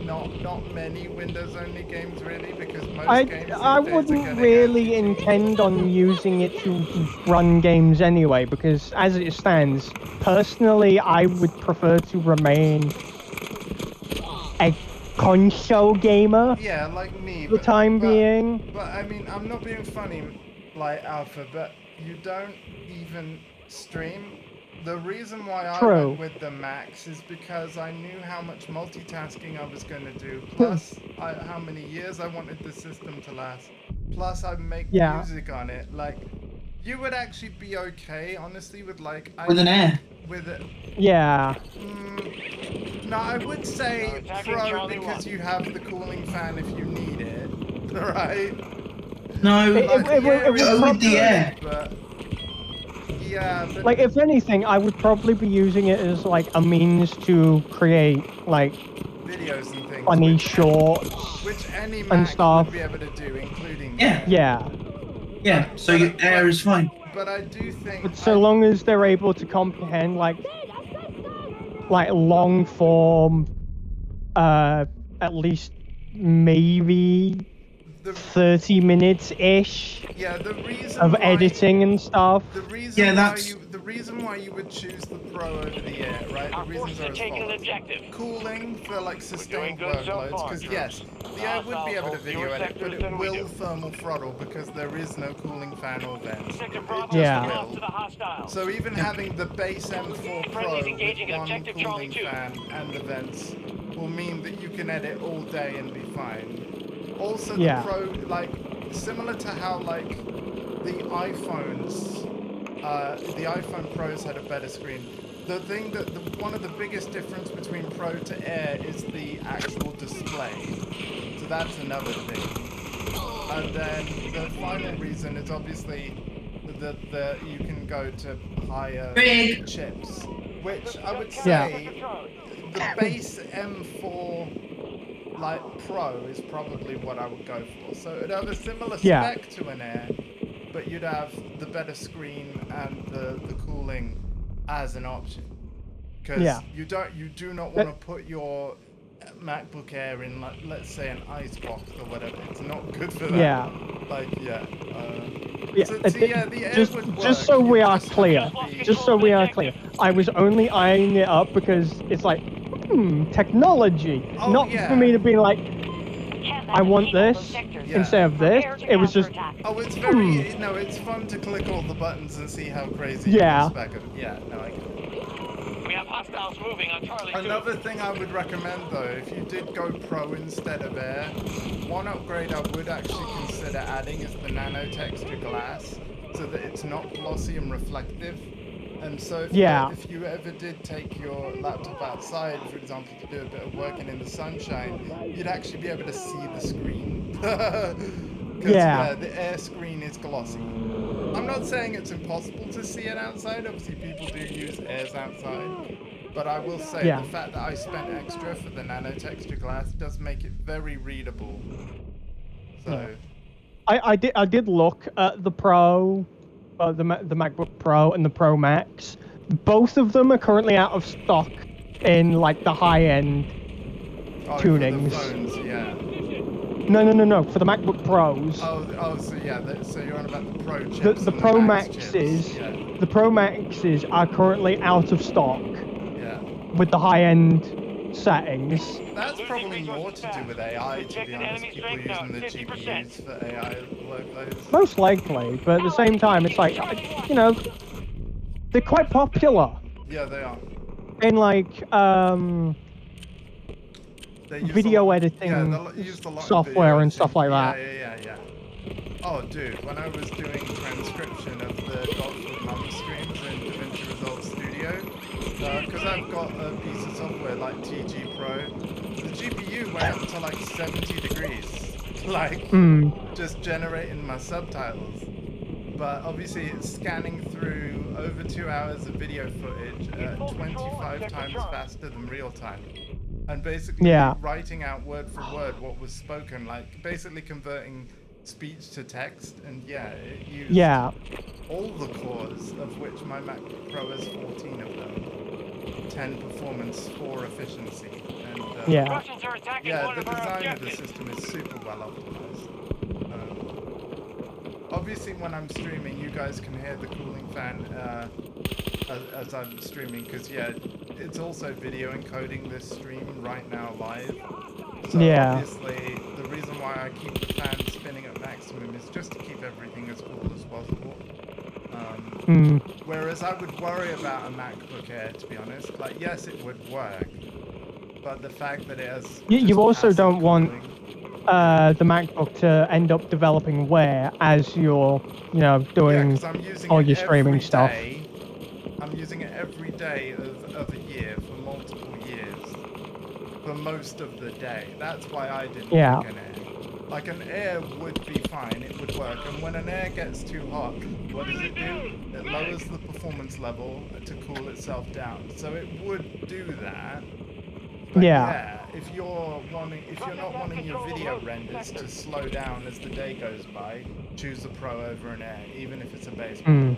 not many Windows-only games really, because most games I wouldn't really intend on using it to run games anyway, because as it stands, personally, I would prefer to remain a console gamer. Yeah, like me. For the time being. But I mean, I'm not being funny, like Alpha, but you don't even stream. The reason why I went with the Max is because I knew how much multitasking I was going to do, plus how many years I wanted the system to last, plus I make music on it. Like, you would actually be okay, honestly, with like... With an Air? With it. Yeah. No, I would say Pro because you have the cooling fan if you need it. right? No, It would go with the air. But yeah, but like if anything, I would probably be using it as like a means to create like videos and things, funny shorts which any and Mac stuff. would be able to do, including Yeah. Yeah, so your air is fine. But I do think, But so long as they're able to comprehend like long form, at least maybe 30 minutes ish. yeah, the reason of why, editing and stuff. The reason why you would choose the Pro over the Air, right? The reasons are as follows. Cooling for like sustained workloads, because yes, the Air would be able to video edit, but it will thermal throttle because there is no cooling fan or vents. It just will. So even having the base M4 Pro with one cooling fan and the vents will mean that you can edit all day and be fine. Also, the Pro, like, similar to how like the iPhone Pros had a better screen. The thing that one of the biggest difference between Pro to Air is the actual display. So that's another thing. And then the final reason is obviously that you can go to higher chips, which I would say the base M4 like Pro is probably what I would go for. So it'd have a similar spec to an Air, but you'd have the better screen and the cooling as an option. Because you do not want to put your MacBook Air in, like, let's say an ice box or whatever. It's not good for that. Yeah. Like just so we are clear, I was only eyeing it up because it's like, technology. Not for me to be like, I want this instead of this. It was just. Oh, it's very. No, it's fun to click all the buttons and see how crazy you can spec it. Yeah, no, I get it. We have hostiles moving on Charlie 2. Another thing I would recommend though, if you did go Pro instead of Air, one upgrade I would actually consider adding is the nano texture glass, so that it's not glossy and reflective. And so if you ever did take your laptop outside, for example, to do a bit of working in the sunshine, you'd actually be able to see the screen. Because the Air screen is glossy. I'm not saying it's impossible to see it outside. Obviously, people do use Airs outside. But I will say the fact that I spent extra for the nano texture glass does make it very readable. So I did look at the Pro. The MacBook Pro and the Pro Max, both of them are currently out of stock in like the high-end tunings. For the phones, No. For the MacBook Pros. So you're on about the Pro chips. The Pro Maxes. The Pro Maxes are currently out of stock. Yeah. With the high-end settings. That's probably more to do with AI, to be honest. People using the GPUs for AI workloads. Most likely, but at the same time, it's like, they're quite popular. Yeah, they are. In like, video editing software and stuff like that. Yeah. Oh, dude, when I was doing transcription of the Dogfood Mum streams in DaVinci Resolve Studio, because I've got a piece of software like TG Pro, the GPU went up to like 70 degrees, like just generating my subtitles. But obviously it's scanning through over 2 hours of video footage at 25 times faster than real time. And basically writing out word for word what was spoken, like basically converting speech to text, and it used all the cores, of which my MacBook Pro has 14 of them. 10 performance, 4 efficiency, and the design of the system is super well optimized. Obviously, when I'm streaming, you guys can hear the cooling fan as I'm streaming, because it's also video encoding this stream right now live. So obviously, the reason why I keep the fan spinning at maximum is just to keep everything as cool as possible. Whereas I would worry about a MacBook Air, to be honest. Like, yes, it would work, but the fact that it has you also don't want the MacBook to end up developing wear as you're doing all your streaming stuff. I'm using it every day of a year for multiple years, for most of the day. That's why I didn't pick an Air. Like an air would be fine, it would work. And when an air gets too hot, what does it do? It lowers the performance level to cool itself down. So it would do that. But yeah, if you're not wanting your video renders to slow down as the day goes by, choose a Pro over an Air, even if it's a base model.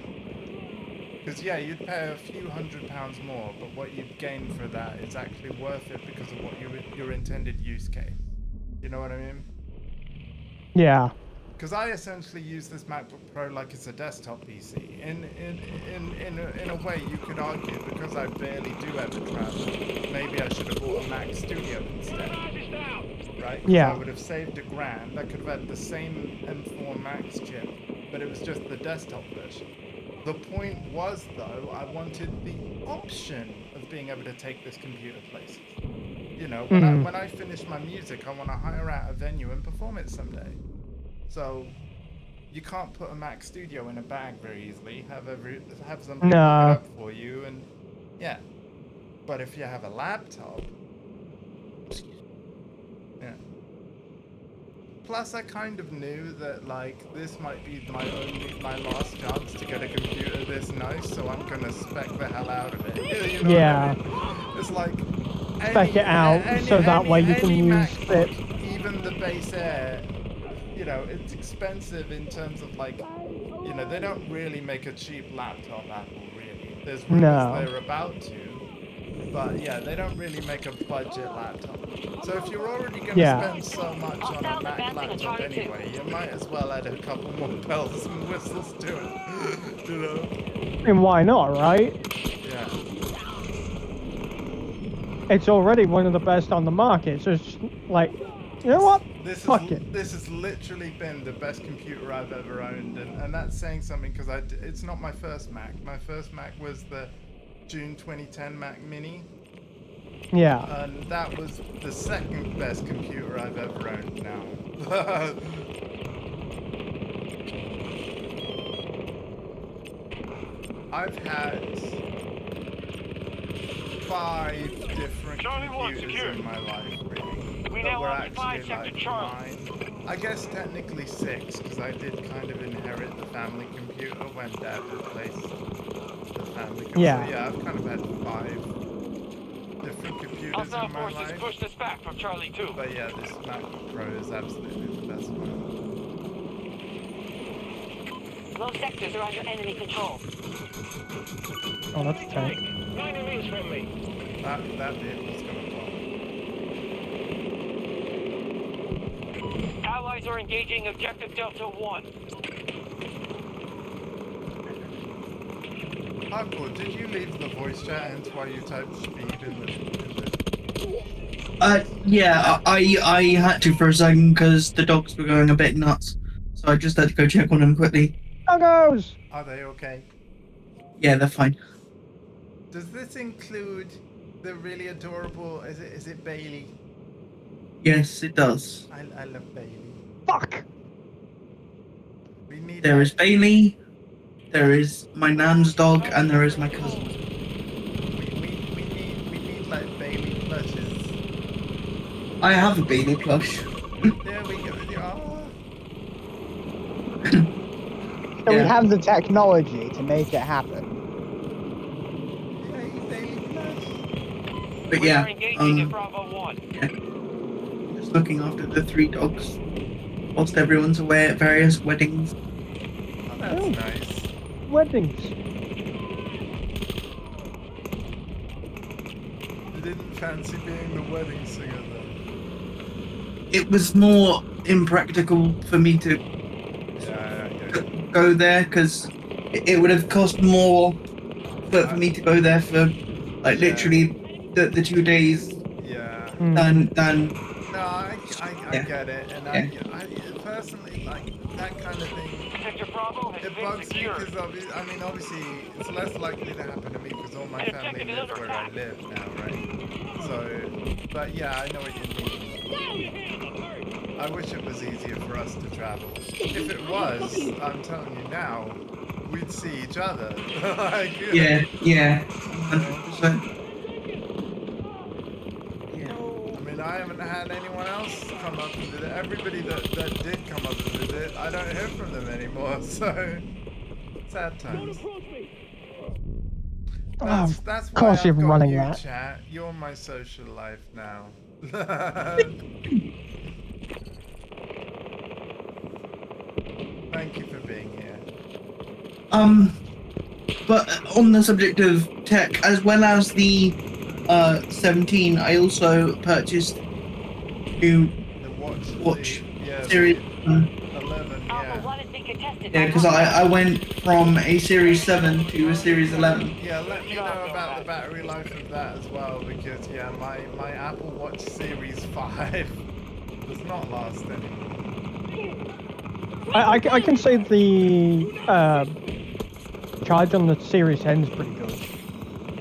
Because yeah, you'd pay a few £100 more, but what you'd gain for that is actually worth it because of what your intended use case. You know what I mean? Yeah. Because I essentially use this MacBook Pro like it's a desktop PC. In a way, you could argue, because I barely do ever travel, maybe I should have bought a Mac Studio instead. Right? Yeah. I would have saved $1,000. I could have had the same M4 Max chip, but it was just the desktop version. The point was, though, I wanted the option of being able to take this computer places. You know, when I finish my music, I want to hire out a venue and perform it someday. So you can't put a Mac Studio in a bag very easily. Have somebody pick it up for you, and yeah. But if you have a laptop, yeah. Plus, I kind of knew that like this might be my last chance to get a computer this nice, so I'm gonna spec the hell out of it. You know what I mean? It's like spec it out so that way you can use it. Even the base Air. You know, it's expensive in terms of like, you know, they don't really make a cheap laptop, Apple, really. There's rumors they're about to, but yeah, they don't really make a budget laptop. So if you're already going to spend so much on a Mac laptop anyway, you might as well add a couple more bells and whistles to it, you know? And why not, right? Yeah. It's already one of the best on the market, so it's like, you know what? This has literally been the best computer I've ever owned, and that's saying something because it's not my first Mac. My first Mac was the June 2010 Mac Mini. Yeah. And that was the second best computer I've ever owned now. I've had 5 different computers in my life, really. That were actually like mine. I guess technically 6, because I did kind of inherit the family computer when Dad replaced the family computer. Yeah. So yeah, I've kind of had 5 different computers in my life. Push this back from Charlie 2. But yeah, this MacBook Pro is absolutely the best one. Those sectors are under enemy control. Oh, that's okay. 90 meters from me. That vehicle's gonna fall. Allies are engaging Objective Delta 1. Hardcore, did you leave the voice chat and while you typed speed in the... Yeah, I had to for a second because the dogs were going a bit nuts. So I just had to go check on them quickly. Doggos! Are they okay? Yeah, they're fine. Does this include the really adorable... Is it Bailey? Yes, it does. I love Bailey. Fuck! We need There is Bailey, there is my nan's dog, and there is my cousin. We need like Bailey plushes. I have a Bailey plush. There we go. So we have the technology to make it happen. But yeah, Bravo 1. just looking after the 3 dogs, whilst everyone's away at various weddings. Oh, that's nice. Weddings. You didn't fancy being the wedding singer, though? It was more impractical for me to go there, because it would have cost more for me to go there for, like, literally the 2 days than No, I get it, and I personally, like, that kind of thing, it bugs me because, obviously, it's less likely to happen to me because all my family live where I live now, right? So, but yeah, I know what you mean. I wish it was easier for us to travel. If it was, I'm telling you now, we'd see each other. Like, yeah, 100%. I mean, I haven't had anyone else come up and visit. Everybody that did come up and visit, I don't hear from them anymore. So sad times. That's of why course I've you're got running you, that. chat. You're my social life now. Thank you for being here. But on the subject of tech, as well as the 17, I also purchased new watch series. 11, yeah. Yeah, because I went from a Series 7 to a Series 11. Yeah, let me know about the battery life of that as well, because yeah, my Apple Watch Series 5 does not last anymore. I can say the charge on the Series 10 is pretty good.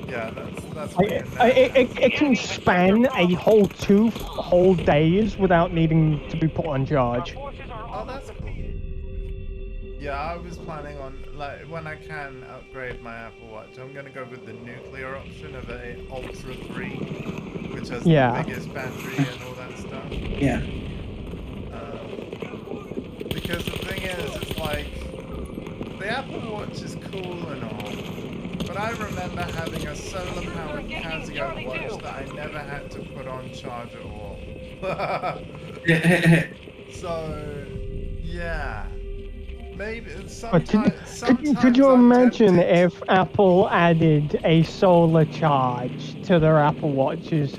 Yeah, that's it can span a whole 2 whole days without needing to be put on charge. Oh, that's cool. Yeah, I was planning on, like, when I can upgrade my Apple Watch, I'm gonna go with the nuclear option of a Ultra 3, which has the biggest battery and all that stuff. Yeah. Because the thing is, it's like, the Apple Watch is cool and all, but I remember having a solar-powered Casio watch that I never had to put on charge at all. So, yeah. Maybe sometimes. Could you imagine if Apple added a solar charge to their Apple Watches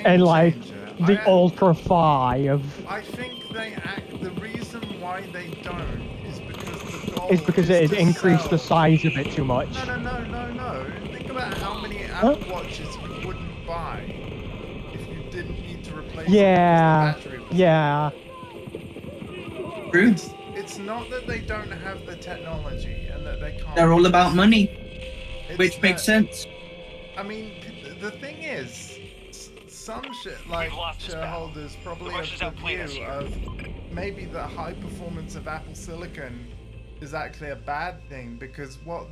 and like the Ultra 5? I think the reason why they don't is because the goal Is because it to increased sell. the size of it too much. No. Think about how many Apple Watches you wouldn't buy if you didn't need to replace it because the battery was True. It's not that they don't have the technology and that they can't. They're all about money, which makes sense. I mean, the thing is, some like shareholders probably have the view of maybe the high performance of Apple Silicon is actually a bad thing, because what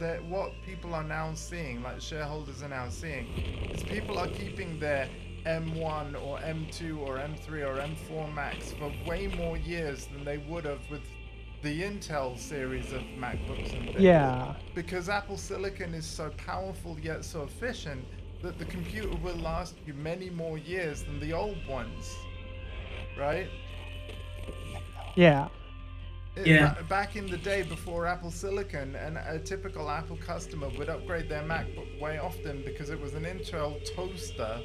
people are now seeing, like shareholders are now seeing, is people are keeping their M1 or M2 or M3 or M4 Max for way more years than they would have with the Intel series of MacBooks and things. Yeah. Because Apple Silicon is so powerful yet so efficient that the computer will last you many more years than the old ones. Right? Yeah. Back in the day before Apple Silicon, and a typical Apple customer would upgrade their MacBook way often because it was an Intel toaster.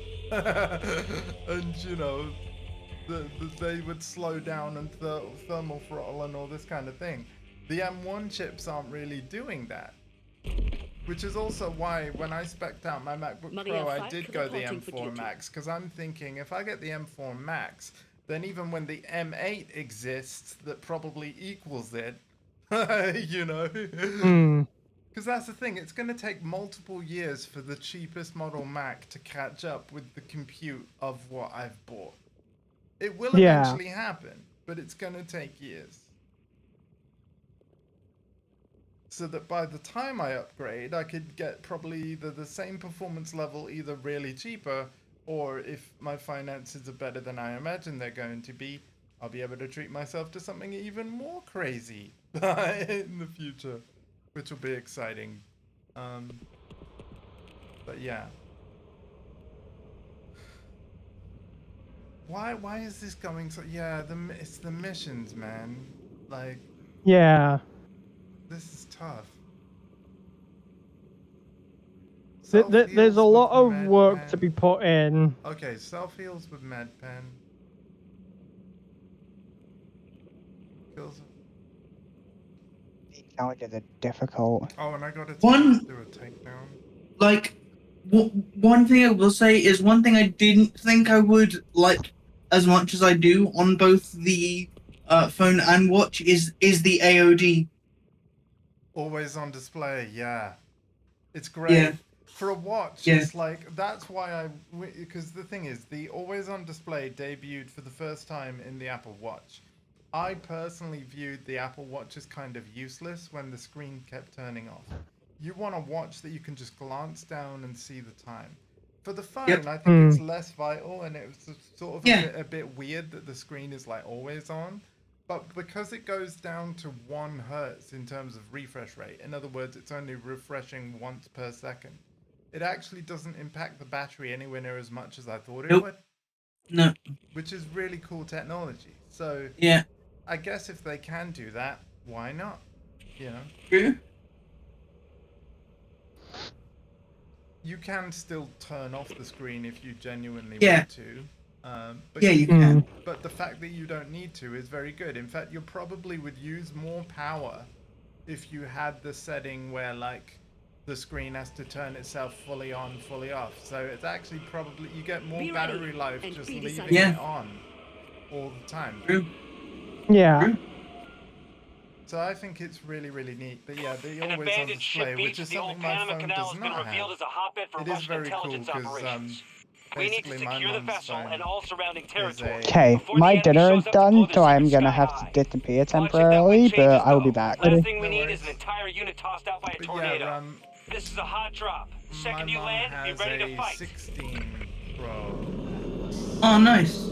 And you know, they would slow down and thermal throttle and all this kind of thing. The M1 chips aren't really doing that. Which is also why when I spec'd out my MacBook Pro, I did go the M4 Max, because I'm thinking if I get the M4 Max, then even when the M8 exists, that probably equals it, you know? Because that's the thing, it's going to take multiple years for the cheapest model Mac to catch up with the compute of what I've bought. It will eventually happen, but it's going to take years. So that by the time I upgrade, I could get probably either the same performance level, either really cheaper, or if my finances are better than I imagine they're going to be, I'll be able to treat myself to something even more crazy in the future, which will be exciting. But yeah. Why is this going so? Yeah, it's the missions, man. Like. Yeah. This is tough. There's a lot of work to be put in. Okay, self-heals with MedPen. Kills. These challenges are difficult. Oh, and I got to do a takedown. Like, one thing I will say is one thing I didn't think I would like as much as I do on both the phone and watch is the AOD. Always on display, yeah. It's great. Yeah. For a watch, it's like, that's why because the thing is, the always on display debuted for the first time in the Apple Watch. I personally viewed the Apple Watch as kind of useless when the screen kept turning off. You want a watch that you can just glance down and see the time. For the phone, Yep. I think it's less vital, and it's sort of Yeah. a bit weird that the screen is like always on. But because it goes down to 1 hertz in terms of refresh rate, in other words, it's only refreshing once per second, it actually doesn't impact the battery anywhere near as much as I thought it would. No. Which is really cool technology. So Yeah. I guess if they can do that, why not? You know? True. You can still turn off the screen if you genuinely Yeah. want to. But Yeah, you can. But the fact that you don't need to is very good. In fact, you probably would use more power if you had the setting where, like, the screen has to turn itself fully on, fully off. So it's actually probably, you get more battery life just leaving it on all the time. True. Yeah. True. So I think it's really, really neat. But yeah, the An always on abandoned display, ship which beach is in the old something my Panama phone Canal does has been not revealed have. as a hotbed for It is Russian very cool intelligence because operations. We need to basically my secure the mum's vessel phone and all surrounding territory. Okay, before the my enemy dinner is shows up to done, blow the so I'm secret gonna sky have high. to disappear Watch if that wind temporarily, but changes, I will be though. back. Last thing we No need worries. is an entire unit tossed out by a But tornado. yeah, This is a hot drop. The my second you mum land, be has ready to a fight. 16 Pro. Oh, nice.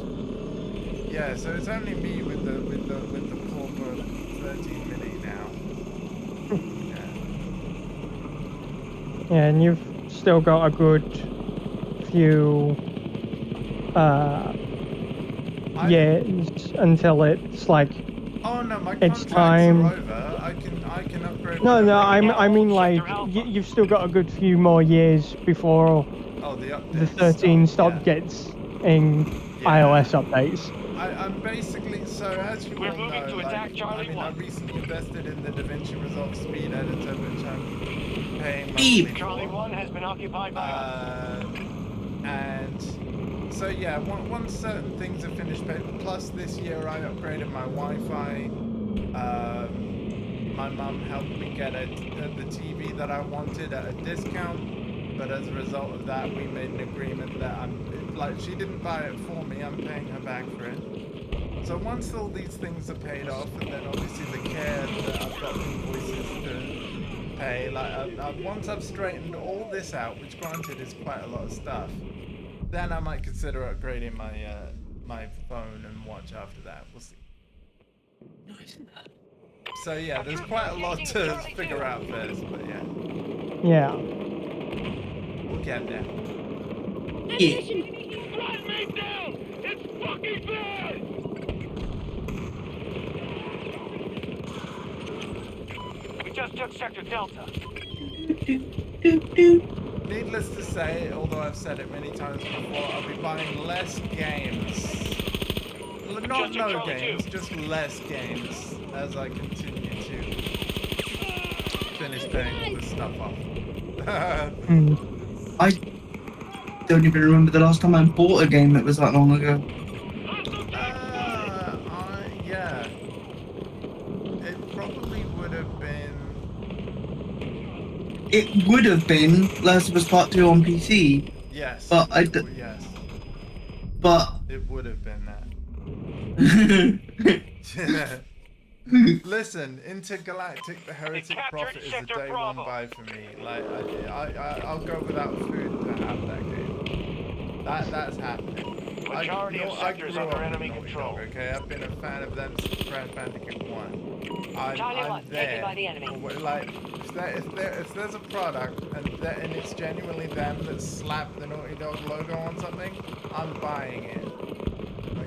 Yeah, so it's only me with the pauper 13 mini now. Yeah, and you've still got a good few years until it's like Oh no, my it's contracts time. are over. I can upgrade. No, whenever I mean like you've still got a good few more years before the 13 stop gets in iOS updates. I'm basically, so as you all know, like, I mean, I recently invested in the DaVinci Resolve Speed Editor, which I'm paying monthly for. Charlie 1 has been occupied by and so yeah, once certain things are finished, plus this year I upgraded my Wi-Fi. My mum helped me get the TV that I wanted at a discount, but as a result of that, we made an agreement that she didn't buy it for me, I'm paying her back for it. So once all these things are paid off, and then obviously the care that I've got invoices to pay, once I've straightened all this out, which granted is quite a lot of stuff, then I might consider upgrading my phone and watch after that. We'll see. So yeah, there's quite a lot to figure out first, but yeah. Yeah. We'll get there. Drive me down! It's fucking bad! We just took Sector Delta. Needless to say, although I've said it many times before, I'll be buying less games. Not no games, just less games as I continue to finish paying all this stuff off. I don't even remember the last time I bought a game that was that long ago. Yeah. It probably would have been... It would have been Last of Us Part 2 on PC. Yes. But yes. But... It would have been that. Listen, Intergalactic The Heretic Prophet is a day one buy for me. Like, I'll go without food to have that game. That's happening. Majority of sectors under enemy control. Okay, I've been a fan of them since Crash Bandicoot 1. I'm there. by the enemy. Like, if there's a product and it's genuinely them that slap the Naughty Dog logo on something, I'm buying it.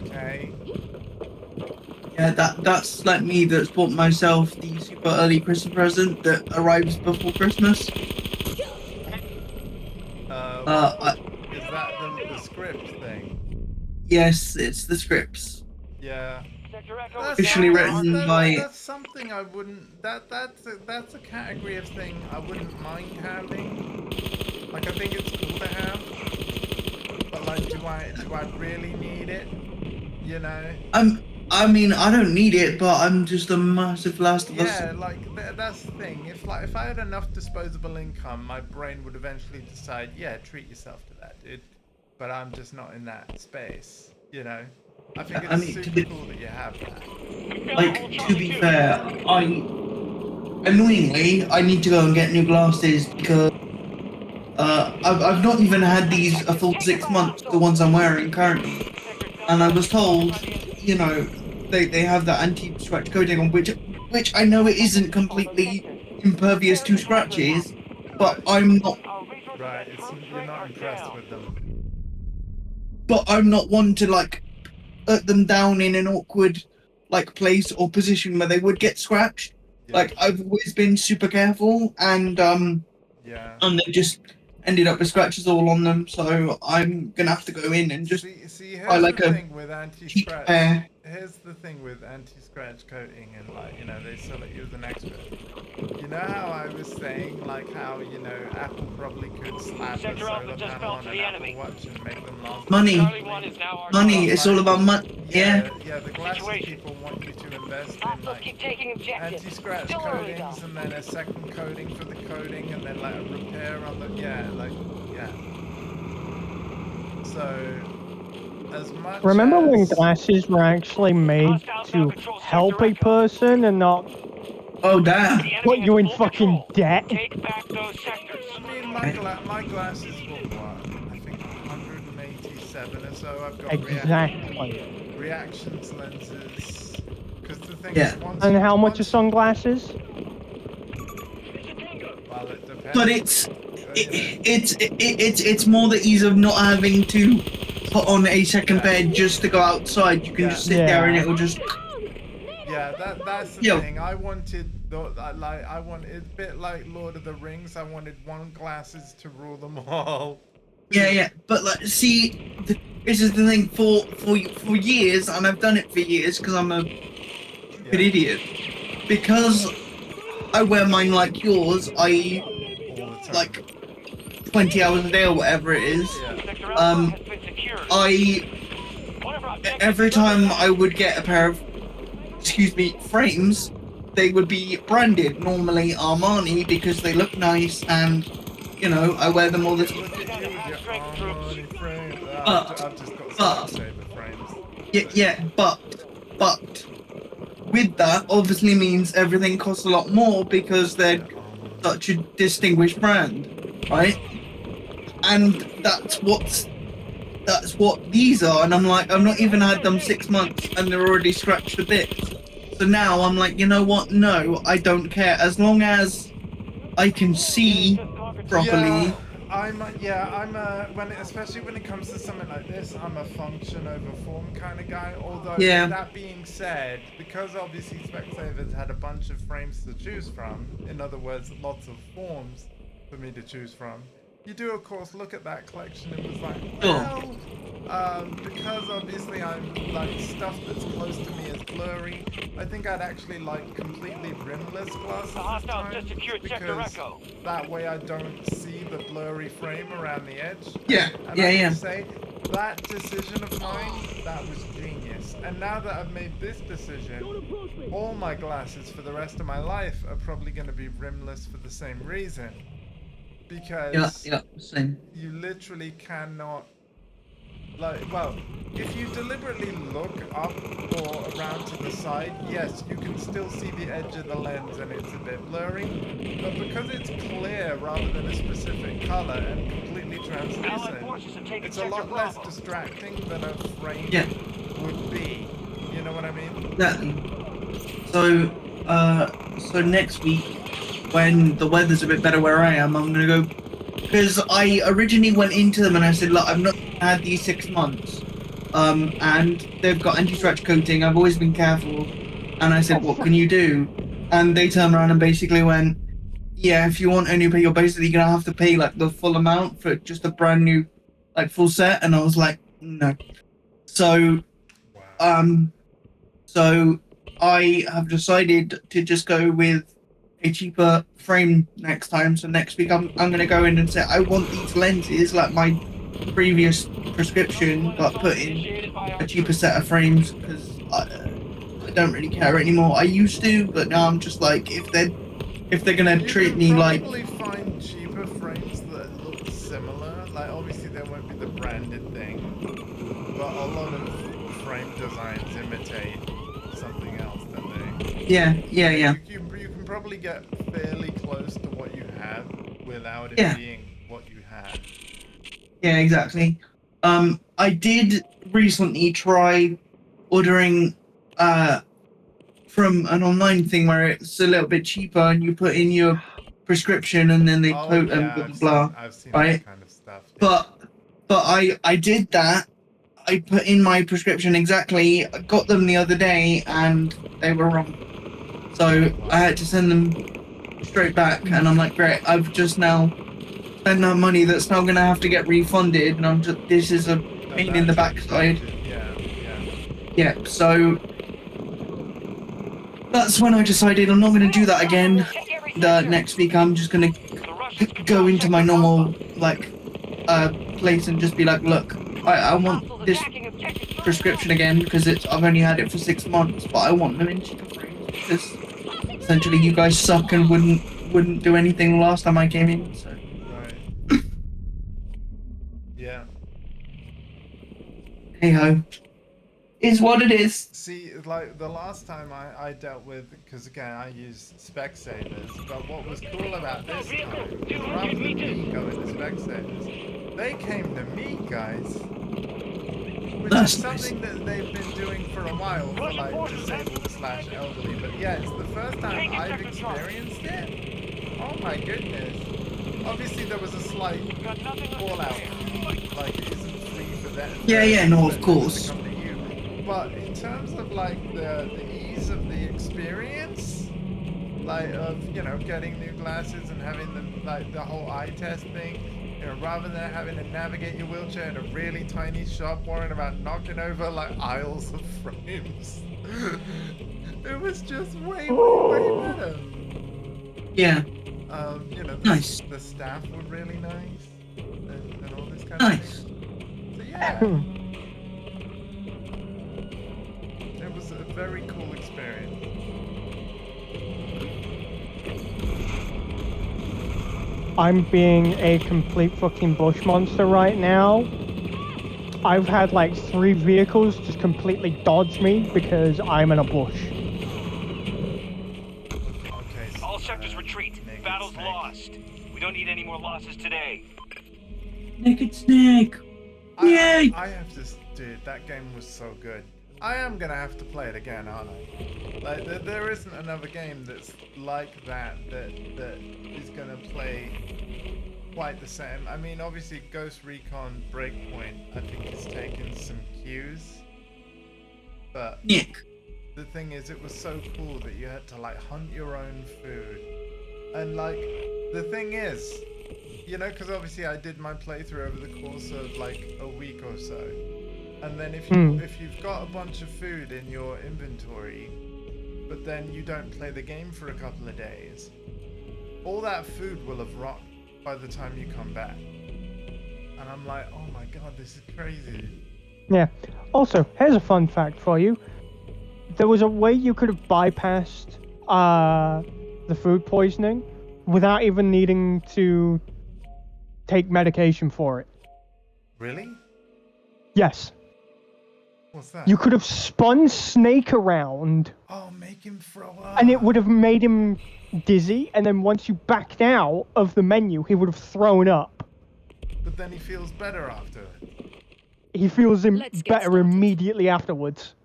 Okay. Yeah, that's like me that's bought myself the super early Christmas present that arrives before Christmas. Is that the script thing? Yes, it's the scripts. Yeah. Officially written by... That's something I wouldn't... That's a category of thing I wouldn't mind having. Like, I think it's cool to have. But, like, do I really need it? You know? I mean, I don't need it, but I'm just a massive Last of Us. Yeah, like, that's the thing. If I had enough disposable income, my brain would eventually decide, yeah, treat yourself to that, dude. But I'm just not in that space, you know? I think it's super cool that you have that. Like, to be fair, annoyingly, I need to go and get new glasses because I've not even had these a full 6 months, the ones I'm wearing currently, and I was told, you know, they have that anti-scratch coating on which I know it isn't completely impervious to scratches, but I'm not. Right, you're not impressed with them. But I'm not one to like put them down in an awkward like place or position where they would get scratched. Yeah. Like I've always been super careful, and they just ended up with scratches all on them. So I'm gonna have to go in and just see buy here's like the a thing with cheap anti-scratch. pair. Here's the thing with anti-scratch coating, and like, you know, they sell it you as an expert. You know how I was saying, like, how, you know, Apple probably could slap a solar panel on an Apple Watch and make them last. Money. It's all about money. Yeah. Yeah, the glasses people want you to invest in like anti-scratch coatings, and then a second coating for the coating, and then like a repair on the So as much Remember as... when glasses were actually made to help a person and not put you in fucking debt? I mean, my glasses were what? I think 187 or so. I've got reactions lenses. Because the thing is, and how much are sunglasses? Well, it depends. But it's more the ease of not having to put on a second pair just to go outside. You can just sit there and it will just. Yeah, that's the thing. I wanted a bit like Lord of the Rings. I wanted one glasses to rule them all. Yeah. But like, see, this is the thing for years, and I've done it for years because I'm a stupid idiot. Because I wear mine like yours, like 20 hours a day or whatever it is. Every time I would get a pair of, frames, they would be branded, normally Armani, because they look nice and, you know, I wear them all the time. But with that obviously means everything costs a lot more because they're such a distinguished brand, right? And that's what these are, and I'm like, I've not even had them 6 months and they're already scratched a bit. So now I'm like, you know what? No, I don't care. As long as I can see properly. Especially when it comes to something like this, I'm a function over form kind of guy. Although that being said, because obviously Specsavers had a bunch of frames to choose from, in other words, lots of forms for me to choose from, you do of course look at that collection and was like, well, because obviously I'm like stuff that's close to me is blurry, I think I'd actually like completely rimless glasses this time, because that way I don't see the blurry frame around the edge. And I can say that decision of mine, that was genius. And now that I've made this decision, all my glasses for the rest of my life are probably going to be rimless for the same reason. Because same. You literally cannot, if you deliberately look up or around to the side, yes, you can still see the edge of the lens and it's a bit blurry, but because it's clear rather than a specific color and completely translucent, it's a lot less distracting than a frame would be. You know what I mean? Exactly. So next week, when the weather's a bit better where I am, I'm gonna go, because I originally went into them and I said, look, I've not had these 6 months, and they've got anti-scratch coating. I've always been careful, and I said, what can you do? And they turned around and basically went, yeah, if you want a new pair, you're basically gonna have to pay like the full amount for just a brand new, like full set. And I was like, no. So, so I have decided to just go with a cheaper frame next time. So next week I'm gonna go in and say I want these lenses like my previous prescription, but put in a cheaper set of frames because I don't really care anymore. I used to, but now I'm just like, if they're gonna treat me like. You can probably find cheaper frames that look similar. Like obviously there won't be the branded thing, but a lot of frame designs imitate something else, don't they? Yeah. You can probably get fairly close to what you have without it being what you had. Yeah, exactly. I did recently try ordering from an online thing where it's a little bit cheaper and you put in your prescription and then they quote and blah blah blah. I've seen Right? that kind of stuff. But I did that. I put in my prescription exactly. I got them the other day and they were wrong. So I had to send them straight back, and I'm like, great, I've just now spent that money that's now gonna have to get refunded, and I'm just, this is a pain in the backside. Yeah, so that's when I decided I'm not gonna do that again. The next week I'm just gonna go into my normal place and just be like, look, I want this prescription again because I've only had it for 6 months, but I want them in cheaper frames because essentially you guys suck and wouldn't do anything last time I came in. So. Right. Yeah. Hey ho. Is what it is. See, like the last time I dealt with, because again I use Specsavers, but what was cool about this time is rather than me going to Specsavers, they came to me, guys. Which That's is something that they've been doing for a while for like disabled/elderly. But yeah, it's the first time I've experienced it. Oh my goodness. Obviously there was a slight fallout. Like it isn't free for them. Yeah, no, of course. But in terms of like the ease of the experience, like of, you know, getting new glasses and having them, like the whole eye test thing, you know, rather than having to navigate your wheelchair in a really tiny shop worrying about knocking over like aisles of frames. It was just way better. Yeah. You know, nice. The staff were really nice and all this kind of thing. So yeah. It was a very cool experience. I'm being a complete fucking bush monster right now. I've had like 3 vehicles just completely dodge me because I'm in a bush. Okay. All sectors retreat. Battle's lost. We don't need any more losses today. Naked Snake. Yay! I have to, dude. That game was so good. I am gonna have to play it again, aren't I? Like there isn't another game that's like that is gonna play quite the same. I mean, obviously, Ghost Recon Breakpoint, I think, has taken some cues, but Nick. The thing is, it was so cool that you had to like hunt your own food, and like the thing is, you know, because obviously I did my playthrough over the course of like a week or so. And then if you've got a bunch of food in your inventory, but then you don't play the game for a couple of days, all that food will have rotten by the time you come back. And I'm like, oh my god, this is crazy. Yeah. Also, here's a fun fact for you. There was a way you could have bypassed the food poisoning without even needing to take medication for it. Really? Yes. What's that? You could have spun Snake around. Oh, make him throw up. And it would have made him dizzy, and then once you backed out of the menu, he would have thrown up. But then he feels better after. He feels better immediately afterwards.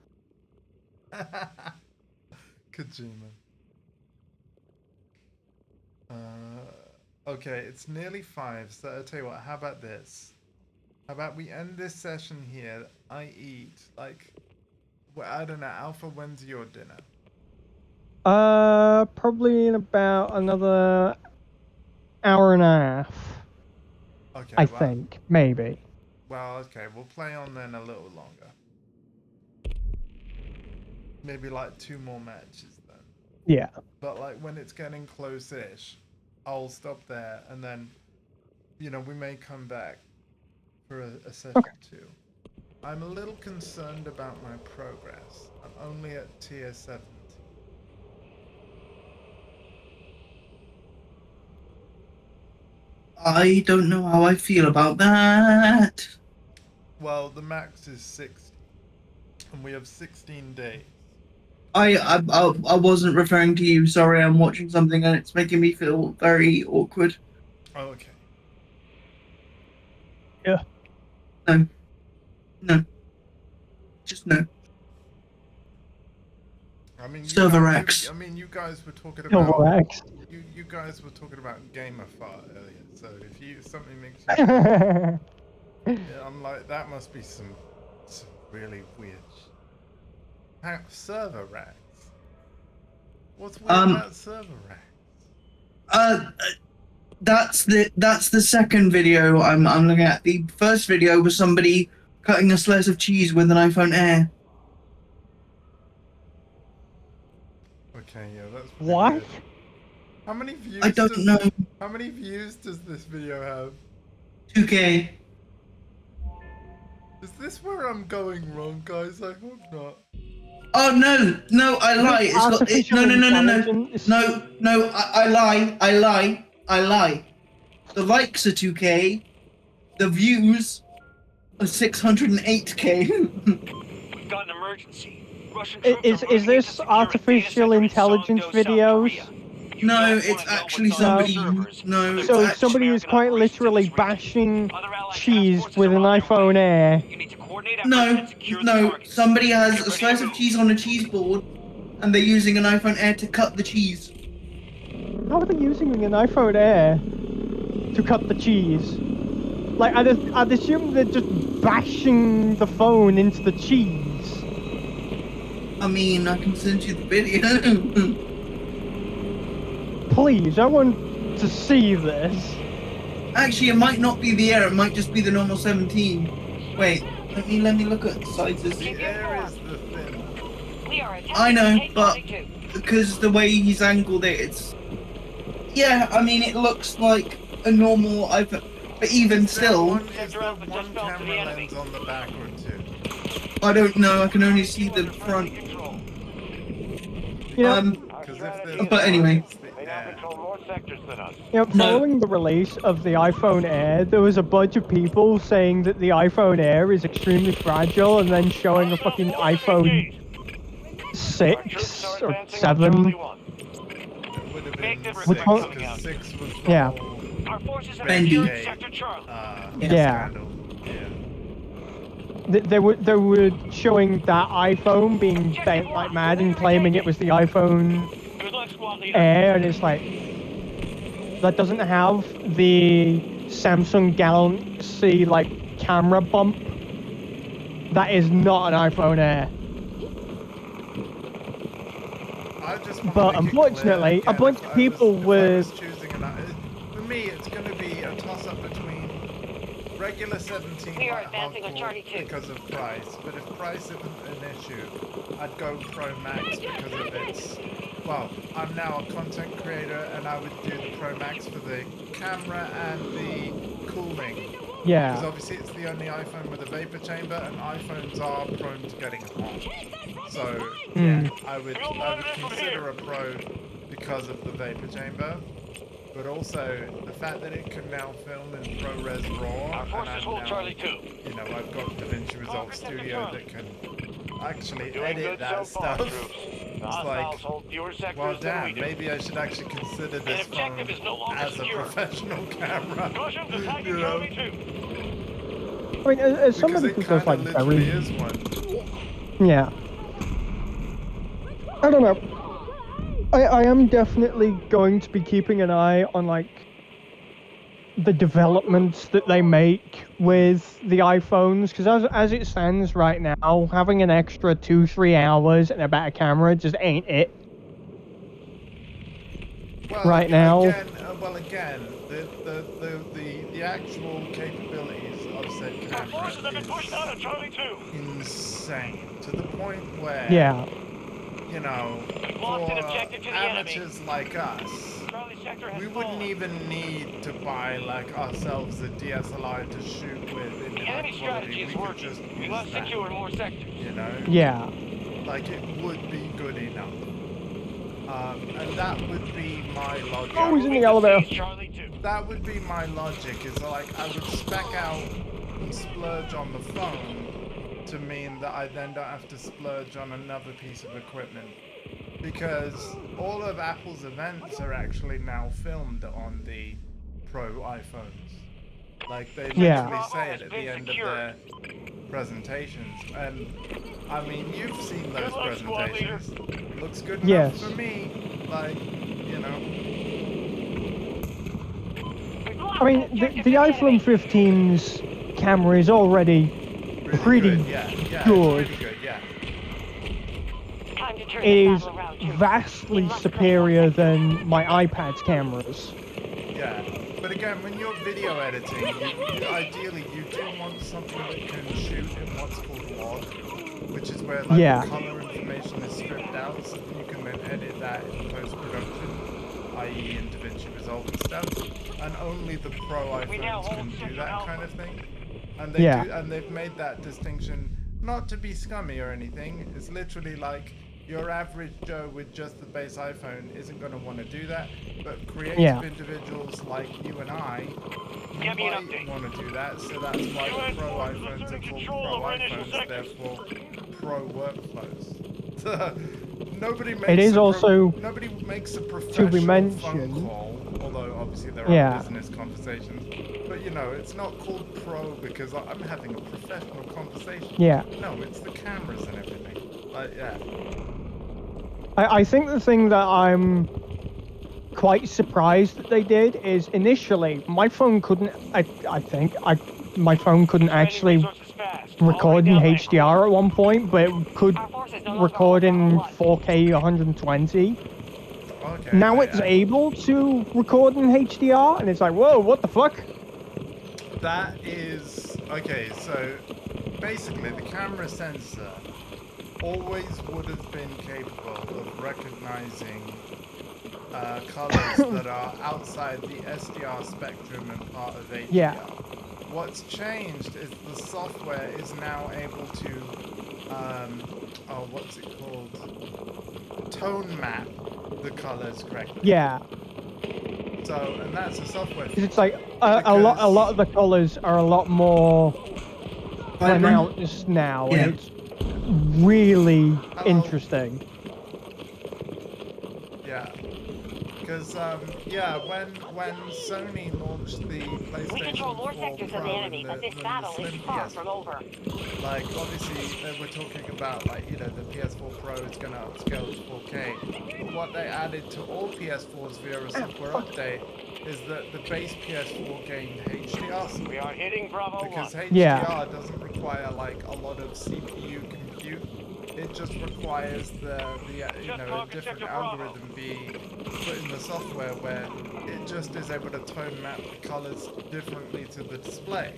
Kojima. Okay, it's nearly 5, so I'll tell you what, how about this? How about we end this session here, I eat, like, well, I don't know, Alpha, when's your dinner? Probably in about another hour and a half. Okay, I think, maybe. Well, okay, we'll play on then a little longer. Maybe like 2 more matches then. Yeah. But like when it's getting close-ish, I'll stop there and then, you know, we may come back for a session 2. I'm a little concerned about my progress. I'm only at tier 70. I don't know how I feel about that. Well, the max is 60, and we have 16 days. I wasn't referring to you. Sorry, I'm watching something and it's making me feel very awkward. Oh, okay. Yeah. No. No. Just no. I mean, Server X. you guys were talking Silver about X. you guys were talking about gamer fart earlier. So if something makes you, yeah, I'm like that must be some really weird. Server racks. What's weird about server racks? That's the second video I'm looking at. The first video was somebody cutting a slice of cheese with an iPhone Air. Okay, yeah, that's pretty What? weird. How many views? I don't know. How many views does this video have? 2K. Is this where I'm going wrong, guys? I hope not. Oh no, I lie. It's got it, no. I lie. The likes are 2K. The views are 608K. We've got an emergency. Russian Is this artificial intelligence videos? No, it's actually somebody. No. So somebody is quite literally bashing cheese with an iPhone Air. No. Somebody has a slice of cheese on a cheese board, and they're using an iPhone Air to cut the cheese. How are they using an iPhone Air to cut the cheese? Like, I'd assume they're just bashing the phone into the cheese. I mean, I can send you the video. Please, I want to see this. Actually, it might not be the Air. It might just be the normal 17. Wait, let me look at sizes. The Air is the thin. I know, but because the way he's angled it, it's yeah. I mean, it looks like a normal iPhone, but even still, Is there one camera lens on the back or two? I don't know. I can only see the front. You know, but anyway. You know, following the release of the iPhone Air, there was a bunch of people saying that the iPhone Air is extremely fragile, and then showing a fucking iPhone 6 or 7. Which one? Yeah. Our forces have Bendy. secured Sector Charlie. Yeah. They were showing that iPhone being bent like mad and claiming it was the iPhone Air, and it's like, that doesn't have the Samsung Galaxy like camera bump. That is not an iPhone Air. But unfortunately, a bunch of people were. For me, it's going to be a toss-up between regular 17 because of price. But if price isn't an issue, I'd go Pro Max because of its. Well, I'm now a content creator, and I would do the Pro Max for the camera and the cooling. Yeah. Because obviously it's the only iPhone with a vapor chamber, and iPhones are prone to getting hot. So yeah, I would consider a Pro because of the vapor chamber, but also the fact that it can now film in ProRes RAW, and I'm now, you know, I've got DaVinci Resolve Studio that can actually edit that stuff. It's like, well, damn, maybe I should actually consider this phone as a professional camera. You know? I mean, as somebody who does like very. Is one. Yeah. I don't know. I am definitely going to be keeping an eye on like the developments that they make with the iPhones, because as it stands right now, having an extra 2-3 hours and a better camera just ain't it. Well, right now. Again, the actual capabilities of said camera is insane to the point where, yeah, you know, for amateurs like us, we wouldn't even need to buy like ourselves a DSLR to shoot with in high quality. We could just use that, you know? Yeah. Like it would be good enough. And that would be my logic. Oh, he's in the elevator. That would be my logic, is like I would spec out and splurge on the phone to mean that I then don't have to splurge on another piece of equipment. Because all of Apple's events are actually now filmed on the Pro iPhones. Like they Yeah. literally say it at the end of their presentations. And I mean, you've seen those presentations. Looks good enough Yes. for me. Like, you know. I mean, the iPhone 15's camera is already Really pretty good. Yeah, yeah, good. it's pretty good. Yeah. It is vastly superior than my iPad's cameras. Yeah, but again, when you're video editing, ideally you do want something that can shoot in what's called log, which is where like Yeah. the color information is stripped out, so that you can then edit that in post-production, i.e. into DaVinci Resolve and stuff. And only the Pro iPhones can do that kind of thing. And they do, and they've made that distinction not to be scummy or anything. It's literally like your average Joe with just the base iPhone isn't going to want to do that, but creative individuals like you and I might want to do that, so that's why the Pro iPhones are called Pro iPhones, therefore Pro workflows. Nobody makes nobody makes a professional phone call, although obviously there are business conversations. But you know, it's not called Pro because I'm having a professional conversation. Yeah. No, it's the cameras and everything. Like, yeah. I think the thing that I'm quite surprised that they did is initially my phone couldn't. My phone couldn't actually record in HDR at one point, but it could record in 4K 120. Okay, now it's able to record in HDR, and it's like, whoa, what the fuck? That is okay. So basically, the camera sensor always would have been capable of recognizing colors that are outside the SDR spectrum and part of HDR. Yeah. What's changed is the software is now able to, what's it called? Tone map the colors correctly. Yeah. So, and that's a software. It's like a lot of the colors are a lot more pronounced now, and it's really interesting. Yeah. Because when Sony launched the PlayStation 4 Pro and the Slim PS4, like obviously they were talking about like the PS4 Pro is going to upscale to 4K, but what they added to all PS4s via a software update is that the base PS4 gained HDR support. We are hitting Bravo because 1. HDR doesn't require like a lot of CPU compute. It just requires a different algorithm be put in the software where it just is able to tone map the colors differently to the display.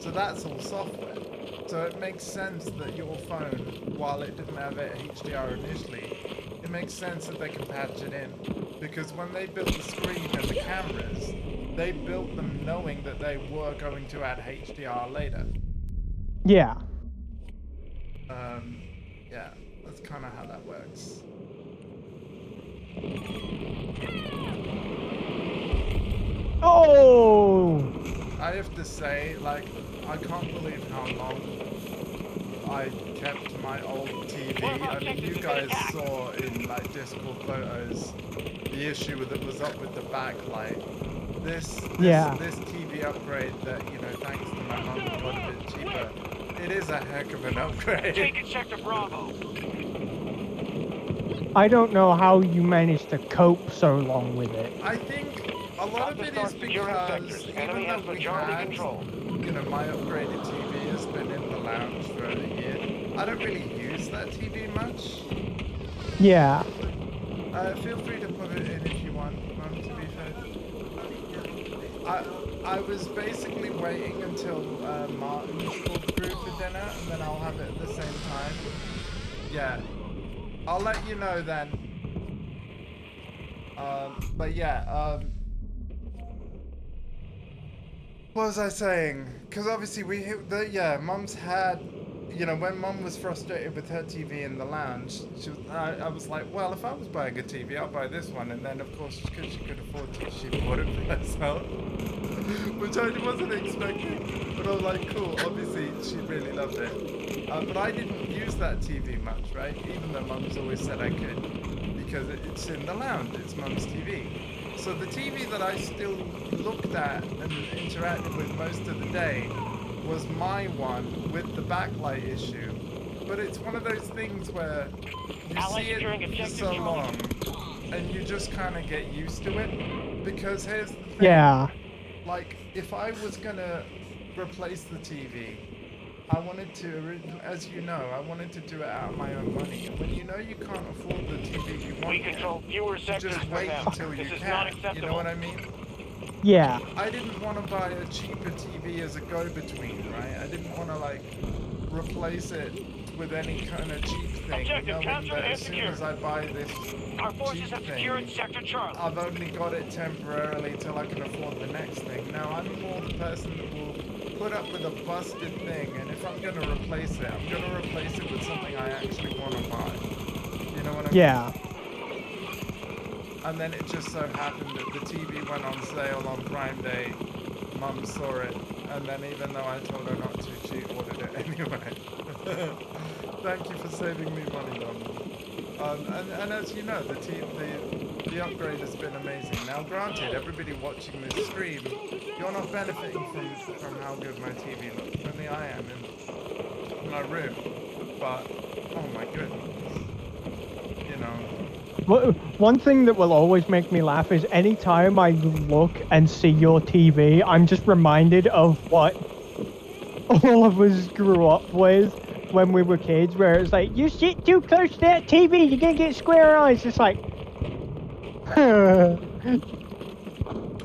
So that's all software. So it makes sense that your phone, while it didn't have HDR initially, it makes sense that they can patch it in. Because when they built the screen and the cameras, they built them knowing that they were going to add HDR later. Yeah. Yeah, that's kind of how that works. Oh! I have to say, like, I can't believe how long I kept my old TV. I mean, you guys saw in, like, Discord photos the issue that was up with the backlight. This TV upgrade that, thanks to my mum, got a bit cheaper. It is a heck of an upgrade. Take a check to Bravo. I don't know how you managed to cope so long with it. I think a lot of it is because even though we had, my upgraded TV has been in the lounge for a year, I don't really use that TV much. Yeah. Feel free to put it in if you want, Mum, to be fair. I was basically waiting until Martin's called through for dinner, and then I'll have it at the same time. Yeah. I'll let you know then. But yeah, what was I saying? Because obviously Mum's had, when Mum was frustrated with her TV in the lounge, I was like, well, if I was buying a TV, I'll buy this one. And then, of course, because she could afford it, she bought it for herself, which I wasn't expecting. But I was like, cool, obviously, she really loved it. But I didn't use that TV much, right? Even though Mum's always said I could, because it's in the lounge, it's Mum's TV. So the TV that I still looked at and interacted with most of the day was my one with the backlight issue. But it's one of those things where you see it for so long and you just kind of get used to it. Because here's the thing. Yeah. Like, if I was gonna replace the TV, I wanted to, as you know, I wanted to do it out of my own money. And when you know you can't afford the TV you want, We control fewer sectors just for wait them. until you This is can. not You acceptable. know what I mean? Yeah. I didn't want to buy a cheaper TV as a go-between, right? I didn't want to, like, replace it with any kind of cheap thing, knowing that as soon as I buy this cheap thing, I've only got it temporarily till I can afford the next thing. Now, I'm more the person that will put up with a busted thing, and if I'm going to replace it, I'm going to replace it with something I actually want to buy. You know what I mean? Yeah. And then it just so happened that the TV went on sale on Prime Day. Mum saw it, and then even though I told her not to, she ordered it anyway. Thank you for saving me money, Dom. And as you know, the upgrade has been amazing. Now, granted, everybody watching this stream, you're not benefiting from how good my TV looks. Only I am in my room. But oh my goodness, you know. One thing that will always make me laugh is anytime I look and see your TV, I'm just reminded of what all of us grew up with when we were kids, where it's like, you sit too close to that TV, you're gonna get square eyes. It's like, I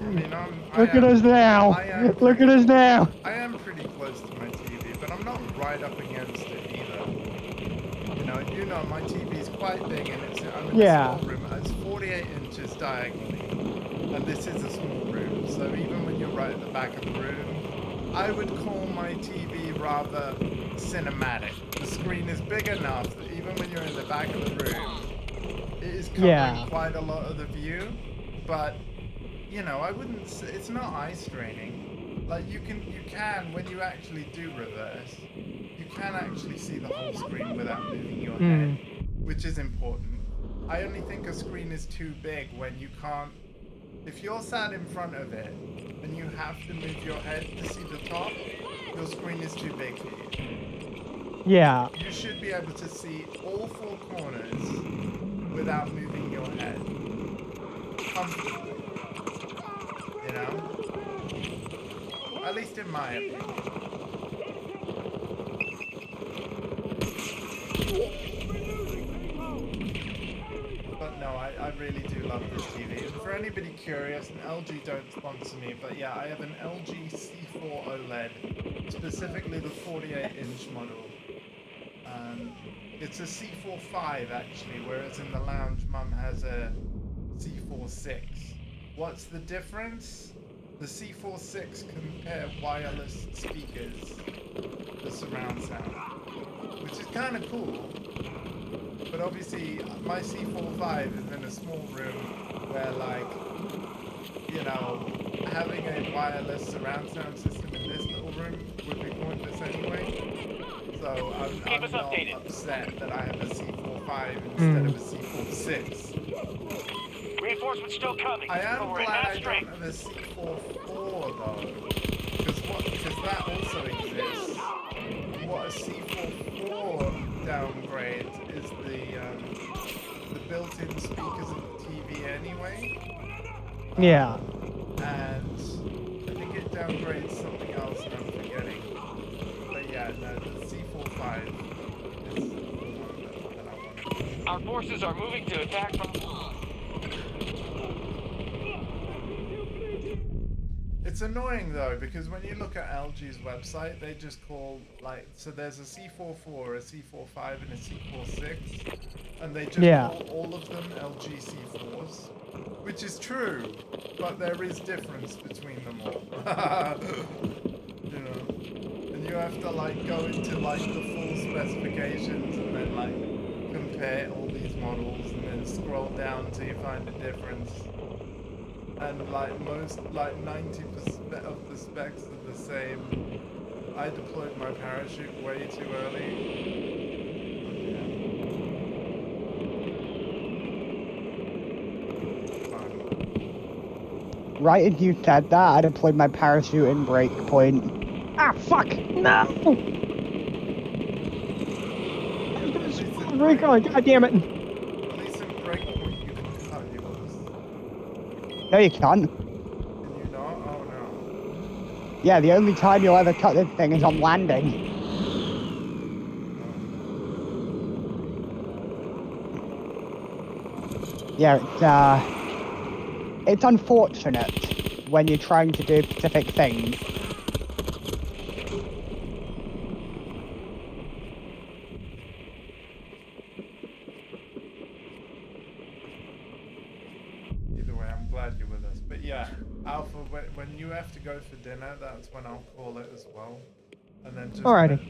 mean, look at us now. Look at us now. I am pretty close to my TV, but I'm not right up against it either. You know, my TV is quite big, and I'm in a small room. It's 48 inches diagonally, and this is a small room. So even when you're right at the back of the room, I would call my TV rather cinematic. The screen is big enough that even when you're in the back of the room, it is covering quite a lot of the view. But you know, I wouldn't. It's not eye straining. Like you can when you actually do reverse, you can actually see the whole screen without moving your head, which is important. I only think a screen is too big when you can't. If you're sat in front of it and you have to move your head to see the top, your screen is too big for you. Yeah. You should be able to see all four corners without moving your head comfortably. You know? At least in my opinion. But no, I really do love this TV. And for anybody curious, and LG don't sponsor me, but yeah, I have an LG C4 OLED, specifically the 48-inch model. It's a C4.5 actually, whereas in the lounge, Mum has a C4.6. What's the difference? The C4.6 can pair wireless speakers for surround sound, which is kind of cool. But obviously, my C4.5 is in a small room where, like, you know, having a wireless surround sound system in this little room would be pointless anyway. So I'm not upset that I have a C4.5 instead of a C4.6. Reinforcements still coming. I am glad I don't have a C4.4 though, because that also exists. What a C4.4 downgrade is the built-in speakers of the TV anyway. Yeah. And I think it downgrades something else and I'm forgetting. But yeah, no, the C4.5 is the one that I want. Our forces are moving to attack from... It's annoying though, because when you look at LG's website, they just call, like, so there's a C4.4, a C4.5, and a C4.6, and they just call all of them LG C4s, which is true, but there is difference between them all. You know, and you have to, like, go into, like, the full specifications and then, like, compare all these models and then scroll down until you find a difference. And like 90% of the specs are the same. I deployed my parachute way too early. Right as you said that, I deployed my parachute and breakpoint. Ah, fuck! No! Recon, god damn it! At least in breakpoint you can cut yours. No, you can't. Can you not? Oh no. Yeah, the only time you'll ever cut this thing is on landing. Yeah, it's unfortunate when you're trying to do specific things. Either way, I'm glad you're with us. But yeah, Alpha, when you have to go for dinner, that's when I'll call it as well. And then just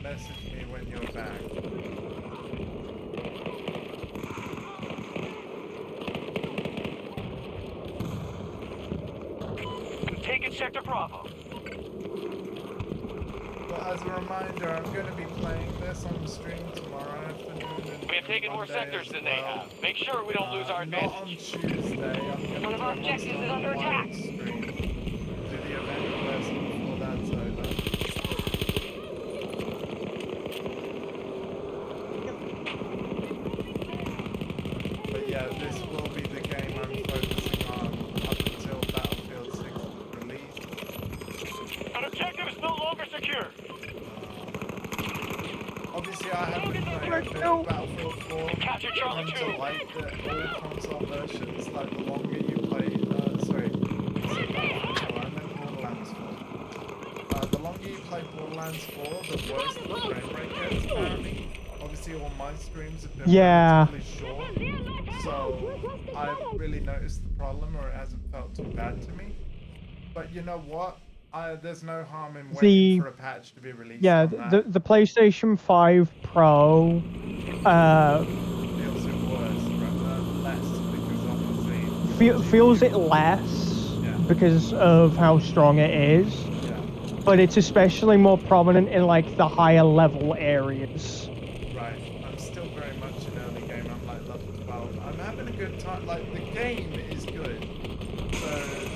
message me when you're back. Taking Sector Bravo. But as a reminder, I'm going to be playing this on the stream tomorrow afternoon. We have taken more sectors than they have. Make sure we don't lose our Not on advantage. Tuesday. I'm going One of our objectives is under attack. Stream. Do the event first before that's over. But yeah, this will be the game I'm focusing on up until Battlefield 6 is released. An objective is no longer secure. Obviously, I haven't been playing a bit of Battlefield 4. Capture Charlie 2. To like the all console versions, like the longer you play, sorry, I meant Borderlands 4. The longer you play Borderlands 4, the worse the frame rate gets, apparently. Obviously, all my streams have been relatively short, so I've really noticed the problem, or it hasn't felt too bad to me. But you know what? There's no harm in waiting for a patch to be released. Yeah, the PlayStation 5 Pro feels it worse, less because obviously feels it less because of how strong it is. Yeah. But it's especially more prominent in like the higher level areas. Right. I'm still very much an early game. I'm like level 12. I'm having a good time. Like the game is good.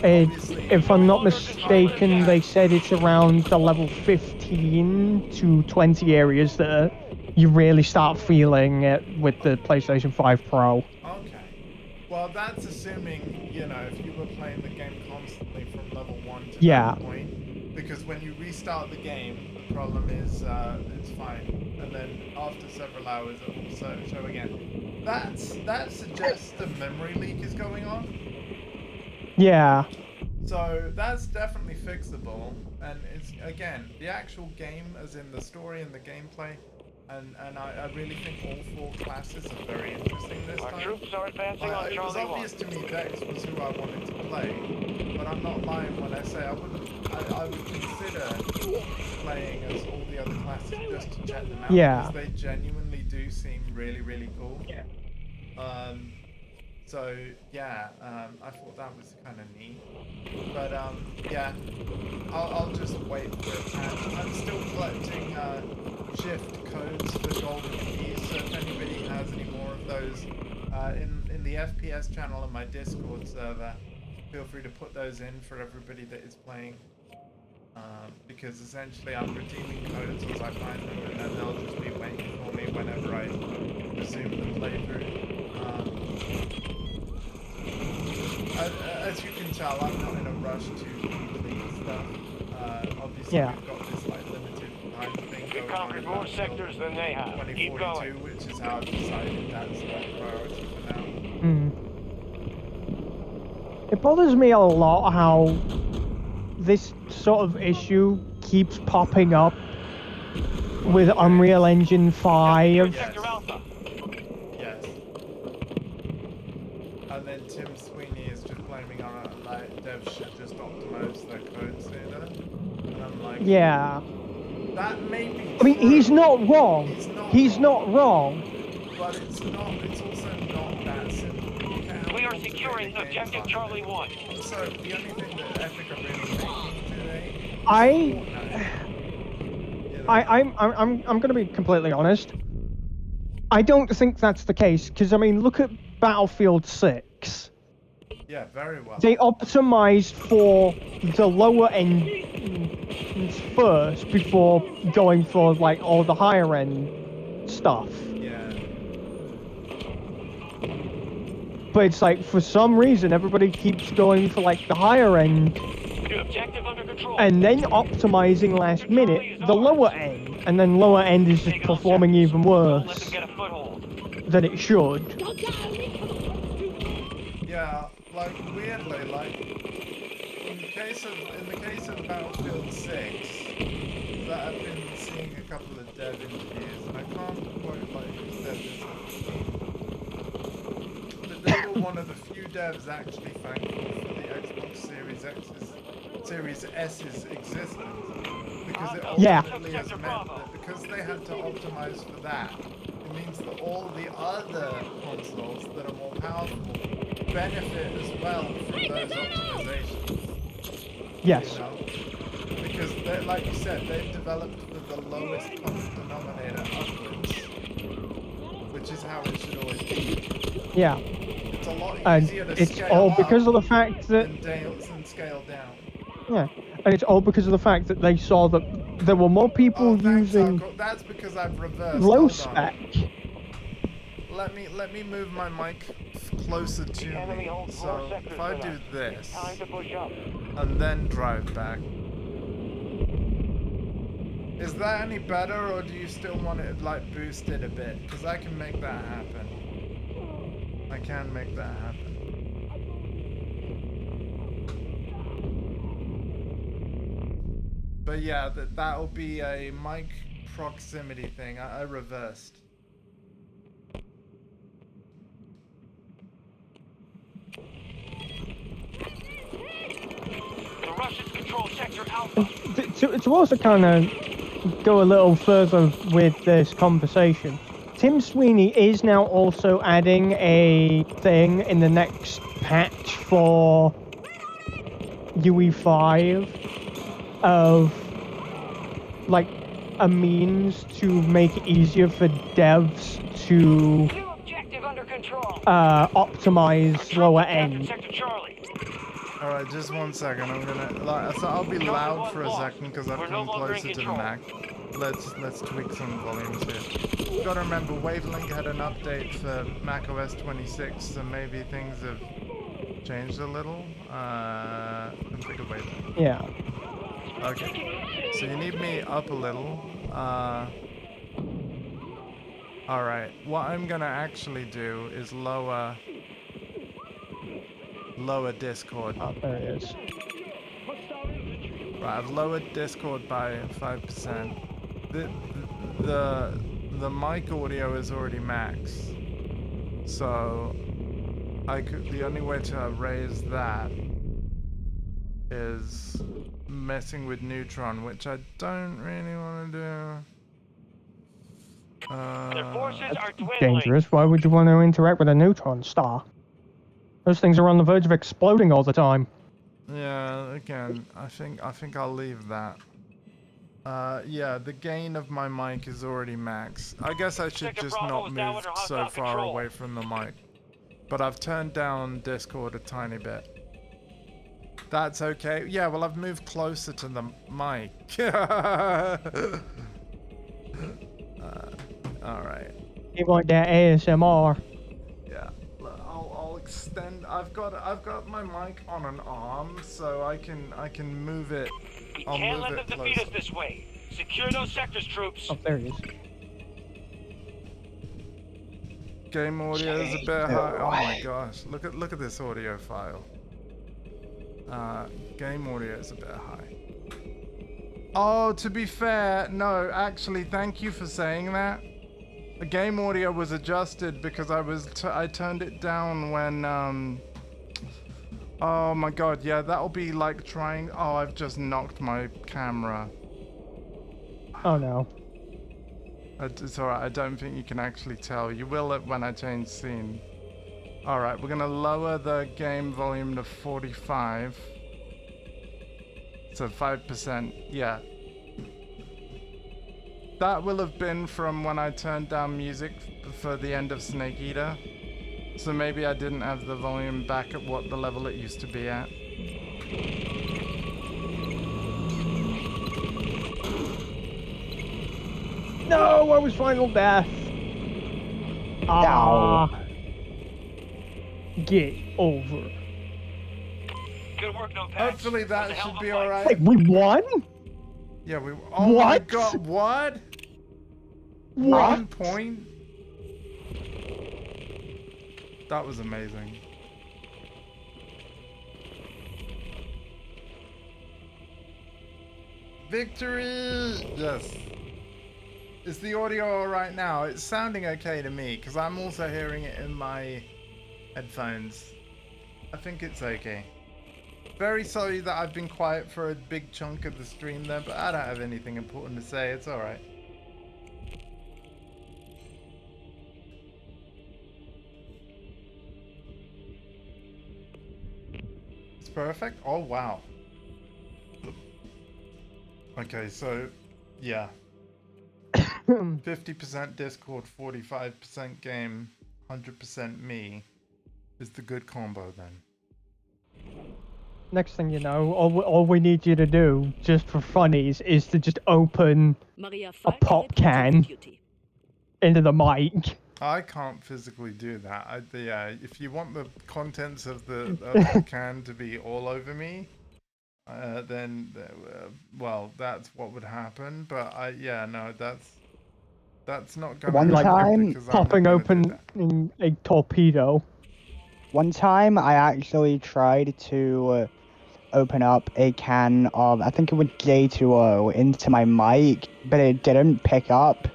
If I'm not mistaken, they said it's around the level 15 to 20 areas that you really start feeling it with the PlayStation 5 Pro. Okay. Well, that's assuming, you know, if you were playing the game constantly from level 1 to that point. Because when you restart the game, the problem is it's fine. And then after several hours, it will show again. That suggests the memory leak is going on. Yeah. So that's definitely fixable, and it's again the actual game, as in the story and the gameplay, and I really think all 4 classes are very interesting this time. Our troops are advancing on It was Charlie 1. obvious to me Dex was who I wanted to play, but I'm not lying when I say I would consider playing as all the other classes just to check them out, because they genuinely do seem really, really cool. Yeah. So yeah, I thought that was kind of neat. But yeah, I'll just wait for a patch. I'm still collecting shift codes for golden keys, so if anybody has any more of those in the FPS channel on my Discord server, feel free to put those in for everybody that is playing. Because essentially I'm redeeming codes as I find them, and then they'll just be waiting for me whenever I resume the playthrough. As you can tell, I'm not in a rush to complete stuff. Obviously, we've got this like limited time thing going on. We've conquered more sectors than they have. Keep going. Which is how I've decided that's the priority for now. It bothers me a lot how this sort of issue keeps popping up with Unreal Engine 5. Yes. And then Tim Sweeney is just blaming on like devs should just optimize their code sooner. And I'm like, that may be true. I mean, he's not wrong. He's not wrong. But it's also not that simple. We are securing objective Charlie 1. So the only thing that Epic are really making today. I'm going to be completely honest. I don't think that's the case, because I mean, look at Battlefield 6. Yeah, very well. They optimized for the lower end first before going for like all the higher end stuff. Yeah. But it's like for some reason everybody keeps going for like the higher end New objective under control. and then optimizing last minute the lower end, and then lower end is just performing even Don't let them worse get a foothold. than it should. Yeah, like weirdly, like in the case of Battlefield 6, that I've been seeing a couple of dev interviews, and I can't quite like who said this, but they were one of the few devs actually thankful for the Xbox Series S's existence, because it ultimately has meant that because they had to optimize for that, it means that all the other consoles that are more powerful benefit as well from those optimizations. Yes. You know? Because, like you said, they've developed the lowest common denominator upwards, which is how it should always be. Yeah. It's a lot easier to it's scale all up because of the fact that than scale down. yeah, and it's all because of the fact that they saw that there were more people using That's because I've reversed. low Hold spec. On. Let me move my mic closer to me. So if I do this and then drive back, is that any better, or do you still want it like boosted a bit? Because I can make that happen. I can make that happen. But yeah, that'll be a mic proximity thing. I reversed. The Russians control sector Alpha. To also kind of go a little further with this conversation, Tim Sweeney is now also adding a thing in the next patch for UE5 of like a means to make it easier for devs to New objective under control. optimize lower end. Alright, just 1 second. I'm gonna so I'll be loud for a second because I've come closer to the Mac. Let's tweak some volumes here. Gotta remember, Wavelink had an update for macOS 26, so maybe things have changed a little. Configure Wavelink. Yeah. Okay. So you need me up a little. Alright. What I'm gonna actually do is lower Discord. Oh, there it is. Right, I've lowered Discord by 5%. The mic audio is already max, so the only way to raise that is messing with Neutron, which I don't really want to do. Their forces are dwindling. Dangerous. Why would you want to interact with a neutron star? Those things are on the verge of exploding all the time. Yeah, again, I think I'll leave that. Yeah, the gain of my mic is already max. I guess I should just not move so far away from the mic. But I've turned down Discord a tiny bit. That's okay. Yeah, well, I've moved closer to the mic. Alright. You like that ASMR? Yeah. I'll extend. I've got my mic on an arm, so I can move it. We I'll can't move let it them defeat us this way. Secure those sectors, troops. Oh, there he is. Game audio is a bit high. Oh my gosh! Look at this audio file. Game audio is a bit high. Oh, to be fair, no. Actually, thank you for saying that. The game audio was adjusted because I turned it down when oh my god, yeah, that'll be like trying. Oh, I've just knocked my camera. Oh no. It's alright, I don't think you can actually tell. You will when I change scene. Alright, we're gonna lower the game volume to 45. So 5%, yeah. That will have been from when I turned down music for the end of Snake Eater. So maybe I didn't have the volume back at what the level it used to be at. No, I was final death. Ah. Get over. Good work, no patch. Hopefully that should be alright. Like, we won? Yeah, we. Oh my god, what? 1 point? That was amazing. Victory! Yes. Is the audio alright now? It's sounding okay to me, because I'm also hearing it in my headphones. I think it's okay. Very sorry that I've been quiet for a big chunk of the stream there, but I don't have anything important to say. It's alright. It's perfect? Oh, wow. Okay, so, yeah. 50% Discord, 45% game, 100% me is the good combo then. Next thing you know, all we need you to do, just for funnies, is to just open a pop can into the mic. I can't physically do that. Yeah, if you want the contents of the can to be all over me, then, well, that's what would happen. But yeah, no, that's not gonna One happen time, because I'm Popping not gonna open in a torpedo. One time, I actually tried to open up a can of, I think it was J2O, into my mic, but it didn't pick up.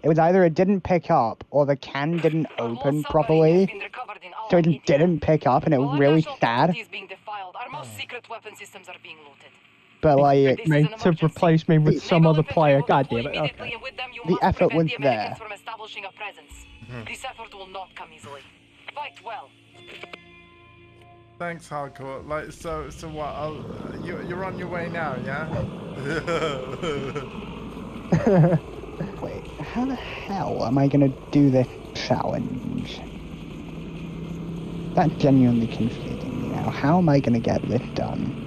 It was either it didn't pick up or the can didn't open properly, so it didn't pick up, and it was really sad. But like, Me to replace me with some other player. God damn it. Okay. The effort was there. This effort will not come easily. Fight well. Thanks, Hardcore. Like, so what? You're on your way now, yeah? Wait, how the hell am I gonna do this challenge? That's genuinely confusing me now. How am I gonna get this done?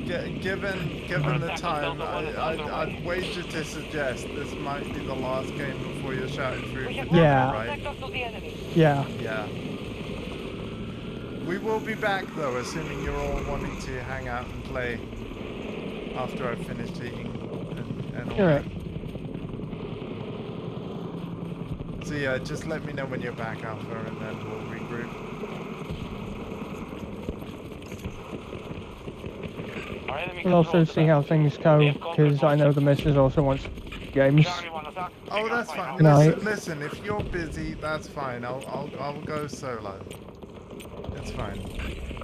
Given the time, I'd wager to suggest this might be the last game before you're shouting through. Yeah. Right? Yeah. Yeah. We will be back though, assuming you're all wanting to hang out and play after I've finished eating and all that. So yeah, just let me know when you're back, Alpha, and then we'll regroup. We'll also see how things go, because I know the missus also wants games. Oh, that's fine. No, Listen, if you're busy, that's fine. I'll go solo. It's fine.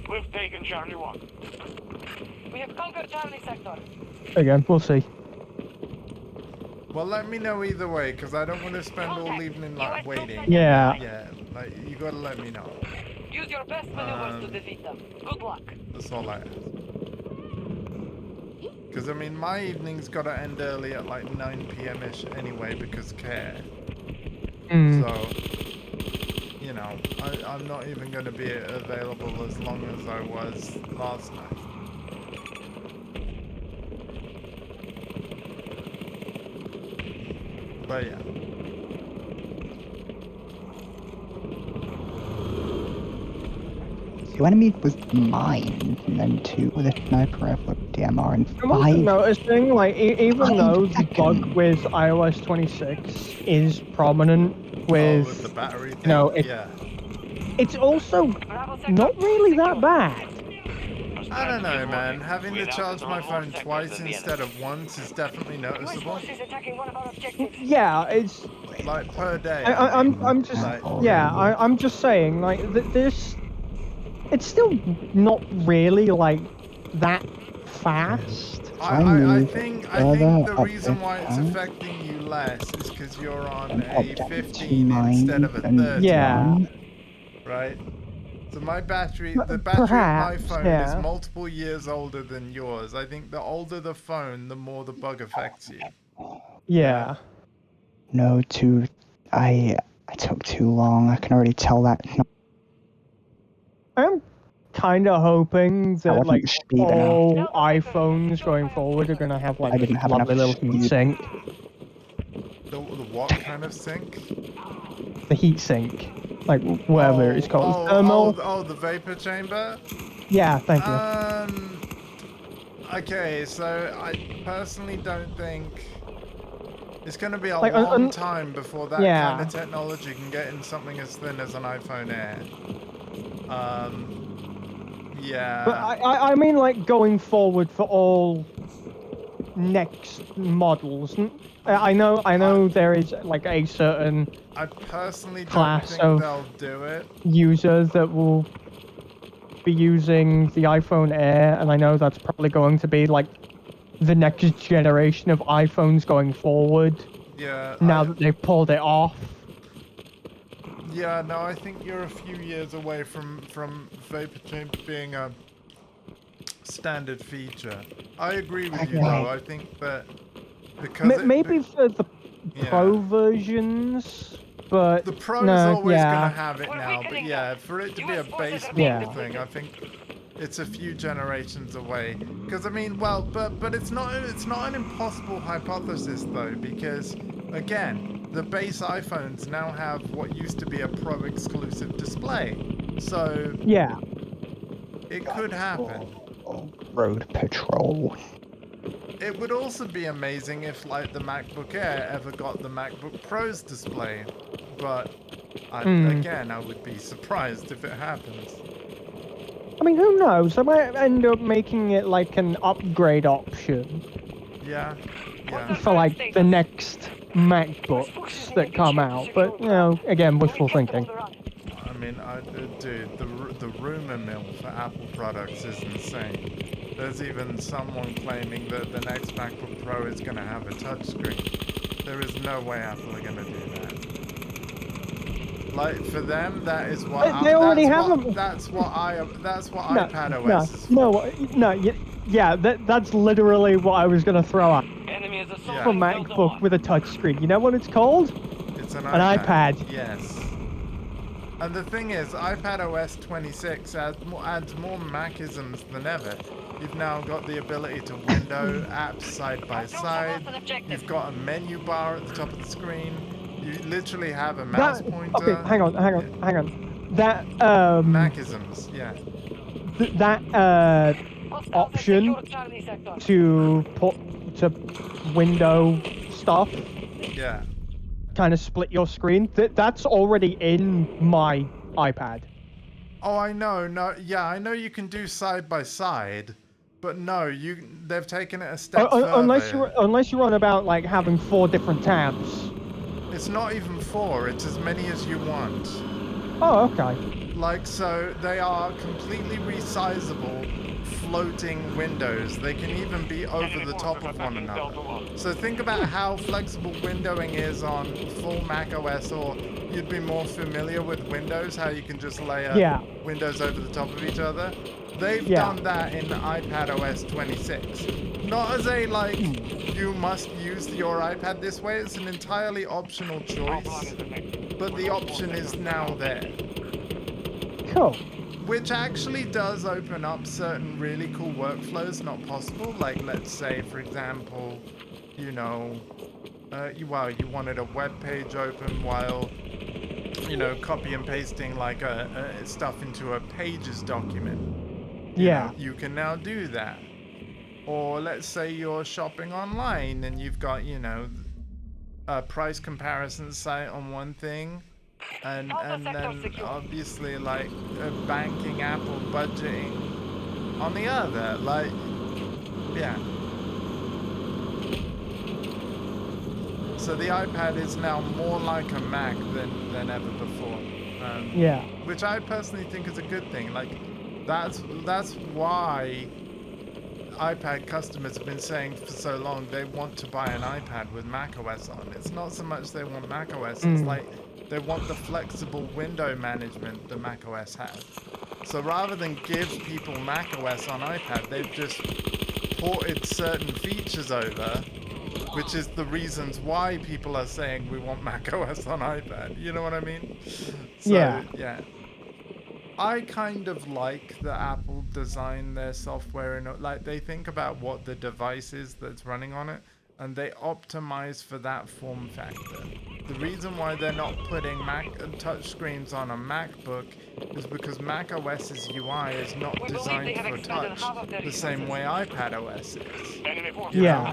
We've taken Charlie 1. We have conquered Charlie sector. Again, we'll see. Well, let me know either way, because I don't want to spend all evening like waiting. Yeah. Yeah, like you gotta let me know. Use your best maneuvers to defeat them. Good luck. That's all I ask. Because I mean, my evening's gotta end early at like 9 p.m.ish anyway, because care. So, you know, I'm not even gonna be available as long as I was last night. But yeah. Two enemies was mine, and then two with a sniper rifle, DMR, and I'm also 5. noticing, like, even though the bug seconds. with iOS 26 is prominent with, the battery thing? you know, yeah. it's also not really that bad. I don't know, man. Having to charge my phone twice instead of once is definitely noticeable. Yeah, it's like per day. I'm just I'm just saying, like, this, it's still not really like that fast. I think the reason why it's affecting you less is because you're on a 15 instead of a 30. Yeah. Right? So my battery, the battery of my phone is multiple years older than yours. I think the older the phone, the more the bug affects you. Yeah. No, I took too long. I can already tell that. I'm kind of hoping that wasn't like speed enough. all iPhones going forward are gonna have like I a didn't have lovely little enough heat speed. sink. The what kind of sink? The heat sink, like whatever it's called, thermal. The vapor chamber. Yeah, thank you. Okay, so I personally don't think it's going to be a Like, long time before that yeah. kind of technology can get in something as thin as an iPhone Air. Yeah. But I mean, like going forward for all next models. I know there is like a certain I personally don't class think of they'll do it. users that will be using the iPhone Air, and I know that's probably going to be like the next generation of iPhones going forward. Yeah. Now that they've pulled it off. Yeah, no, I think you're a few years away from vapor chamber being a standard feature. I agree with you though. I think that because maybe for the Pro versions, but the Pro no, is always yeah. gonna have it now. But yeah, for it to be a base model thing, I think it's a few generations away. Because I mean, well, but it's not an impossible hypothesis though, because again, the base iPhones now have what used to be a Pro exclusive display, so yeah, it could happen. Road patrol. It would also be amazing if, like, the MacBook Air ever got the MacBook Pro's display, but again, I would be surprised if it happens. I mean, who knows? They might end up making it like an upgrade option. Yeah. For like the next MacBooks that come out, but you know, again, wishful thinking. I mean, dude, the rumor mill for Apple products is insane. There's even someone claiming that the next MacBook Pro is going to have a touchscreen. There is no way Apple are going to do that. Like, for them, that is what they already have them. That's what iPad OS is. No, yeah, that's literally what I was gonna throw out. Yeah. For MacBook with a touchscreen. You know what it's called? It's an iPad. Yes. And the thing is, iPad OS 26 adds more Macisms than ever. You've now got the ability to window apps side by side. You've got a menu bar at the top of the screen. You literally have a mouse pointer. Okay, hang on. That Macisms, yeah. That option to put to window stuff. Yeah. Kind of split your screen. That's already in my iPad. Oh, I know. No, yeah, I know you can do side by side, but no, they've taken it a step further. Unless you're on about like having 4 different tabs. It's not even 4. It's as many as you want. Oh, okay. Like, so they are completely resizable floating windows. They can even be over the top of one another. So think about how flexible windowing is on full Mac OS, or you'd be more familiar with Windows, how you can just layer windows over the top of each other. They've done that in iPad OS 26. Not as a, like, you must use your iPad this way. It's an entirely optional choice, but the option is now there. Cool. Which actually does open up certain really cool workflows not possible. Like, let's say, for example, you know, you wanted a web page open while, you know, copy and pasting like stuff into a Pages document. You know, you can now do that. Or let's say you're shopping online and you've got, you know, a price comparison site on one thing. And then obviously like banking app or budgeting on the other, like, yeah. So the iPad is now more like a Mac than ever before. Which I personally think is a good thing. Like, that's why iPad customers have been saying for so long they want to buy an iPad with macOS on. It's not so much they want macOS, it's like they want the flexible window management that macOS has. So rather than give people macOS on iPad, they've just ported certain features over, which is the reasons why people are saying we want macOS on iPad. You know what I mean? So, yeah. I kind of like that Apple design their software and like they think about what the device is that's running on it, and they optimize for that form factor. The reason why they're not putting Mac touchscreens on a MacBook is because Mac OS's UI is not designed for touch the same way iPad OS is. Yeah.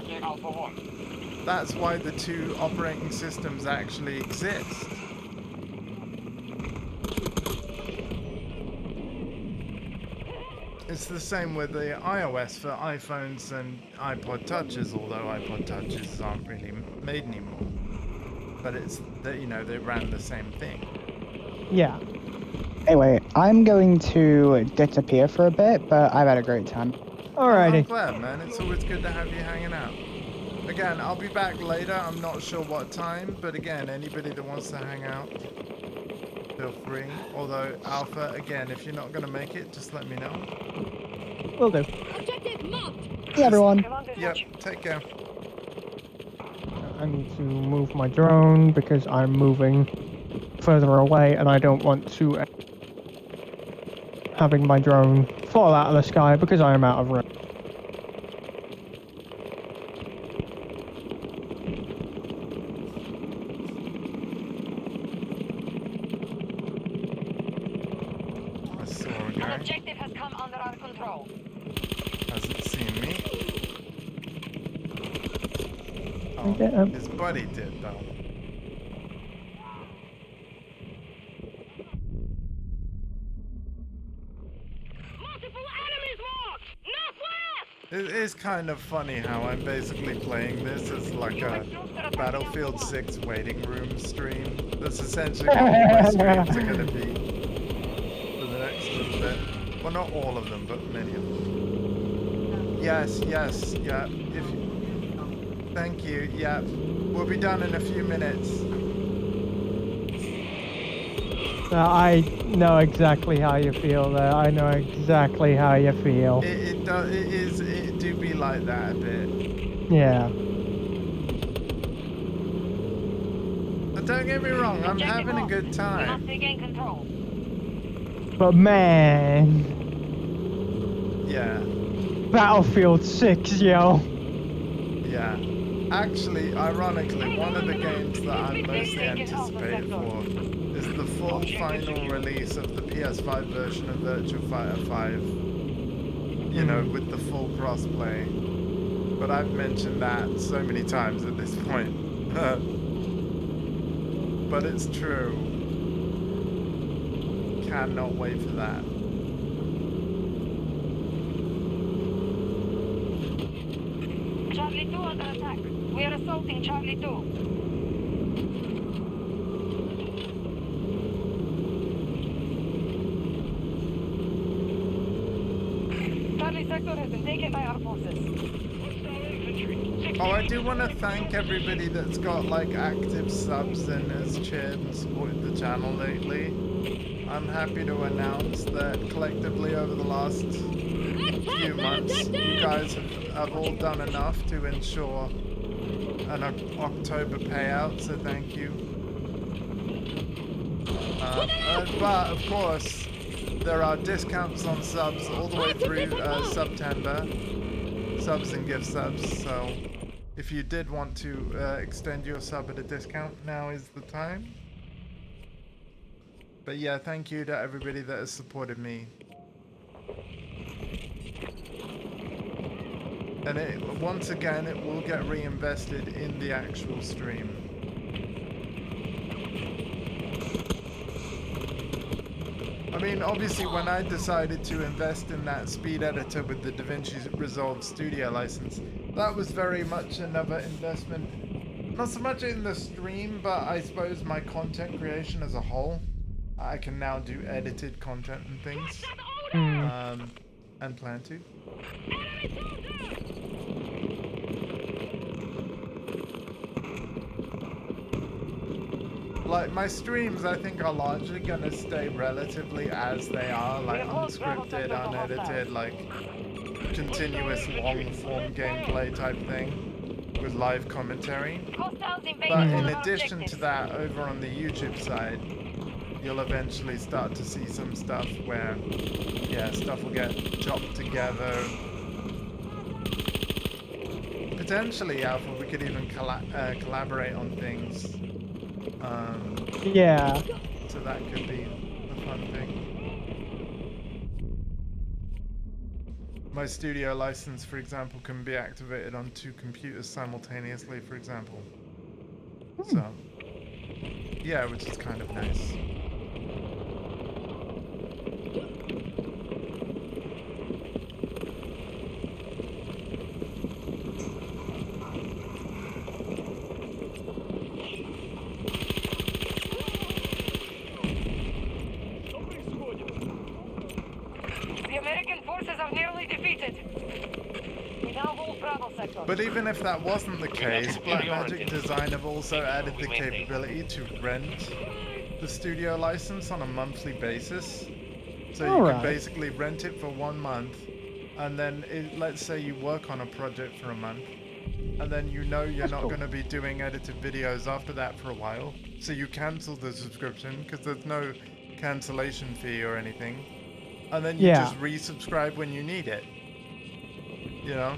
That's why the two operating systems actually exist. It's the same with the iOS for iPhones and iPod Touches, although iPod Touches aren't really made anymore. But it's that, you know, they ran the same thing. Yeah. Anyway, I'm going to disappear for a bit, but I've had a great time. Alrighty. I'm glad, man. It's always good to have you hanging out. Again, I'll be back later. I'm not sure what time, but again, anybody that wants to hang out, feel free. Although, Alpha, again, if you're not going to make it, just let me know. Will do. Hey, everyone. Yep, take care. I need to move my drone because I'm moving further away and I don't want to having my drone fall out of the sky because I am out of range. I saw a An guy. objective has come under our control. Hasn't seen me. Okay, Oh, his buddy did, though. It is kind of funny how I'm basically playing this as like a Battlefield 6 waiting room stream. That's essentially what all my streams are going to be for the next little bit. Well, not all of them, but many of them. Yes, yeah. Thank you, yeah. We'll be done in a few minutes. I know exactly how you feel there. I know exactly how you feel. It do be like that a bit. Yeah. But don't get me wrong, I'm having a good We must time. regain control. But man, Yeah, Battlefield 6, yo. yeah. Actually, ironically, one of the games that I'm mostly anticipated for is the full final release of the PS5 version of Virtua Fighter 5. You know, with the full crossplay. But I've mentioned that so many times at this point. But it's true. Cannot wait for that. Charlie 2 under attack. We are assaulting Charlie 2. Charlie sector has been taken by our forces. Oh, I do want to thank everybody that's got like active subs and has shared and supported the channel lately. I'm happy to announce that collectively over the last few months, you guys have all done enough to ensure an October payout, so thank you. But of course, there are discounts on subs all the way through September, subs and gift subs, so if you did want to extend your sub at a discount, now is the time. But yeah, thank you to everybody that has supported me. And once again, it will get reinvested in the actual stream. I mean, obviously, when I decided to invest in that speed editor with the DaVinci Resolve Studio license, that was very much another investment. Not so much in the stream, but I suppose my content creation as a whole. I can now do edited content and things. And plan to. Like, my streams, I think, are largely gonna stay relatively as they are, like unscripted, unedited, like continuous long-form gameplay type thing with live commentary. But in addition to that, over on the YouTube side, you'll eventually start to see some stuff where, yeah, stuff will get chopped together. Potentially, Alpha, we could even collaborate on things. Yeah. So that could be a fun thing. My studio license, for example, can be activated on 2 computers simultaneously, for example. So, yeah, which is kind of nice. The American forces are nearly defeated. We now hold Bravo sector. But even if that wasn't the case, Blackmagic Design have also added the capability to rent the studio license on a monthly basis. So you can basically rent it for 1 month, and then let's say you work on a project for a month, and then you know you're not going to be doing edited videos after that for a while, so you cancel the subscription because there's no cancellation fee or anything, and then you just resubscribe when you need it, you know?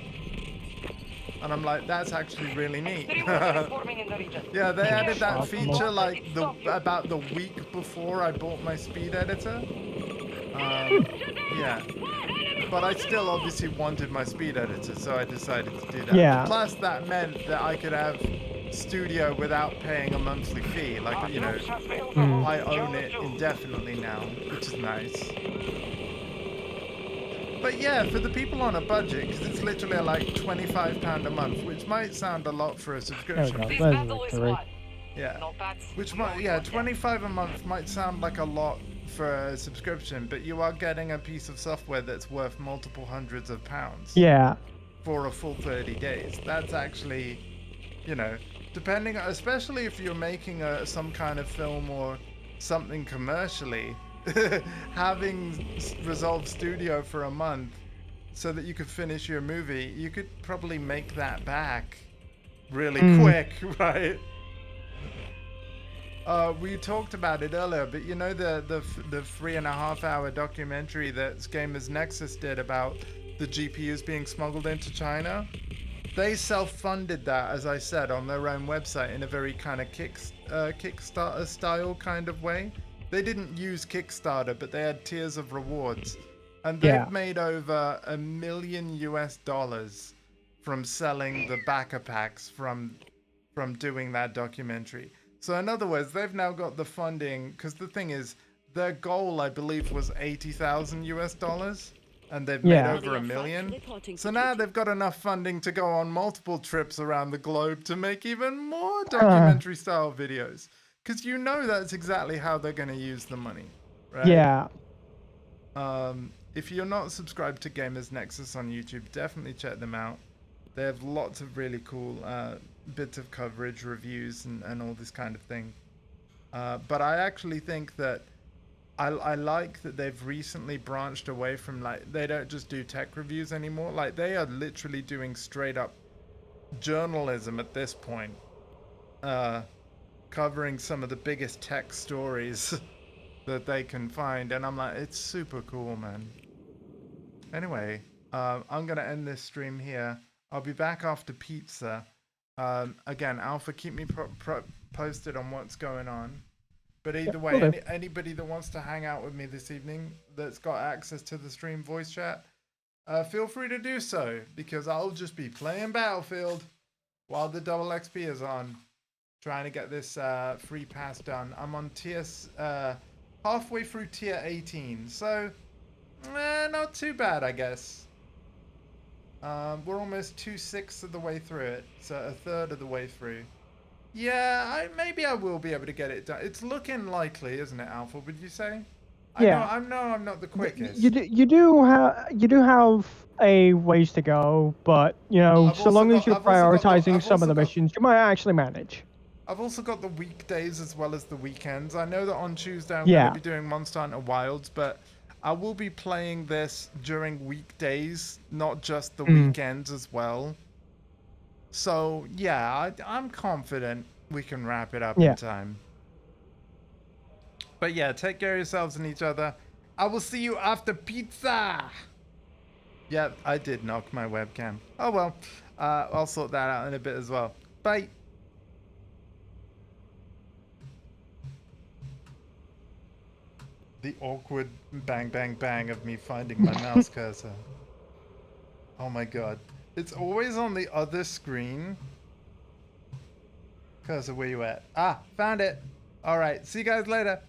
And I'm like, that's actually really neat. Yeah, they added that feature like about the week before I bought my speed editor. Yeah. But I still obviously wanted my speed editor, so I decided to do that. Yeah. Plus, that meant that I could have studio without paying a monthly fee. Like, you know, I own it indefinitely now, which is nice. But yeah, for the people on a budget, because it's literally like £25 a month, which might sound a lot for a subscription. Yeah. Which might, yeah, 25 a month might sound like a lot for a subscription, but you are getting a piece of software that's worth multiple hundreds of pounds. Yeah. For a full 30 days. That's actually, you know, depending, especially if you're making some kind of film or something commercially, having Resolve Studio for a month so that you could finish your movie, you could probably make that back really quick, right? We talked about it earlier, but you know the 3.5-hour documentary that Gamers Nexus did about the GPUs being smuggled into China? They self-funded that, as I said, on their own website in a very kind of Kickstarter style kind of way. They didn't use Kickstarter, but they had tiers of rewards. And they've made over $1 million from selling the backer packs from doing that documentary. So in other words, they've now got the funding, because the thing is, their goal, I believe, was $80,000, and they've made over $1 million. So now they've got enough funding to go on multiple trips around the globe to make even more documentary-style videos. Because you know that's exactly how they're going to use the money, right? Yeah. If you're not subscribed to Gamers Nexus on YouTube, definitely check them out. They have lots of really cool bits of coverage, reviews, and all this kind of thing. But I actually think that I like that they've recently branched away from, like, they don't just do tech reviews anymore. Like, they are literally doing straight up journalism at this point, covering some of the biggest tech stories that they can find. And I'm like, it's super cool, man. Anyway, I'm going to end this stream here. I'll be back after pizza. Again, Alpha, keep me posted on what's going on. But either way, anybody that wants to hang out with me this evening that's got access to the stream voice chat, feel free to do so, because I'll just be playing Battlefield while the double XP is on, trying to get this free pass done. I'm on halfway through tier 18, so not too bad, I guess. We're almost 2/6 of the way through it, so a third of the way through. Yeah, maybe I will be able to get it done. It's looking likely, isn't it, Alpha? Would you say? Yeah. I know I'm not the quickest. You do have a ways to go, but you know, so long as you're prioritizing some of the missions, you might actually manage. I've also got the weekdays as well as the weekends. I know that on Tuesday I'm going to be doing Monster Hunter Wilds, but I will be playing this during weekdays, not just the weekends as well. So, yeah, I'm confident we can wrap it up in time. But yeah, take care of yourselves and each other. I will see you after pizza. Yeah, I did knock my webcam. Oh well. I'll sort that out in a bit as well. Bye. The awkward bang bang bang of me finding my mouse cursor. Oh my god. It's always on the other screen. Cursor, where you at? Ah, found it. Alright, see you guys later.